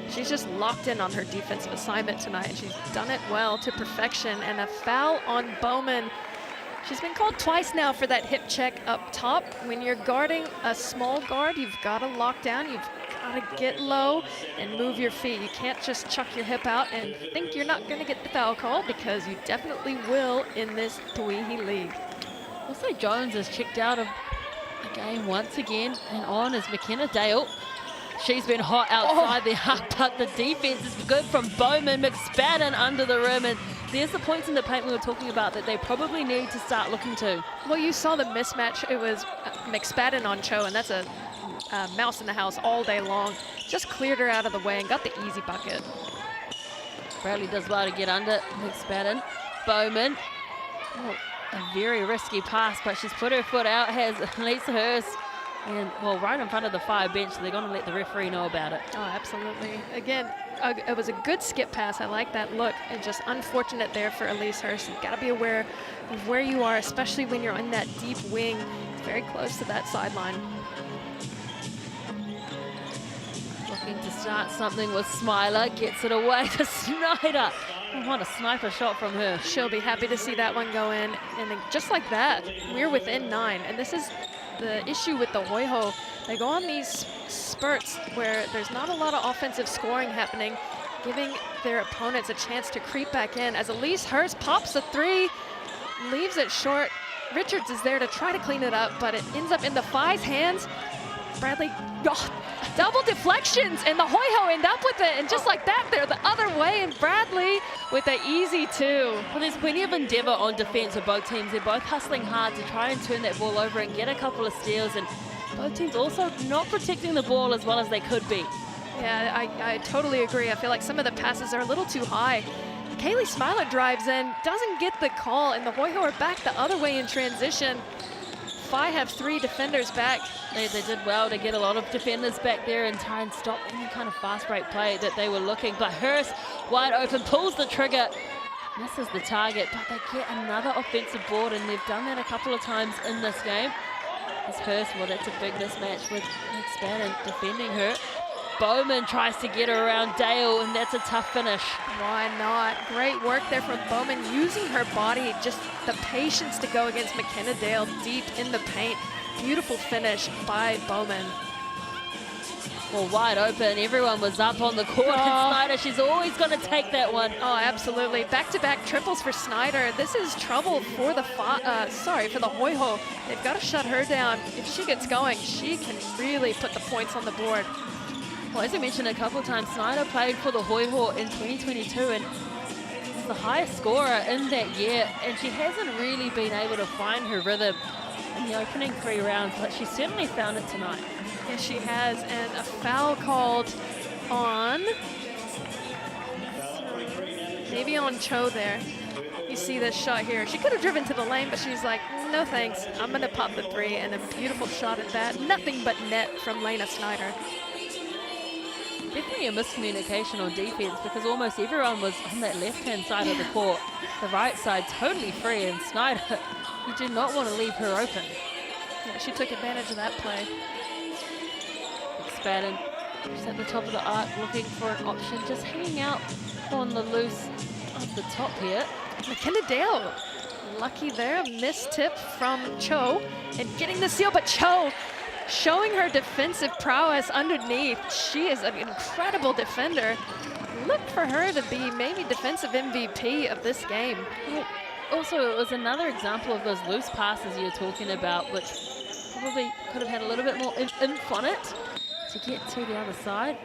S4: She's just locked in on her defensive assignment tonight, and she's done it well to perfection. And a foul on Bowman. She's been called twice now for that hip check up top. When you're guarding a small guard, you've got to lock down. You've got to get low and move your feet. You can't just chuck your hip out and think you're not going to get the foul call, because you definitely will in this Tauihi League.
S3: Also, Jones is checked out of the game once again, and on is McKenna Dale. She's been hot outside the arc, but the defense is good from Bowman. McSpadden under the rim, and there's the points in the paint we were talking about that they probably need to start looking to.
S4: Well, you saw the mismatch. It was McSpadden on Cho, and that's a mouse in the house all day long. Just cleared her out of the way and got the easy bucket.
S3: Bradley does well to get under. McSpadden. Bowman. Oh, a very risky pass, but she's put her foot out, has Lisa Hurst. And, well, right in front of the fire bench, so they're going to let the referee know about it.
S4: Oh, absolutely. Again, it was a good skip pass. I like that look. And just unfortunate there for Elise Hurst. You've got to be aware of where you are, especially when you're in that deep wing, very close to that sideline.
S3: Looking to start something with Smiler. Gets it away to Snyder. Oh, what a sniper shot from her.
S4: She'll be happy to see that one go in. And then just like that, we're within 9. And this is the issue with the Hoiho. They go on these spurts where there's not a lot of offensive scoring happening, giving their opponents a chance to creep back in. As Elise Hurst pops a 3, leaves it short. Richards is there to try to clean it up, but it ends up in the Phi's hands. Bradley, double deflections, and the Hoiho end up with it. And just like that, they're the other way, and Bradley with an easy 2.
S3: Well, there's plenty of endeavour on defence of both teams. They're both hustling hard to try and turn that ball over and get a couple of steals, and both teams also not protecting the ball as well as they could be.
S4: Yeah, I totally agree. I feel like some of the passes are a little too high. Kaylee Smiler drives in, doesn't get the call, and the Hoiho are back the other way in transition. Phi have 3 defenders back.
S3: They did well to get a lot of defenders back there and try and stop any kind of fast break play that they were looking. But Hurst, wide open, pulls the trigger, misses the target, but they get another offensive board, and they've done that a couple of times in this game. As Hurst, well, that's a big mismatch with McSpadden defending her. Bowman tries to get her around Dale, and that's a tough finish.
S4: Why not? Great work there from Bowman, using her body, just the patience to go against McKenna Dale deep in the paint. Beautiful finish by Bowman.
S3: Well, wide open, everyone was up on the court, and Snyder, she's always going to take that one.
S4: Oh, absolutely. Back-to-back triples for Snyder. This is trouble for the Hoiho. They've got to shut her down. If she gets going, she can really put the points on the board.
S3: Well, as I mentioned a couple of times, Snyder played for the Hoiho in 2022 and is the highest scorer in that year, and she hasn't really been able to find her rhythm in the opening 3 rounds, but she certainly found it tonight.
S4: Yes, she has, and a foul called on, maybe on Cho there. You see this shot here. She could have driven to the lane, but she's like, no thanks, I'm gonna pop the 3, and a beautiful shot at that. Nothing but net from Lena Snyder.
S3: Definitely a miscommunication on defense, because almost everyone was on that left-hand side of the court. The right side totally free, and Snyder, you do not want to leave her open.
S4: Yeah, she took advantage of that play.
S3: McSpadden, just at the top of the arc, looking for an option, just hanging out on the loose of the top here.
S4: McKenna Dale, lucky there, a missed tip from Cho, and getting the steal, but Cho showing her defensive prowess underneath. She is an incredible defender. Look for her to be maybe defensive MVP of this game.
S3: Well, also, it was another example of those loose passes you're talking about, which probably could have had a little bit more oomph on it to get to the other side.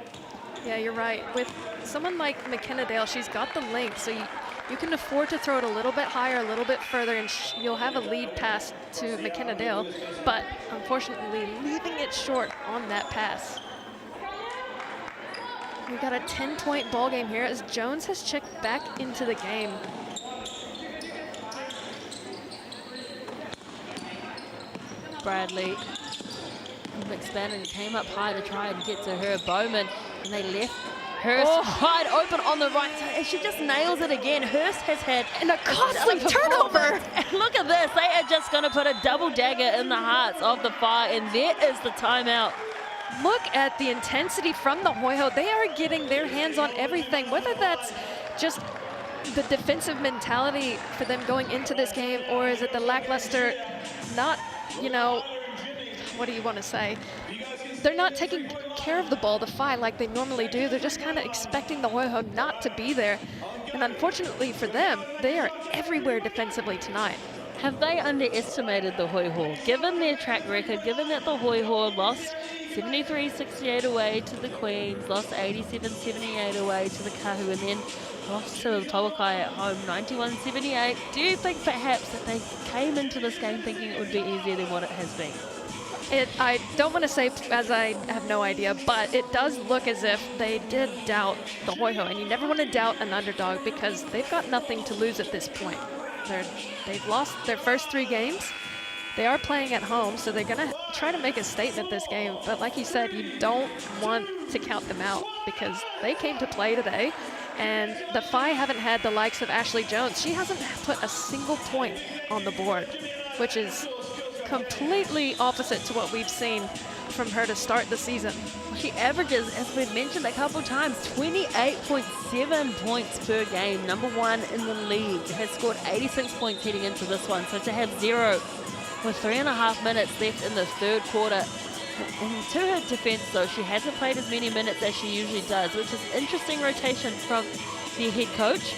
S4: Yeah, you're right. With someone like McKenna Dale, she's got the length, so you can afford to throw it a little bit higher, a little bit further, and you'll have a lead pass to McKenna Dale, but unfortunately leaving it short on that pass. We got a 10-point ball game here as Jones has checked back into the game.
S3: Bradley and McSpadden came up high to try and get to her. Bowman, and they left Hurst wide open on the right side, and she just nails it again. Hurst has had
S4: a costly turnover.
S3: And look at this, they are just going to put a double dagger in the hearts of the Fire, and there is the timeout.
S4: Look at the intensity from the Hoiho. They are getting their hands on everything, whether that's just the defensive mentality for them going into this game, or is it the lackluster, not, you know, what do you want to say? They're not taking care of the ball, the Phi, like they normally do. They're just kind of expecting the Hoiho not to be there. And unfortunately for them, they are everywhere defensively tonight.
S3: Have they underestimated the Hoiho? Given their track record, given that the Hoiho lost 73-68 away to the Queens, lost 87-78 away to the Kahu, and then lost to Tauahi at home 91-78. Do you think perhaps that they came into this game thinking it would be easier than what it has been?
S4: I don't want to say as I have no idea, but it does look as if they did doubt the Hoiho, and you never want to doubt an underdog because they've got nothing to lose at this point. They've lost their first 3 games. They are playing at home, so they're going to try to make a statement this game. But like you said, you don't want to count them out because they came to play today, and the Phi haven't had the likes of Ashley Jones. She hasn't put a single point on the board, which is completely opposite to what we've seen from her to start the season.
S3: She averages, as we've mentioned a couple times, 28.7 points per game. #1 in the league. Has scored 86 points heading into this one. So to have 0 with 3.5 minutes left in the third quarter. And to her defense, though, she hasn't played as many minutes as she usually does, which is interesting rotation from the head coach.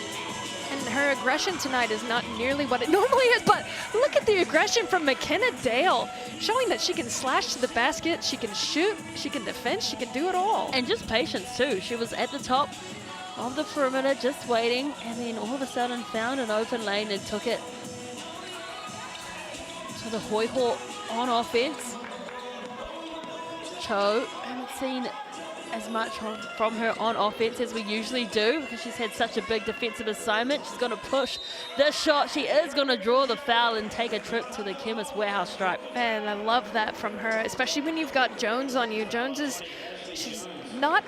S4: And her aggression tonight is not nearly what it normally is, but look at the aggression from McKenna Dale, showing that she can slash to the basket, she can shoot, she can defend, she can do it all.
S3: And just patience, too. She was at the top of the perimeter, just waiting, and then all of a sudden found an open lane and took it to the Hoiho on offense. Cho, haven't seen as much from her on offense as we usually do because she's had such a big defensive assignment. She's going to push this shot. She is going to draw the foul and take a trip to the Chemist Warehouse stripe.
S4: And I love that from her, especially when you've got Jones on you. She's not,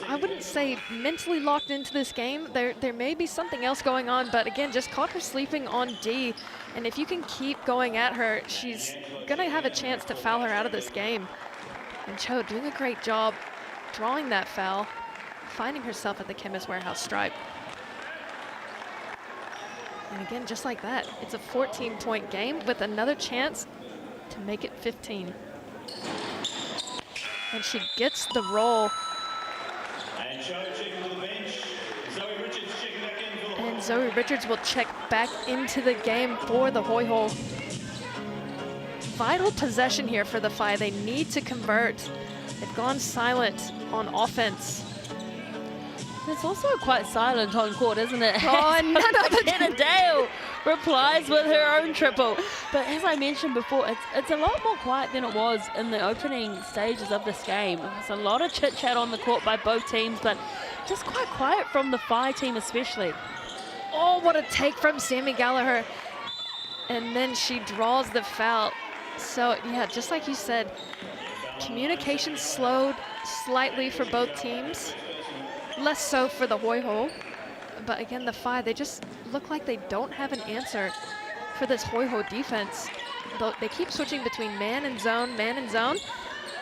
S4: I wouldn't say mentally locked into this game. There may be something else going on, but again, just caught her sleeping on D. And if you can keep going at her, she's going to have a chance to foul her out of this game. And Cho doing a great job drawing that foul, finding herself at the Chemist Warehouse stripe. And again, just like that, it's a 14-point game with another chance to make it 15. And she gets the roll.
S2: And Cho checking to the bench. Zoe Richards checking back in for the
S4: And Zoe Richards will check back into the game for the Hoiho. Vital possession here for the Phi. They need to convert. They've gone silent on offense.
S3: It's also quite silent on court, isn't it?
S4: Oh, none of it.
S3: McKenna Dale replies with her own triple. But as I mentioned before, it's a lot more quiet than it was in the opening stages of this game. There's a lot of chit-chat on the court by both teams, but just quite quiet from the Phi team especially.
S4: Oh, what a take from Sammy Gallagher. And then she draws the foul. So, yeah, just like you said, communication slowed slightly for both teams. Less so for the Hoiho. But again, the Phi, they just look like they don't have an answer for this Hoiho defense. They keep switching between man and zone,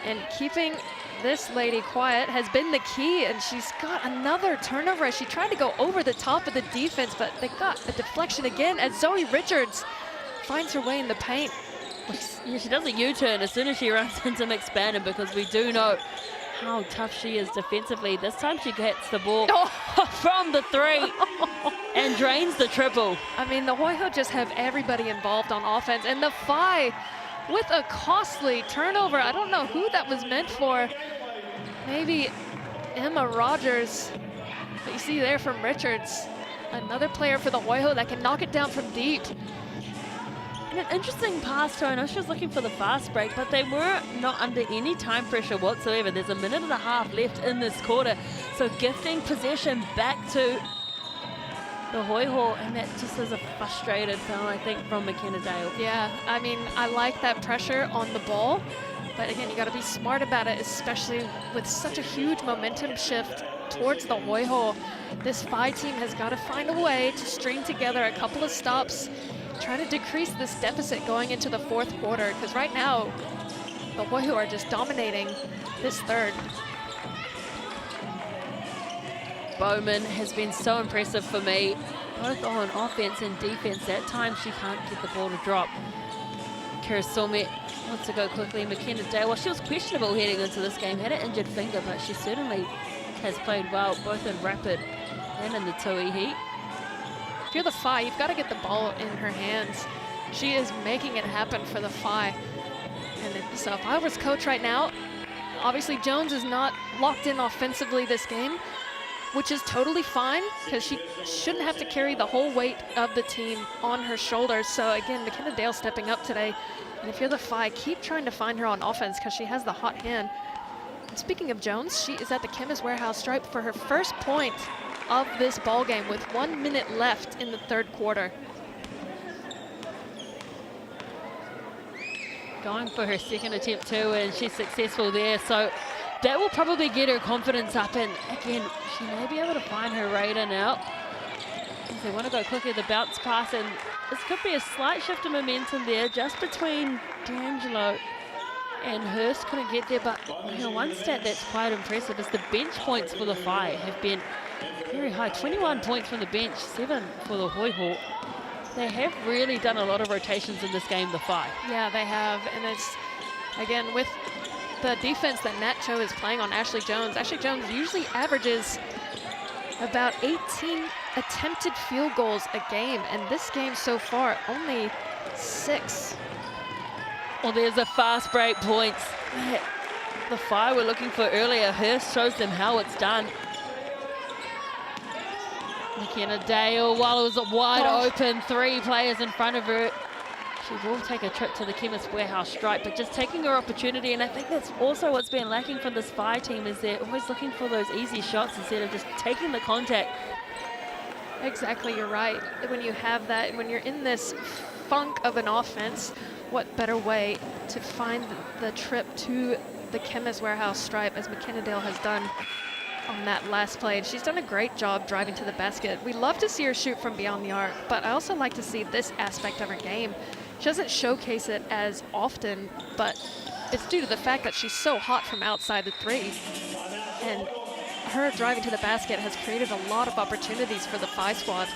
S4: and keeping this lady quiet has been the key, and she's got another turnover as she tried to go over the top of the defense, but they got a deflection again as Zoe Richards finds her way in the paint.
S3: Yeah, she does a U-turn as soon as she runs into McSpannon because we do know how tough she is defensively. This time she gets the ball from the 3 and drains the triple.
S4: I mean, the Hoiho just have everybody involved on offense, and the Phi with a costly turnover. I don't know who that was meant for. Maybe Emma Rogers. But you see there from Richards, another player for the Hoiho that can knock it down from deep.
S3: And an interesting pass to her. I know she was looking for the fast break, but they were not under any time pressure whatsoever. There's a minute and a half left in this quarter. So gifting possession back to the Hoiho, and that just is a frustrated foul, I think, from McKenna Dale.
S4: Yeah, I mean, I like that pressure on the ball, but again, you got to be smart about it, especially with such a huge momentum shift towards the Hoiho. This Phi team has got to find a way to string together a couple of stops, try to decrease this deficit going into the fourth quarter, because right now, the Hoiho are just dominating this third.
S3: Bowman has been so impressive for me, both on offense and defense. At times she can't get the ball to drop. Kira Sormet wants to go quickly. McKenna Dale, well, she was questionable heading into this game, had an injured finger, but she certainly has played well, both in rapid and in the Tauihi.
S4: If you're the Phi, you've got to get the ball in her hands. She is making it happen for the Phi. And so if I was coach right now, obviously Jones is not locked in offensively this game, which is totally fine because she shouldn't have to carry the whole weight of the team on her shoulders. So again, McKenna Dale stepping up today And if you're the Phi, keep trying to find her on offense because she has the hot hand. And speaking of Jones, she is at the Chemist Warehouse stripe for her first point of this ball game with 1 minute left in the third quarter.
S3: Going for her second attempt too, and she's successful there. So that will probably get her confidence up, and again, she may be able to find her radar now. If they want to go quickly, the bounce pass, and this could be a slight shift of momentum there, just between D'Angelo and Hurst. Couldn't get there, but you know, one stat that's quite impressive is the bench points for the Phi have been very high. 21 points from the bench, 7 for the Hoiho. They have really done a lot of rotations in this game, the Phi.
S4: Yeah, they have, and it's, again, with the defense that Nat Cho is playing on Ashley Jones. Ashley Jones usually averages about 18 attempted field goals a game, and this game so far, only 6.
S3: Well, there's a fast break points that the Phi were looking for earlier. Hurst shows them how it's done. McKenna Dale, while it was wide open, 3 players in front of her. She will take a trip to the Chemist Warehouse stripe, but just taking her opportunity, and I think that's also what's been lacking from this Phi team, is they're always looking for those easy shots instead of just taking the contact.
S4: Exactly, you're right. When you have that, when you're in this funk of an offense, what better way to find the trip to the Chemist Warehouse stripe, as McKenna Dale has done on that last play. And she's done a great job driving to the basket. We love to see her shoot from beyond the arc, but I also like to see this aspect of her game. She doesn't showcase it as often, but it's due to the fact that she's so hot from outside the 3. And her driving to the basket has created a lot of opportunities for the Phi squad.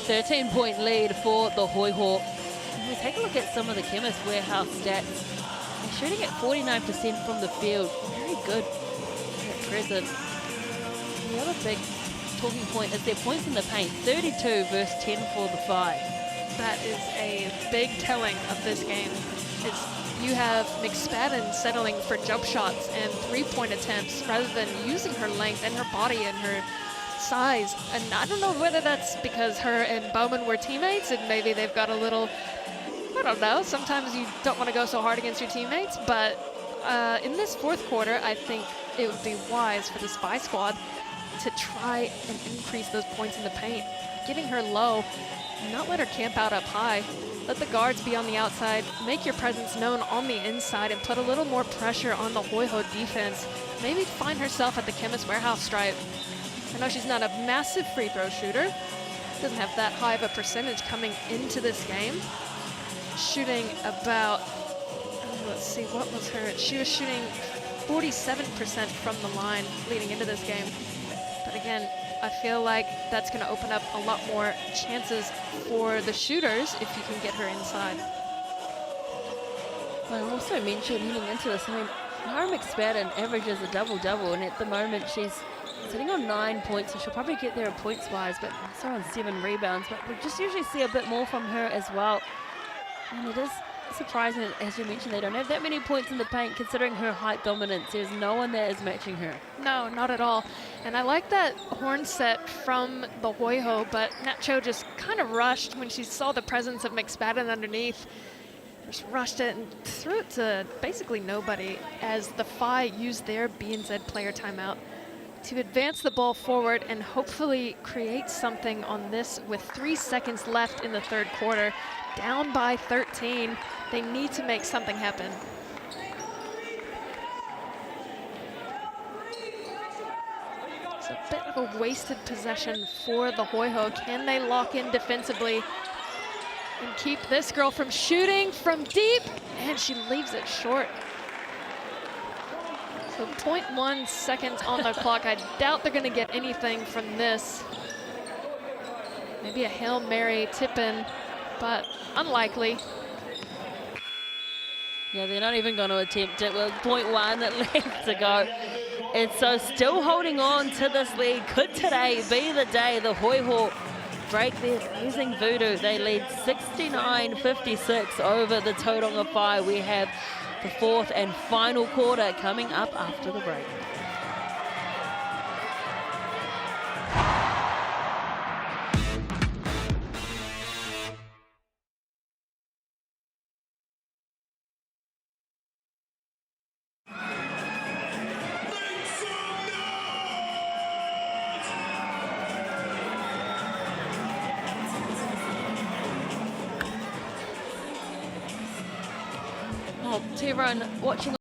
S3: 13-point lead for the Hoiho. And we take a look at some of the Chemist Warehouse stats. They're shooting at 49% from the field. Very good at present. And the other big talking point is their points in the paint. 32 versus 10 for the Phi.
S4: That is a big telling of this game. You have McSpadden settling for jump shots and 3-point attempts rather than using her length and her body and her size. And I don't know whether that's because her and Bowman were teammates and maybe they've got a little, I don't know, sometimes you don't want to go so hard against your teammates, but in this fourth quarter, I think it would be wise for the Phi squad to try and increase those points in the paint. Getting her low, not let her camp out up high. Let the guards be on the outside, make your presence known on the inside, and put a little more pressure on the Hoiho defense. Maybe find herself at the Chemist Warehouse stripe. I know she's not a massive free throw shooter. Doesn't have that high of a percentage coming into this game. Shooting about, let's see, what was her? She was shooting 47% from the line leading into this game. But again, I feel like that's going to open up a lot more chances for the shooters if you can get her inside.
S3: I also mentioned heading into this, I mean, Mara McSpadden averages a double-double, and at the moment she's sitting on 9 points, so she'll probably get there points-wise, but also on 7 rebounds. But we just usually see a bit more from her as well. And it is surprising that, as you mentioned, they don't have that many points in the paint considering her height dominance. There's no one that is matching her.
S4: No, not at all. And I like that horn set from the Hoiho, but Nat Cho just kind of rushed when she saw the presence of McSpadden underneath. Just rushed it and threw it to basically nobody as the Phi used their BBNZ player timeout to advance the ball forward and hopefully create something on this with 3 seconds left in the third quarter. Down by 13. They need to make something happen. It's a bit of a wasted possession for the Hoiho. Can they lock in defensively and keep this girl from shooting from deep? And she leaves it short. So 0.1 seconds on the clock. I doubt they're going to get anything from this. Maybe a Hail Mary tip-in, but unlikely.
S3: Yeah, they're not even going to attempt it with 0.1 left to go. And so still holding on to this lead. Could today be the day the Hoiho break their losing voodoo? They lead 69-56 over the Tauranga Phi. We have the fourth and final quarter coming up after the break. well, to everyone watching.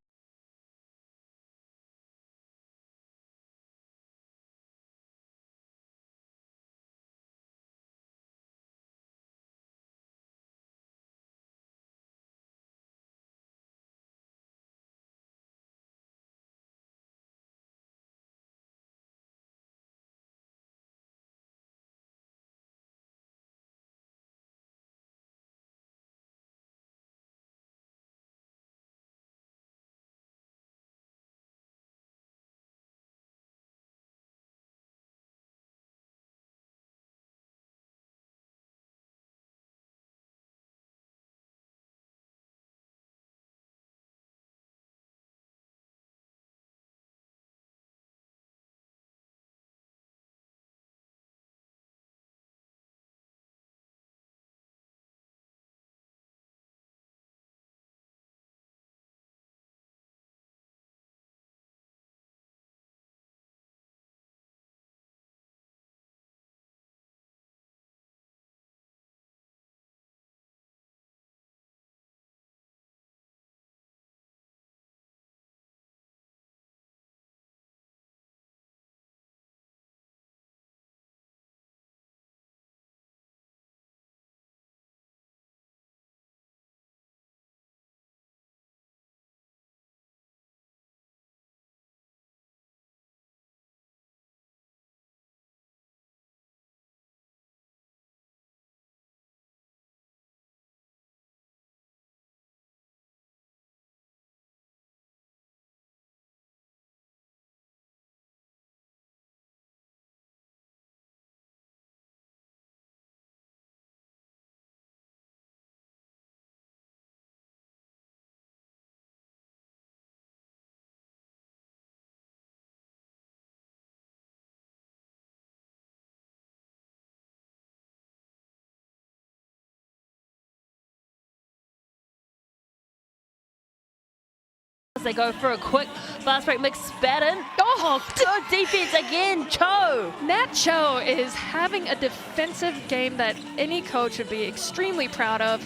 S3: As they go for a quick fast break, McSpadden. Oh, good defense again, Cho.
S4: Nat Cho is having a defensive game that any coach would be extremely proud of.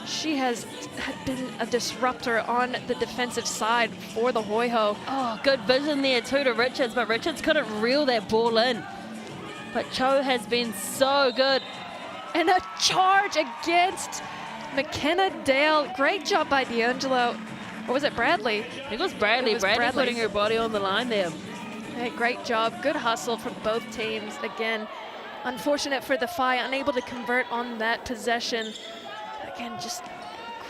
S4: She has been a disruptor on the defensive side for the Hoiho.
S3: Oh, good vision there too to Richards, but Richards couldn't reel that ball in. But Cho has been so good.
S4: And a charge against McKenna Dale. Great job by D'Angelo. Or was it Bradley?
S3: I think it was Bradley. Bradley putting her body on the line there.
S4: Hey, great job. Good hustle from both teams. Again, unfortunate for the Phi, unable to convert on that possession. Again, just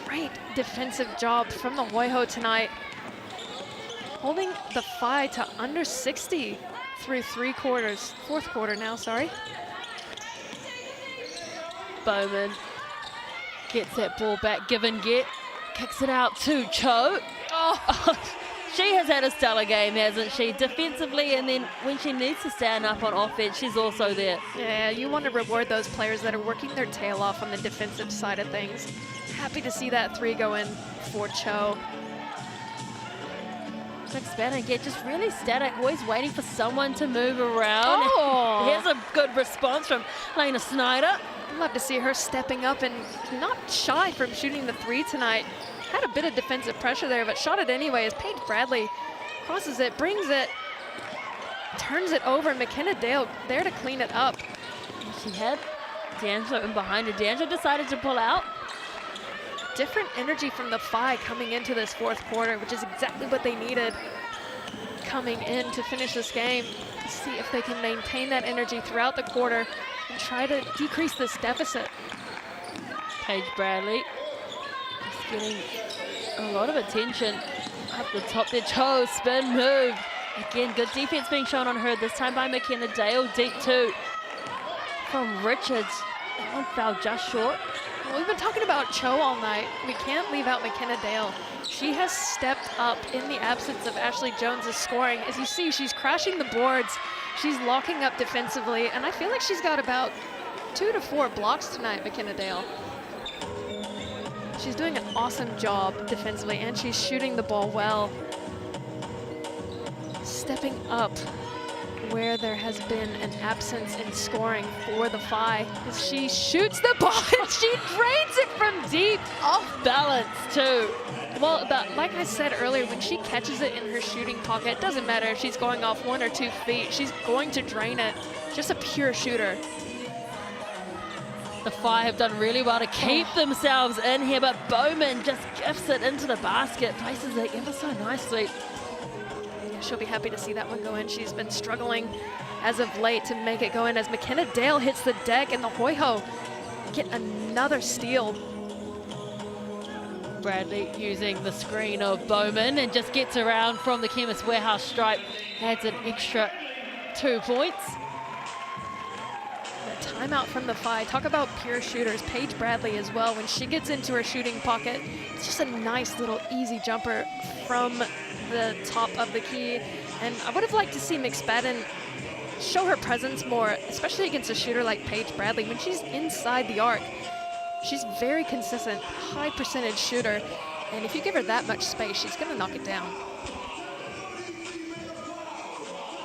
S4: great defensive job from the Hoiho tonight. Holding the Phi to under 60 through 3 quarters. 4th quarter now, sorry.
S3: Bowman gets that ball back, give and get. Kicks it out to Cho. Oh, she has had a stellar game, hasn't she? Defensively, and then when she needs to stand up on offense, she's also there.
S4: Yeah, you want to reward those players that are working their tail off on the defensive side of things. Happy to see that 3 go in for Cho.
S3: McSpadden again, just really static, always waiting for someone to move around.
S4: Oh!
S3: Here's a good response from Lena Snyder.
S4: Love to see her stepping up and not shy from shooting the 3 tonight. Had a bit of defensive pressure there, but shot it anyway as Paige Bradley crosses it, brings it, turns it over. McKenna Dale there to clean it up.
S3: She had D'Angelo in behind her. D'Angelo decided to pull out.
S4: Different energy from the Phi coming into this 4th quarter, which is exactly what they needed coming in to finish this game. See if they can maintain that energy throughout the quarter and try to decrease this deficit.
S3: Paige Bradley just getting a lot of attention up the top there. Cho, spin move. Again, good defense being shown on her, this time by McKenna Dale. Deep 2 from Richards. That one fell just short.
S4: Well, we've been talking about Cho all night. We can't leave out McKenna Dale. She has stepped up in the absence of Ashley Jones' scoring. As you see, she's crashing the boards. She's locking up defensively, and I feel like she's got about 2 to 4 blocks tonight, McKenna Dale. She's doing an awesome job defensively, and she's shooting the ball well. Stepping up where there has been an absence in scoring for the Phi. She shoots the ball and she drains it from deep.
S3: Off balance too.
S4: Well, but like I said earlier, when she catches it in her shooting pocket, it doesn't matter if she's going off 1 or 2 feet. She's going to drain it. Just a pure shooter.
S3: The Phi have done really well to keep themselves in here, but Bowman just gifts it into the basket, places it ever so nicely.
S4: She'll be happy to see that one go in. She's been struggling as of late to make it go in as McKenna Dale hits the deck and the Hoiho get another steal.
S3: Bradley using the screen of Bowman and just gets around from the Chemist Warehouse stripe, adds an extra 2 points.
S4: The timeout from the Phi. Talk about pure shooters. Paige Bradley as well. When she gets into her shooting pocket, it's just a nice little easy jumper from the top of the key. And I would have liked to see McSpadden show her presence more, especially against a shooter like Paige Bradley. When she's inside the arc, she's very consistent, high percentage shooter. And if you give her that much space, she's going to knock it down.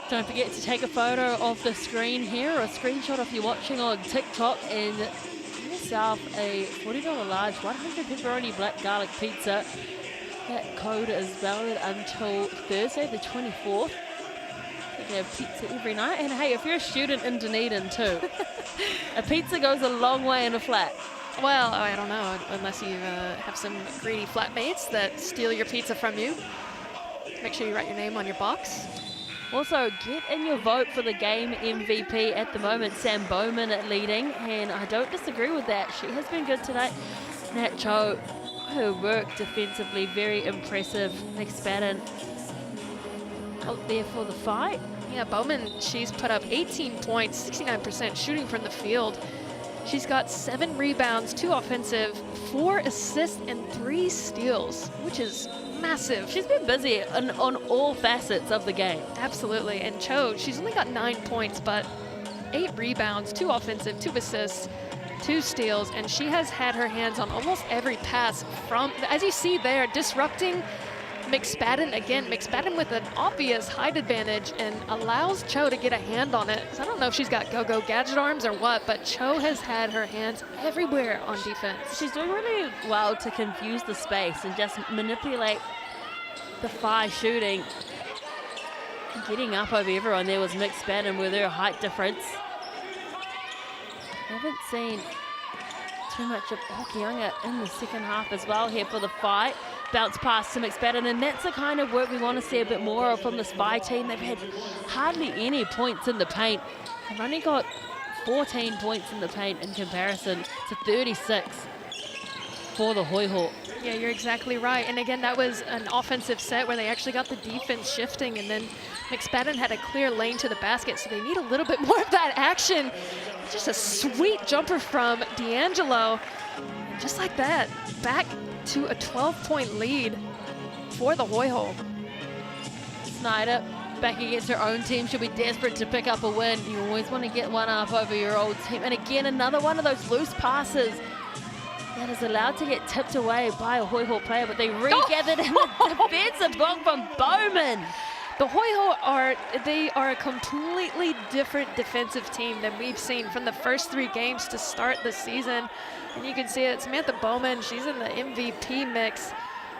S3: Don't forget to take a photo of the screen here, or a screenshot if you're watching on TikTok, and get yourself a $40 large 100 pepperoni black garlic pizza. That code is valid until Thursday the 24th. You can have pizza every night. And hey, if you're a student in Dunedin too, a pizza goes a long way in a flat.
S4: Well, I don't know, unless you have some greedy flatmates that steal your pizza from you. Make sure you write your name on your box.
S3: Also, get in your vote for the game MVP at the moment. Sam Bowman leading, and I don't disagree with that. She has been good tonight. Nat Cho, her work defensively, very impressive. McSpadden out there for the fight.
S4: Yeah, Bowman, she's put up 18 points, 69% shooting from the field. She's got 7 rebounds, 2 offensive, 4 assists, and 3 steals, which is massive.
S3: She's been busy on all facets of the game.
S4: Absolutely. And Cho, she's only got 9 points, but 8 rebounds, 2 offensive, 2 assists, 2 steals, and she has had her hands on almost every pass from, as you see there, disrupting McSpadden again. McSpadden with an obvious height advantage and allows Cho to get a hand on it. So I don't know if she's got go-go gadget arms or what, but Cho has had her hands everywhere on defense.
S3: She's doing really well to confuse the space and just manipulate the Phi shooting. Getting up over everyone there was McSpadden with her height difference. Haven't seen too much of Okiunga in the second half as well here for the Phi. Bounce pass to McSpadden, and that's the kind of work we want to see a bit more of from this Phi team. They've had hardly any points in the paint. They've only got 14 points in the paint in comparison to 36 for the Hoiho.
S4: Yeah, you're exactly right. And again, that was an offensive set where they actually got the defense shifting, and then McSpadden had a clear lane to the basket, so they need a little bit more of that action. Just a sweet jumper from D'Angelo. And just like that, back to a 12-point lead for the Hoiho.
S3: Snyder back against her own team. She'll be desperate to pick up a win. You always want to get one up over your old team. And again, another one of those loose passes that is allowed to get tipped away by a Hoiho player, but they regathered in the defensive block from Bowman.
S4: The Hoiho are a completely different defensive team than we've seen from the first 3 games to start the season. And you can see it, Samantha Bowman, she's in the MVP mix.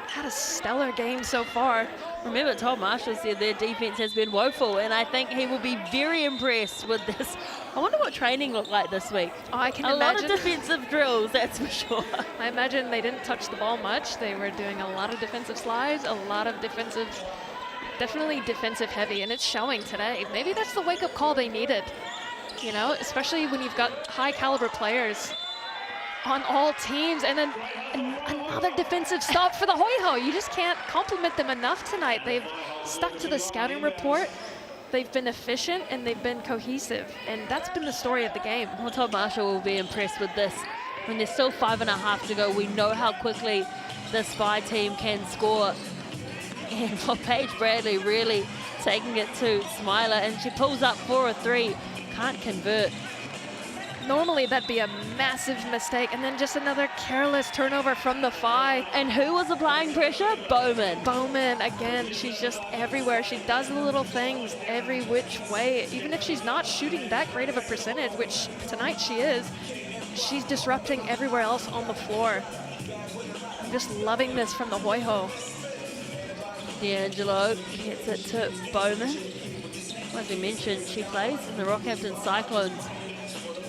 S4: Had a stellar game so far.
S3: Remember, Tom Marshall said their defense has been woeful, and I think he will be very impressed with this. I wonder what training looked like this week.
S4: Oh, I can
S3: imagine. A lot of defensive drills, that's for sure.
S4: I imagine they didn't touch the ball much. They were doing a lot of defensive slides, a lot of defensive, definitely defensive heavy, and it's showing today. Maybe that's the wake-up call they needed, you know, especially when you've got high-caliber players on all teams, and then another defensive stop for the Hoiho. You just can't compliment them enough tonight. They've stuck to the scouting report. They've been efficient and they've been cohesive, and that's been the story of the game.
S3: Well, Todd Marshall will be impressed with this. When there's still 5.5 to go, we know how quickly this Phi team can score. And for Paige Bradley really taking it to Smiler, and she pulls up for a 3, can't convert.
S4: Normally that'd be a massive mistake, and then just another careless turnover from the Phi.
S3: And who was applying pressure? Bowman.
S4: Bowman, again, she's just everywhere. She does the little things every which way. Even if she's not shooting that great of a percentage, which tonight she is, she's disrupting everywhere else on the floor. I'm just loving this from the Hoiho.
S3: D'Angelo gets it to Bowman. As we mentioned, she plays in the Rockhampton Cyclones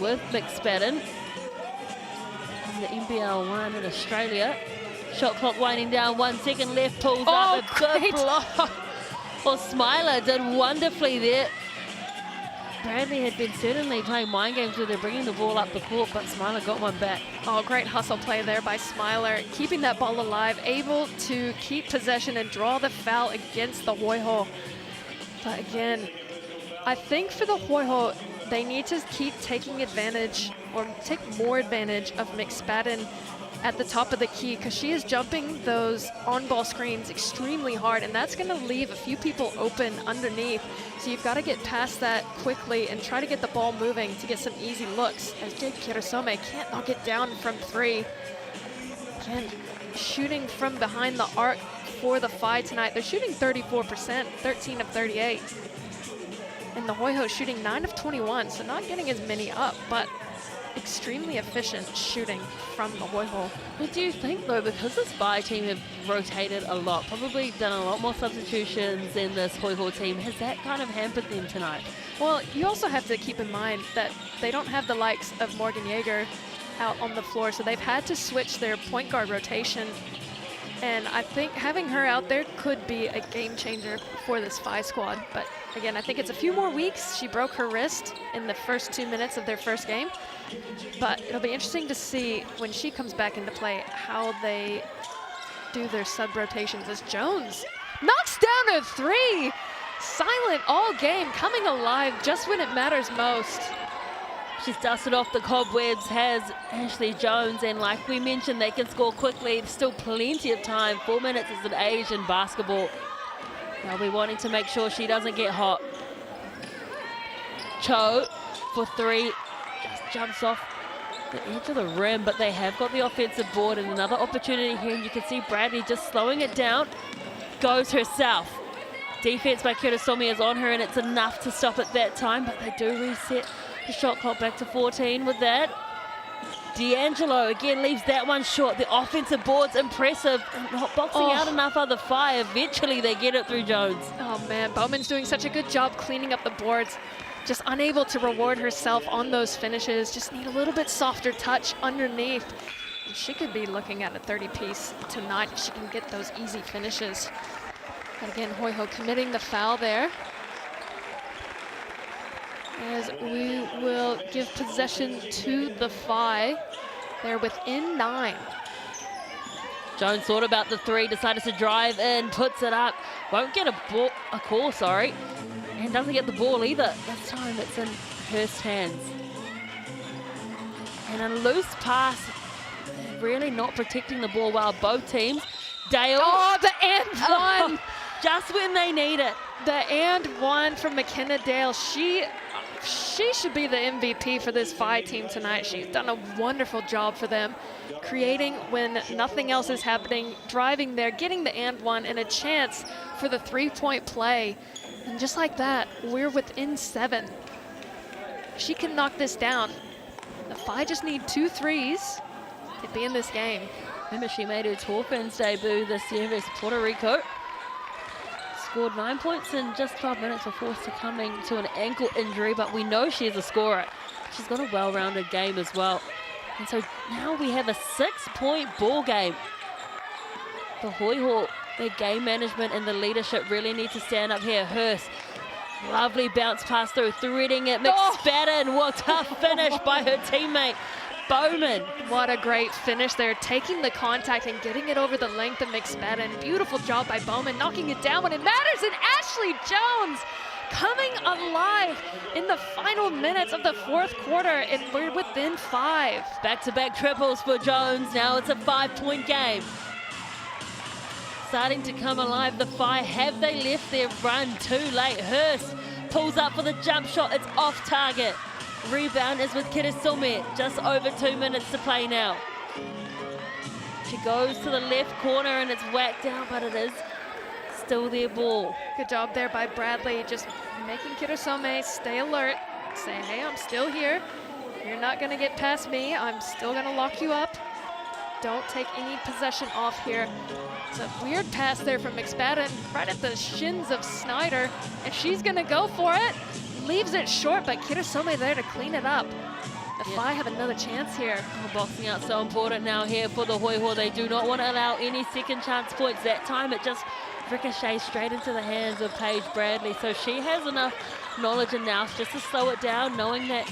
S3: with McSpadden in the NBL 1 in Australia. Shot clock winding down, 1 second left, pulls up a good block. Well, Smiler did wonderfully there. Bradley had been certainly playing mind games with her, bringing the ball up the court, but Smiler got one back.
S4: Oh, great hustle play there by Smiler, keeping that ball alive, able to keep possession and draw the foul against the Hoiho. But again, I think for the Hoiho, they need to keep taking advantage, or take more advantage of McSpadden at the top of the key, because she is jumping those on-ball screens extremely hard, and that's going to leave a few people open underneath. So you've got to get past that quickly and try to get the ball moving to get some easy looks, as Jade Kirasome can't knock it down from 3. Again, shooting from behind the arc for the Phi tonight. They're shooting 34%, 13 of 38. And the Hoiho shooting 9 of 21, so not getting as many up, but extremely efficient shooting from the Hoiho.
S3: What do you think, though, because this Phi team have rotated a lot, probably done a lot more substitutions than this Hoiho team, has that kind of hampered them tonight?
S4: Well, you also have to keep in mind that they don't have the likes of Morgan Yeager out on the floor, so they've had to switch their point guard rotation. And I think having her out there could be a game changer for this Phi squad. But again, I think it's a few more weeks. She broke her wrist in the first 2 minutes of their first game. But it'll be interesting to see when she comes back into play how they do their sub rotations, as Jones knocks down a 3. Silent all game, coming alive just when it matters most.
S3: She's dusted off the cobwebs, has Ashley Jones, and like we mentioned, they can score quickly. There's still plenty of time. 4 minutes is an age in basketball. They'll be wanting to make sure she doesn't get hot. Cho for 3, just jumps off the edge of the rim, but they have got the offensive board, and another opportunity here, and you can see Bradley just slowing it down. Goes herself. Defense by Kirasome is on her, and it's enough to stop at that time, but they do reset the shot clock back to 14 with that. D'Angelo again leaves that one short. The offensive board's impressive. Not boxing out enough of the Phi. Eventually they get it through Jones.
S4: Oh man, Bowman's doing such a good job cleaning up the boards. Just unable to reward herself on those finishes. Just need a little bit softer touch underneath. And she could be looking at a 30-piece tonight if she can get those easy finishes. But again, Hoiho committing the foul there, as we will give possession to the Phi. They're within 9.
S3: Jones thought about the 3, decided to drive in, puts it up. Won't get a call, and doesn't get the ball either. This time it's in Hurst's hands. And a loose pass, really not protecting the ball well, both teams. Dale.
S4: Oh, the and one.
S3: Just when they need it.
S4: The and one from McKenna Dale. She should be the MVP for this Phi team tonight. She's done a wonderful job for them, creating when nothing else is happening, driving there, getting the and one, and a chance for the 3-point play. And just like that, we're within 7. She can knock this down. The Phi just need 2 threes to be in this game.
S3: Remember, she made her Torpins debut this year versus Puerto Rico. Scored 9 points in just 12 minutes before succumbing to an ankle injury, but we know she's a scorer. She's got a well-rounded game as well. And so now we have a 6-point ball game. The Hoiho, their game management and the leadership really need to stand up here. Hurst, lovely bounce pass through, threading it. McSpadden, what a tough finish by her teammate. Bowman.
S4: What a great finish there, taking the contact and getting it over the length of McSpadden. Beautiful job by Bowman, knocking it down when it matters, and Ashley Jones coming alive in the final minutes of the 4th quarter, and we're within 5.
S3: Back-to-back triples for Jones. Now it's a 5-point game. Starting to come alive, the Phi. Have they left their run too late? Hurst pulls up for the jump shot. It's off target. Rebound is with Kirisume. Just over 2 minutes to play now. She goes to the left corner and it's whacked down, but it is still their ball.
S4: Good job there by Bradley, just making Kirisume stay alert, saying, hey, I'm still here. You're not gonna get past me. I'm still gonna lock you up. Don't take any possession off here. It's a weird pass there from McSpadden, right at the shins of Snyder, and she's gonna go for it. Leaves it short, but Kirisume there to clean it up. The Phi have another chance here.
S3: Oh, boxing out so important now here for the Hoiho. They do not want to allow any second chance points. That time it just ricochets straight into the hands of Paige Bradley. So she has enough knowledge and nous just to slow it down, knowing that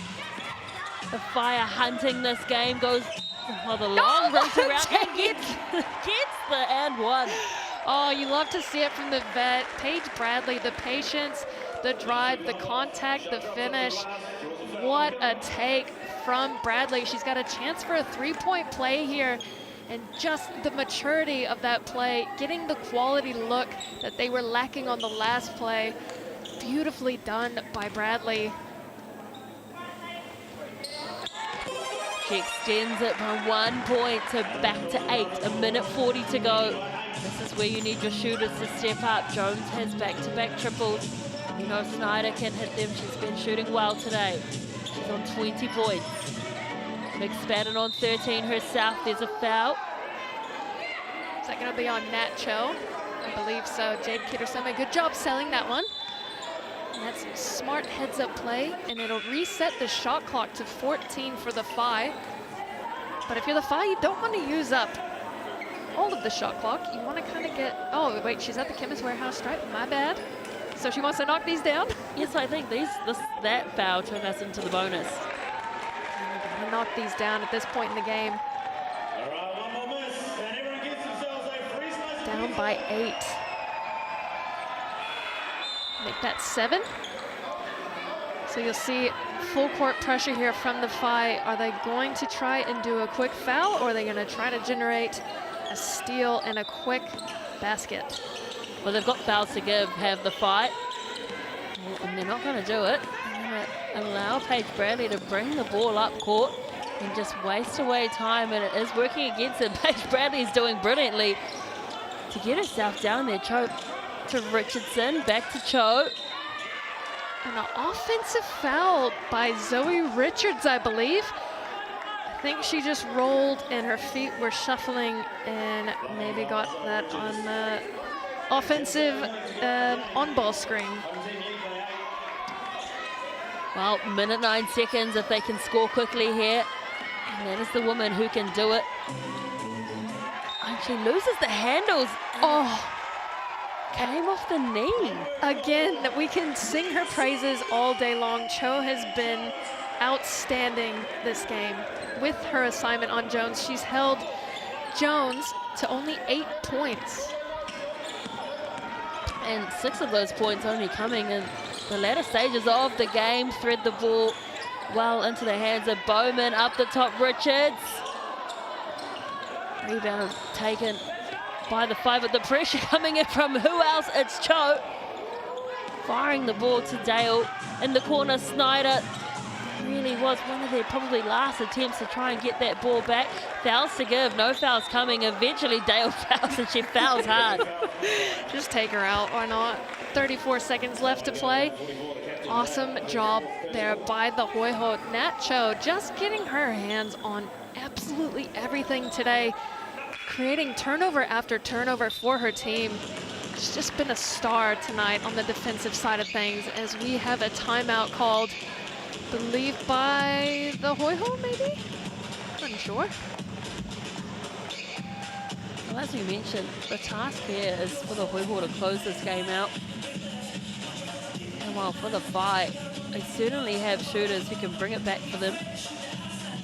S3: the Phi are hunting this game. Goes the long route around and gets the and one.
S4: Oh, you love to see it from the vet. Paige Bradley, the patience, the drive, the contact, the finish. What a take from Bradley. She's got a chance for a three-point play here. And just the maturity of that play, getting the quality look that they were lacking on the last play. Beautifully done by Bradley.
S3: She extends it by 1 point to back to 8. 1:40 to go. This is where you need your shooters to step up. Jones has back-to-back triples. You know Snyder can hit them. She's been shooting well today. She's on 20 points. McSpadden on 13 herself. There's a foul.
S4: Is that going to be on Nat Cho? I believe so. Jade Kirisume, good job selling that one. And that's a smart heads-up play, and it'll reset the shot clock to 14 for the Phi. But if you're the Phi, you don't want to use up all of the shot clock. You want to kind of get... Oh, wait, she's at the Chemist Warehouse stripe. My bad. So she wants to knock these down?
S3: Yes, I think that foul turned us into the bonus.
S4: Knock these down at this point in the game. Down by 8. Make that 7. So you'll see full court pressure here from the Phi. Are they going to try and do a quick foul, or are they going to try to generate a steal and a quick basket?
S3: Well, they've got fouls to give, have the Phi. And they're not going to do it. They're going to allow Paige Bradley to bring the ball up court and just waste away time, and it is working against it. Paige Bradley is doing brilliantly to get herself down there. Cho to Richardson, back to Cho.
S4: And an offensive foul by Zoe Richards, I believe. I think she just rolled and her feet were shuffling and maybe got that on the offensive on-ball screen.
S3: Well, 1:09 seconds if they can score quickly here. And that is the woman who can do it. And she loses the handles.
S4: Oh,
S3: came off the knee.
S4: Again, we can sing her praises all day long. Cho has been outstanding this game with her assignment on Jones. She's held Jones to only 8 points.
S3: And 6 of those points only coming in the latter stages of the game. Thread the ball well into the hands of Bowman. Up the top, Richards. Rebound taken by the Phi, but the pressure coming in from who else? It's Cho. Firing the ball to Dale. In the corner, Snyder. Really was one of their probably last attempts to try and get that ball back. Fouls to give, no fouls coming. Eventually Dale fouls and she fouls hard.
S4: Just take her out, or not. 34 seconds left to play. Awesome job there by the Hoiho. Nat Cho just getting her hands on absolutely everything today. Creating turnover after turnover for her team. She's just been a star tonight on the defensive side of things, as we have a timeout called, I believe by the Hoiho, maybe? Unsure.
S3: Well, as we mentioned, the task here is for the Hoiho to close this game out. And while for the Phi, they certainly have shooters who can bring it back for them.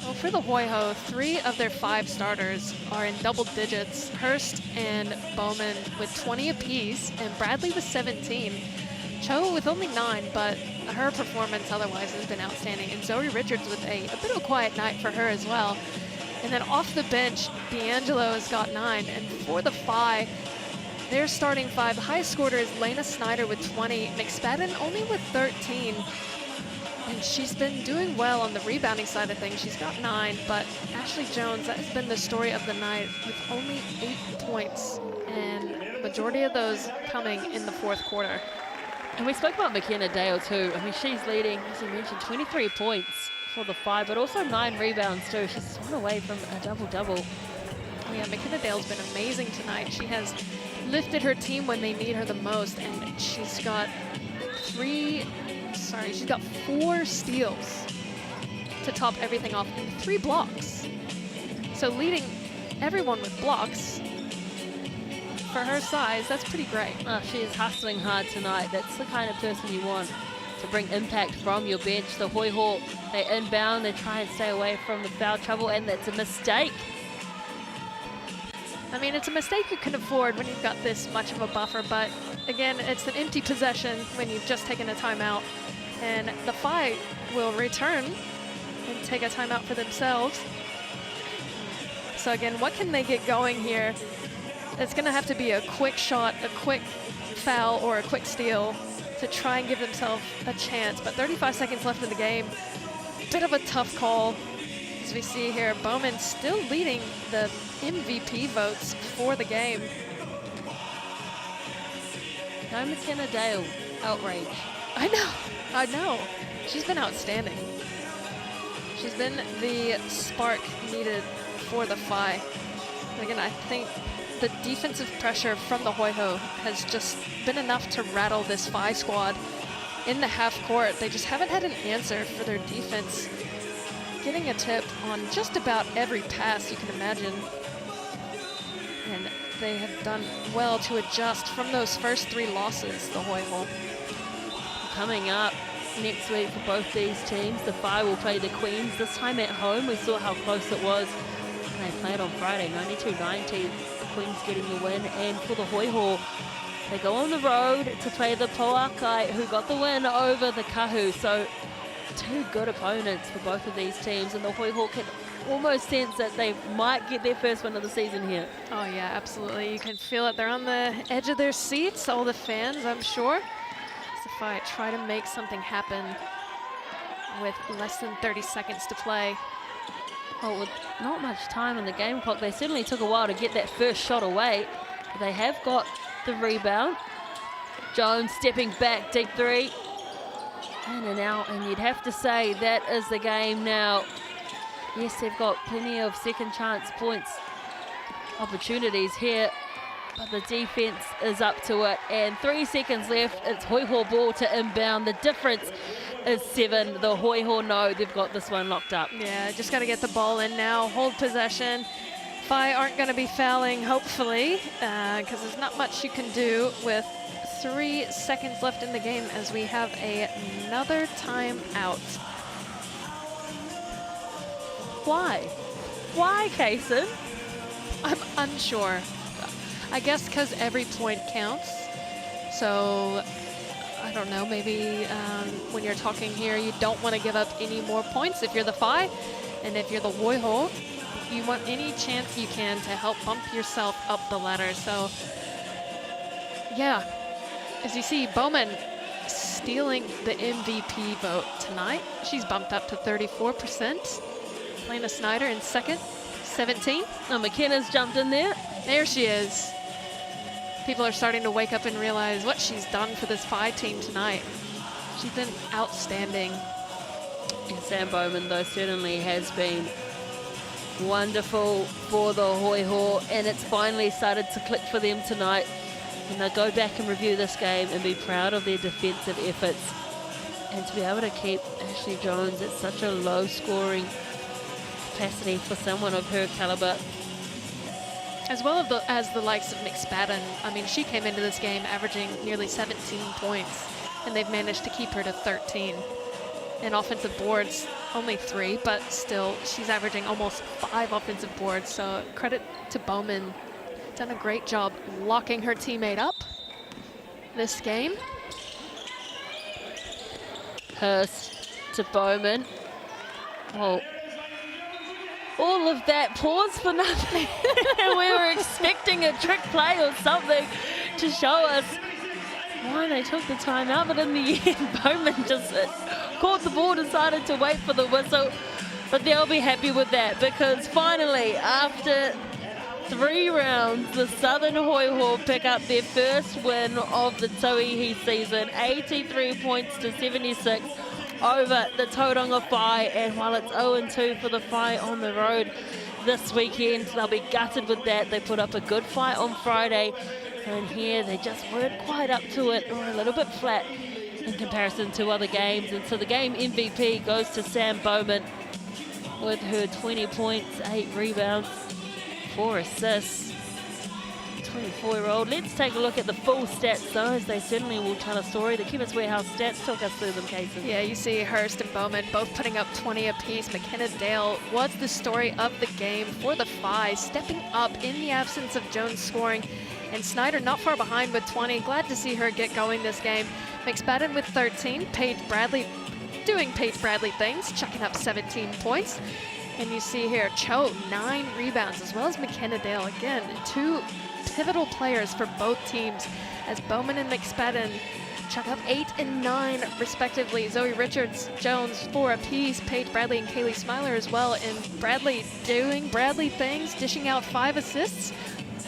S4: Well, for the Hoiho, 3 of their 5 starters are in double digits. Hurst and Bowman with 20 apiece, and Bradley with 17. Cho with only 9, but her performance otherwise has been outstanding. And Zoe Richards with a bit of a quiet night for her as well. And then off the bench, D'Angelo has got 9. And for the Phi, their starting 5, the highest scorer is Lena Snyder with 20. McSpadden only with 13. And and she's been doing well on the rebounding side of things. She's got 9, but Ashley Jones, that has been the story of the night with only 8 points, and majority of those coming in the 4th quarter.
S3: And we spoke about McKenna Dale too. I mean, she's leading, as you mentioned, 23 points for the 5, but also 9 rebounds too. She's one away from a double-double.
S4: Yeah, McKenna Dale's been amazing tonight. She has lifted her team when they need her the most, and she's got 4 steals to top everything off and 3 blocks. So leading everyone with blocks, for her size, that's pretty great.
S3: She is hustling hard tonight. That's the kind of person you want to bring impact from your bench. The Hoiho, they inbound, they try and stay away from the foul trouble, and that's a mistake.
S4: I mean, it's a mistake you can afford when you've got this much of a buffer, but again, it's an empty possession when you've just taken a timeout, and the Phi will return and take a timeout for themselves. So again, what can they get going here? It's going to have to be a quick shot, a quick foul, or a quick steal to try and give themselves a chance. But 35 seconds left in the game. Bit of a tough call. As we see here, Bowman still leading the MVP votes for the game.
S3: No McKenna Dale. Outrage.
S4: I know. She's been outstanding. She's been the spark needed for the Phi. Again, I think the defensive pressure from the Hoiho has just been enough to rattle this Phi squad in the half court. They just haven't had an answer for their defense. Getting a tip on just about every pass you can imagine. And they have done well to adjust from those first 3 losses, the Hoiho.
S3: Coming up next week for both these teams, the Phi will play the Queens, this time at home. We saw how close it was. And they played on Friday, 92-90. Queens getting the win, and for the Hoiho, they go on the road to play the Pouakai, who got the win over the Kahu. So 2 good opponents for both of these teams, and the Hoiho can almost sense that they might get their first win of the season here.
S4: Oh yeah, absolutely. You can feel it. They're on the edge of their seats, all the fans, I'm sure. As the Phi try to make something happen with less than 30 seconds to play.
S3: Well, with not much time on the game clock, they certainly took a while to get that first shot away. But they have got the rebound. Jones stepping back, deep 3. And an out, and you'd have to say that is the game now. Yes, they've got plenty of second chance points opportunities here, but the defense is up to it. And 3 seconds left. It's Hoiho ball to inbound. The difference is 7. The Hoiho know they've got this one locked up.
S4: Yeah, just got to get the ball in now, hold possession. Phi aren't going to be fouling, hopefully, because there's not much you can do with 3 seconds left in the game as we have another timeout.
S3: Why? Why, Kaysen?
S4: I'm unsure. I guess because every point counts. So I don't know, maybe when you're talking here, you don't want to give up any more points if you're the Phi. And if you're the Hoiho, you want any chance you can to help bump yourself up the ladder. So, yeah, as you see, Bowman stealing the MVP vote tonight. She's bumped up to 34%. Lena Snyder in second, 17.
S3: Oh, McKenna's jumped in there.
S4: There she is. People are starting to wake up and realize what she's done for this Phi team tonight. She's been outstanding.
S3: And Sam Bowman, though, certainly has been wonderful for the Hoiho, and it's finally started to click for them tonight. And they'll go back and review this game and be proud of their defensive efforts. And to be able to keep Ashley Jones at such a low scoring capacity for someone of her caliber.
S4: As well as the likes of McSpadden. I mean, she came into this game averaging nearly 17 points, and they've managed to keep her to 13. And offensive boards, only 3, but still, she's averaging almost 5 offensive boards. So credit to Bowman. Done a great job locking her teammate up this game.
S3: Hurst to Bowman. Well, all of that pause for nothing. We were expecting a trick play or something to show us why they took the time out, but in the end, Bowman just caught the ball, decided to wait for the whistle. But they'll be happy with that because finally, after 3 rounds, the Southern Hoiho pick up their first win of the Tauihi season, 83 points to 76 over the Tauranga Whai. And while it's 0-2 for the Whai on the road this weekend, they'll be gutted with that. They put up a good fight on Friday, and here they just weren't quite up to it, or a little bit flat in comparison to other games. And so the game MVP goes to Sam Bowman with her 20 points, 8 rebounds, 4 assists. 24-year-old. Let's take a look at the full stats though, as they certainly will tell a story. The Chemist Warehouse stats, talk us through them, Casey.
S4: Yeah, you see Hurst and Bowman both putting up 20 apiece. McKenna Dale was the story of the game for the Whai, stepping up in the absence of Jones scoring. And Snyder not far behind with 20. Glad to see her get going this game. McSpadden with 13. Paige Bradley doing Paige Bradley things, chucking up 17 points. And you see here, Cho, 9 rebounds, as well as McKenna Dale. Again, 2 pivotal players for both teams, as Bowman and McSpadden chuck up 8 and 9 respectively. Zoe Richards-Jones 4 apiece, Paige Bradley and Kaylee Smiler as well. And Bradley doing Bradley things, dishing out 5 assists.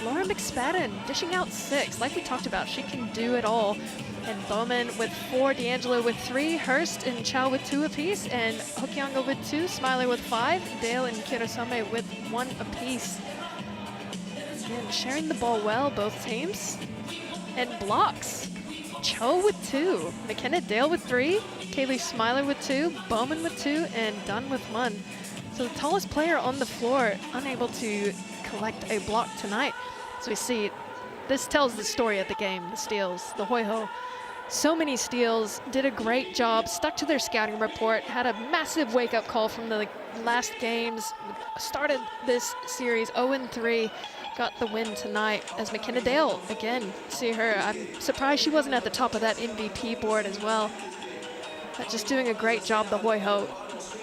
S4: Laura McSpadden dishing out 6. Like we talked about, she can do it all. And Bowman with 4, D'Angelo with 3, Hurst and Chow with 2 apiece, and Hokianga with 2, Smiler with 5, Dale and Kirasame with 1 apiece. Again, sharing the ball well, both teams. And blocks. Cho with 2, McKenna Dale with 3, Kaylee Smiler with 2, Bowman with 2, and Dunn with 1. So the tallest player on the floor unable to collect a block tonight. So we see this tells the story of the game, the steals, the Hoiho. So many steals, did a great job, stuck to their scouting report, had a massive wake-up call from the last games, started this series 0-3, got the win tonight. As McKenna Dale, again, see her, I'm surprised she wasn't at the top of that MVP board as well. But just doing a great job, the Hoiho.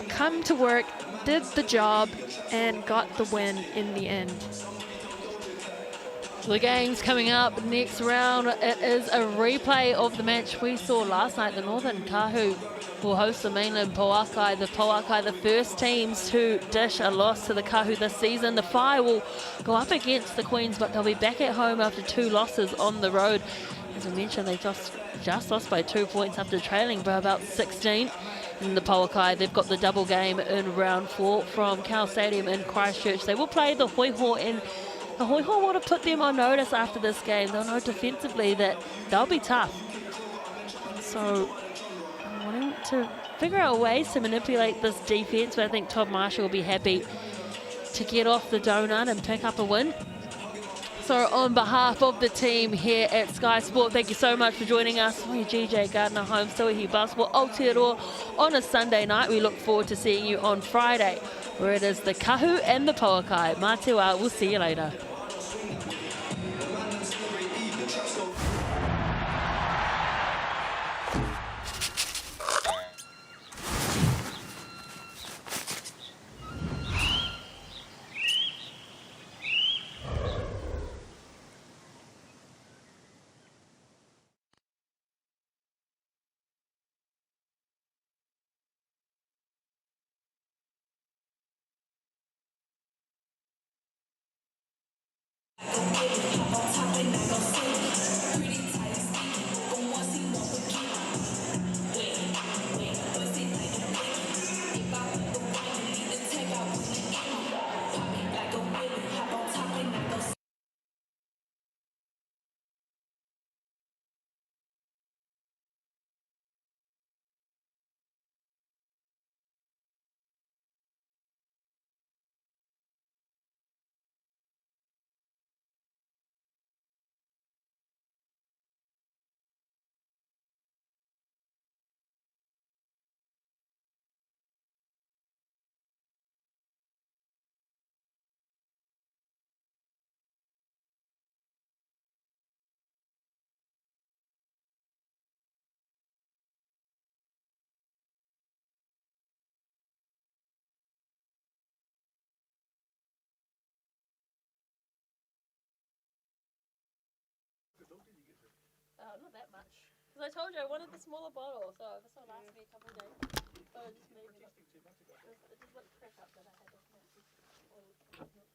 S4: Come to work, did the job, and got the win in the end.
S3: The game's coming up next round. It is a replay of the match we saw last night. The Northern Kahu will host the mainland Pouakai. The Pouakai, the first teams to dish a loss to the Kahu this season. The Whai will go up against the Queens, but they'll be back at home after 2 losses on the road. As I mentioned, they just lost by 2 points after trailing by about 16. In the Pouakai, they've got the double game in round 4 from Cal Stadium in Christchurch. They will play the Hoiho, and the Hoiho want to put them on notice after this game. They'll know defensively that they'll be tough. So I'm wanting to figure out ways to manipulate this defense, but I think Todd Marshall will be happy to get off the donut and pick up a win. So on behalf of the team here at Sky Sport, thank you so much for joining us. We're GJ Gardner home, Tauihi Basketball Aotearoa on a Sunday night. We look forward to seeing you on Friday, where it is the Kahu and the Pouakai. Mā te wā, we'll see you later. Because I told you I wanted the smaller bottle, so if someone asked me a couple of days, so I just made it. It just looked crap up that I had this massive bottle.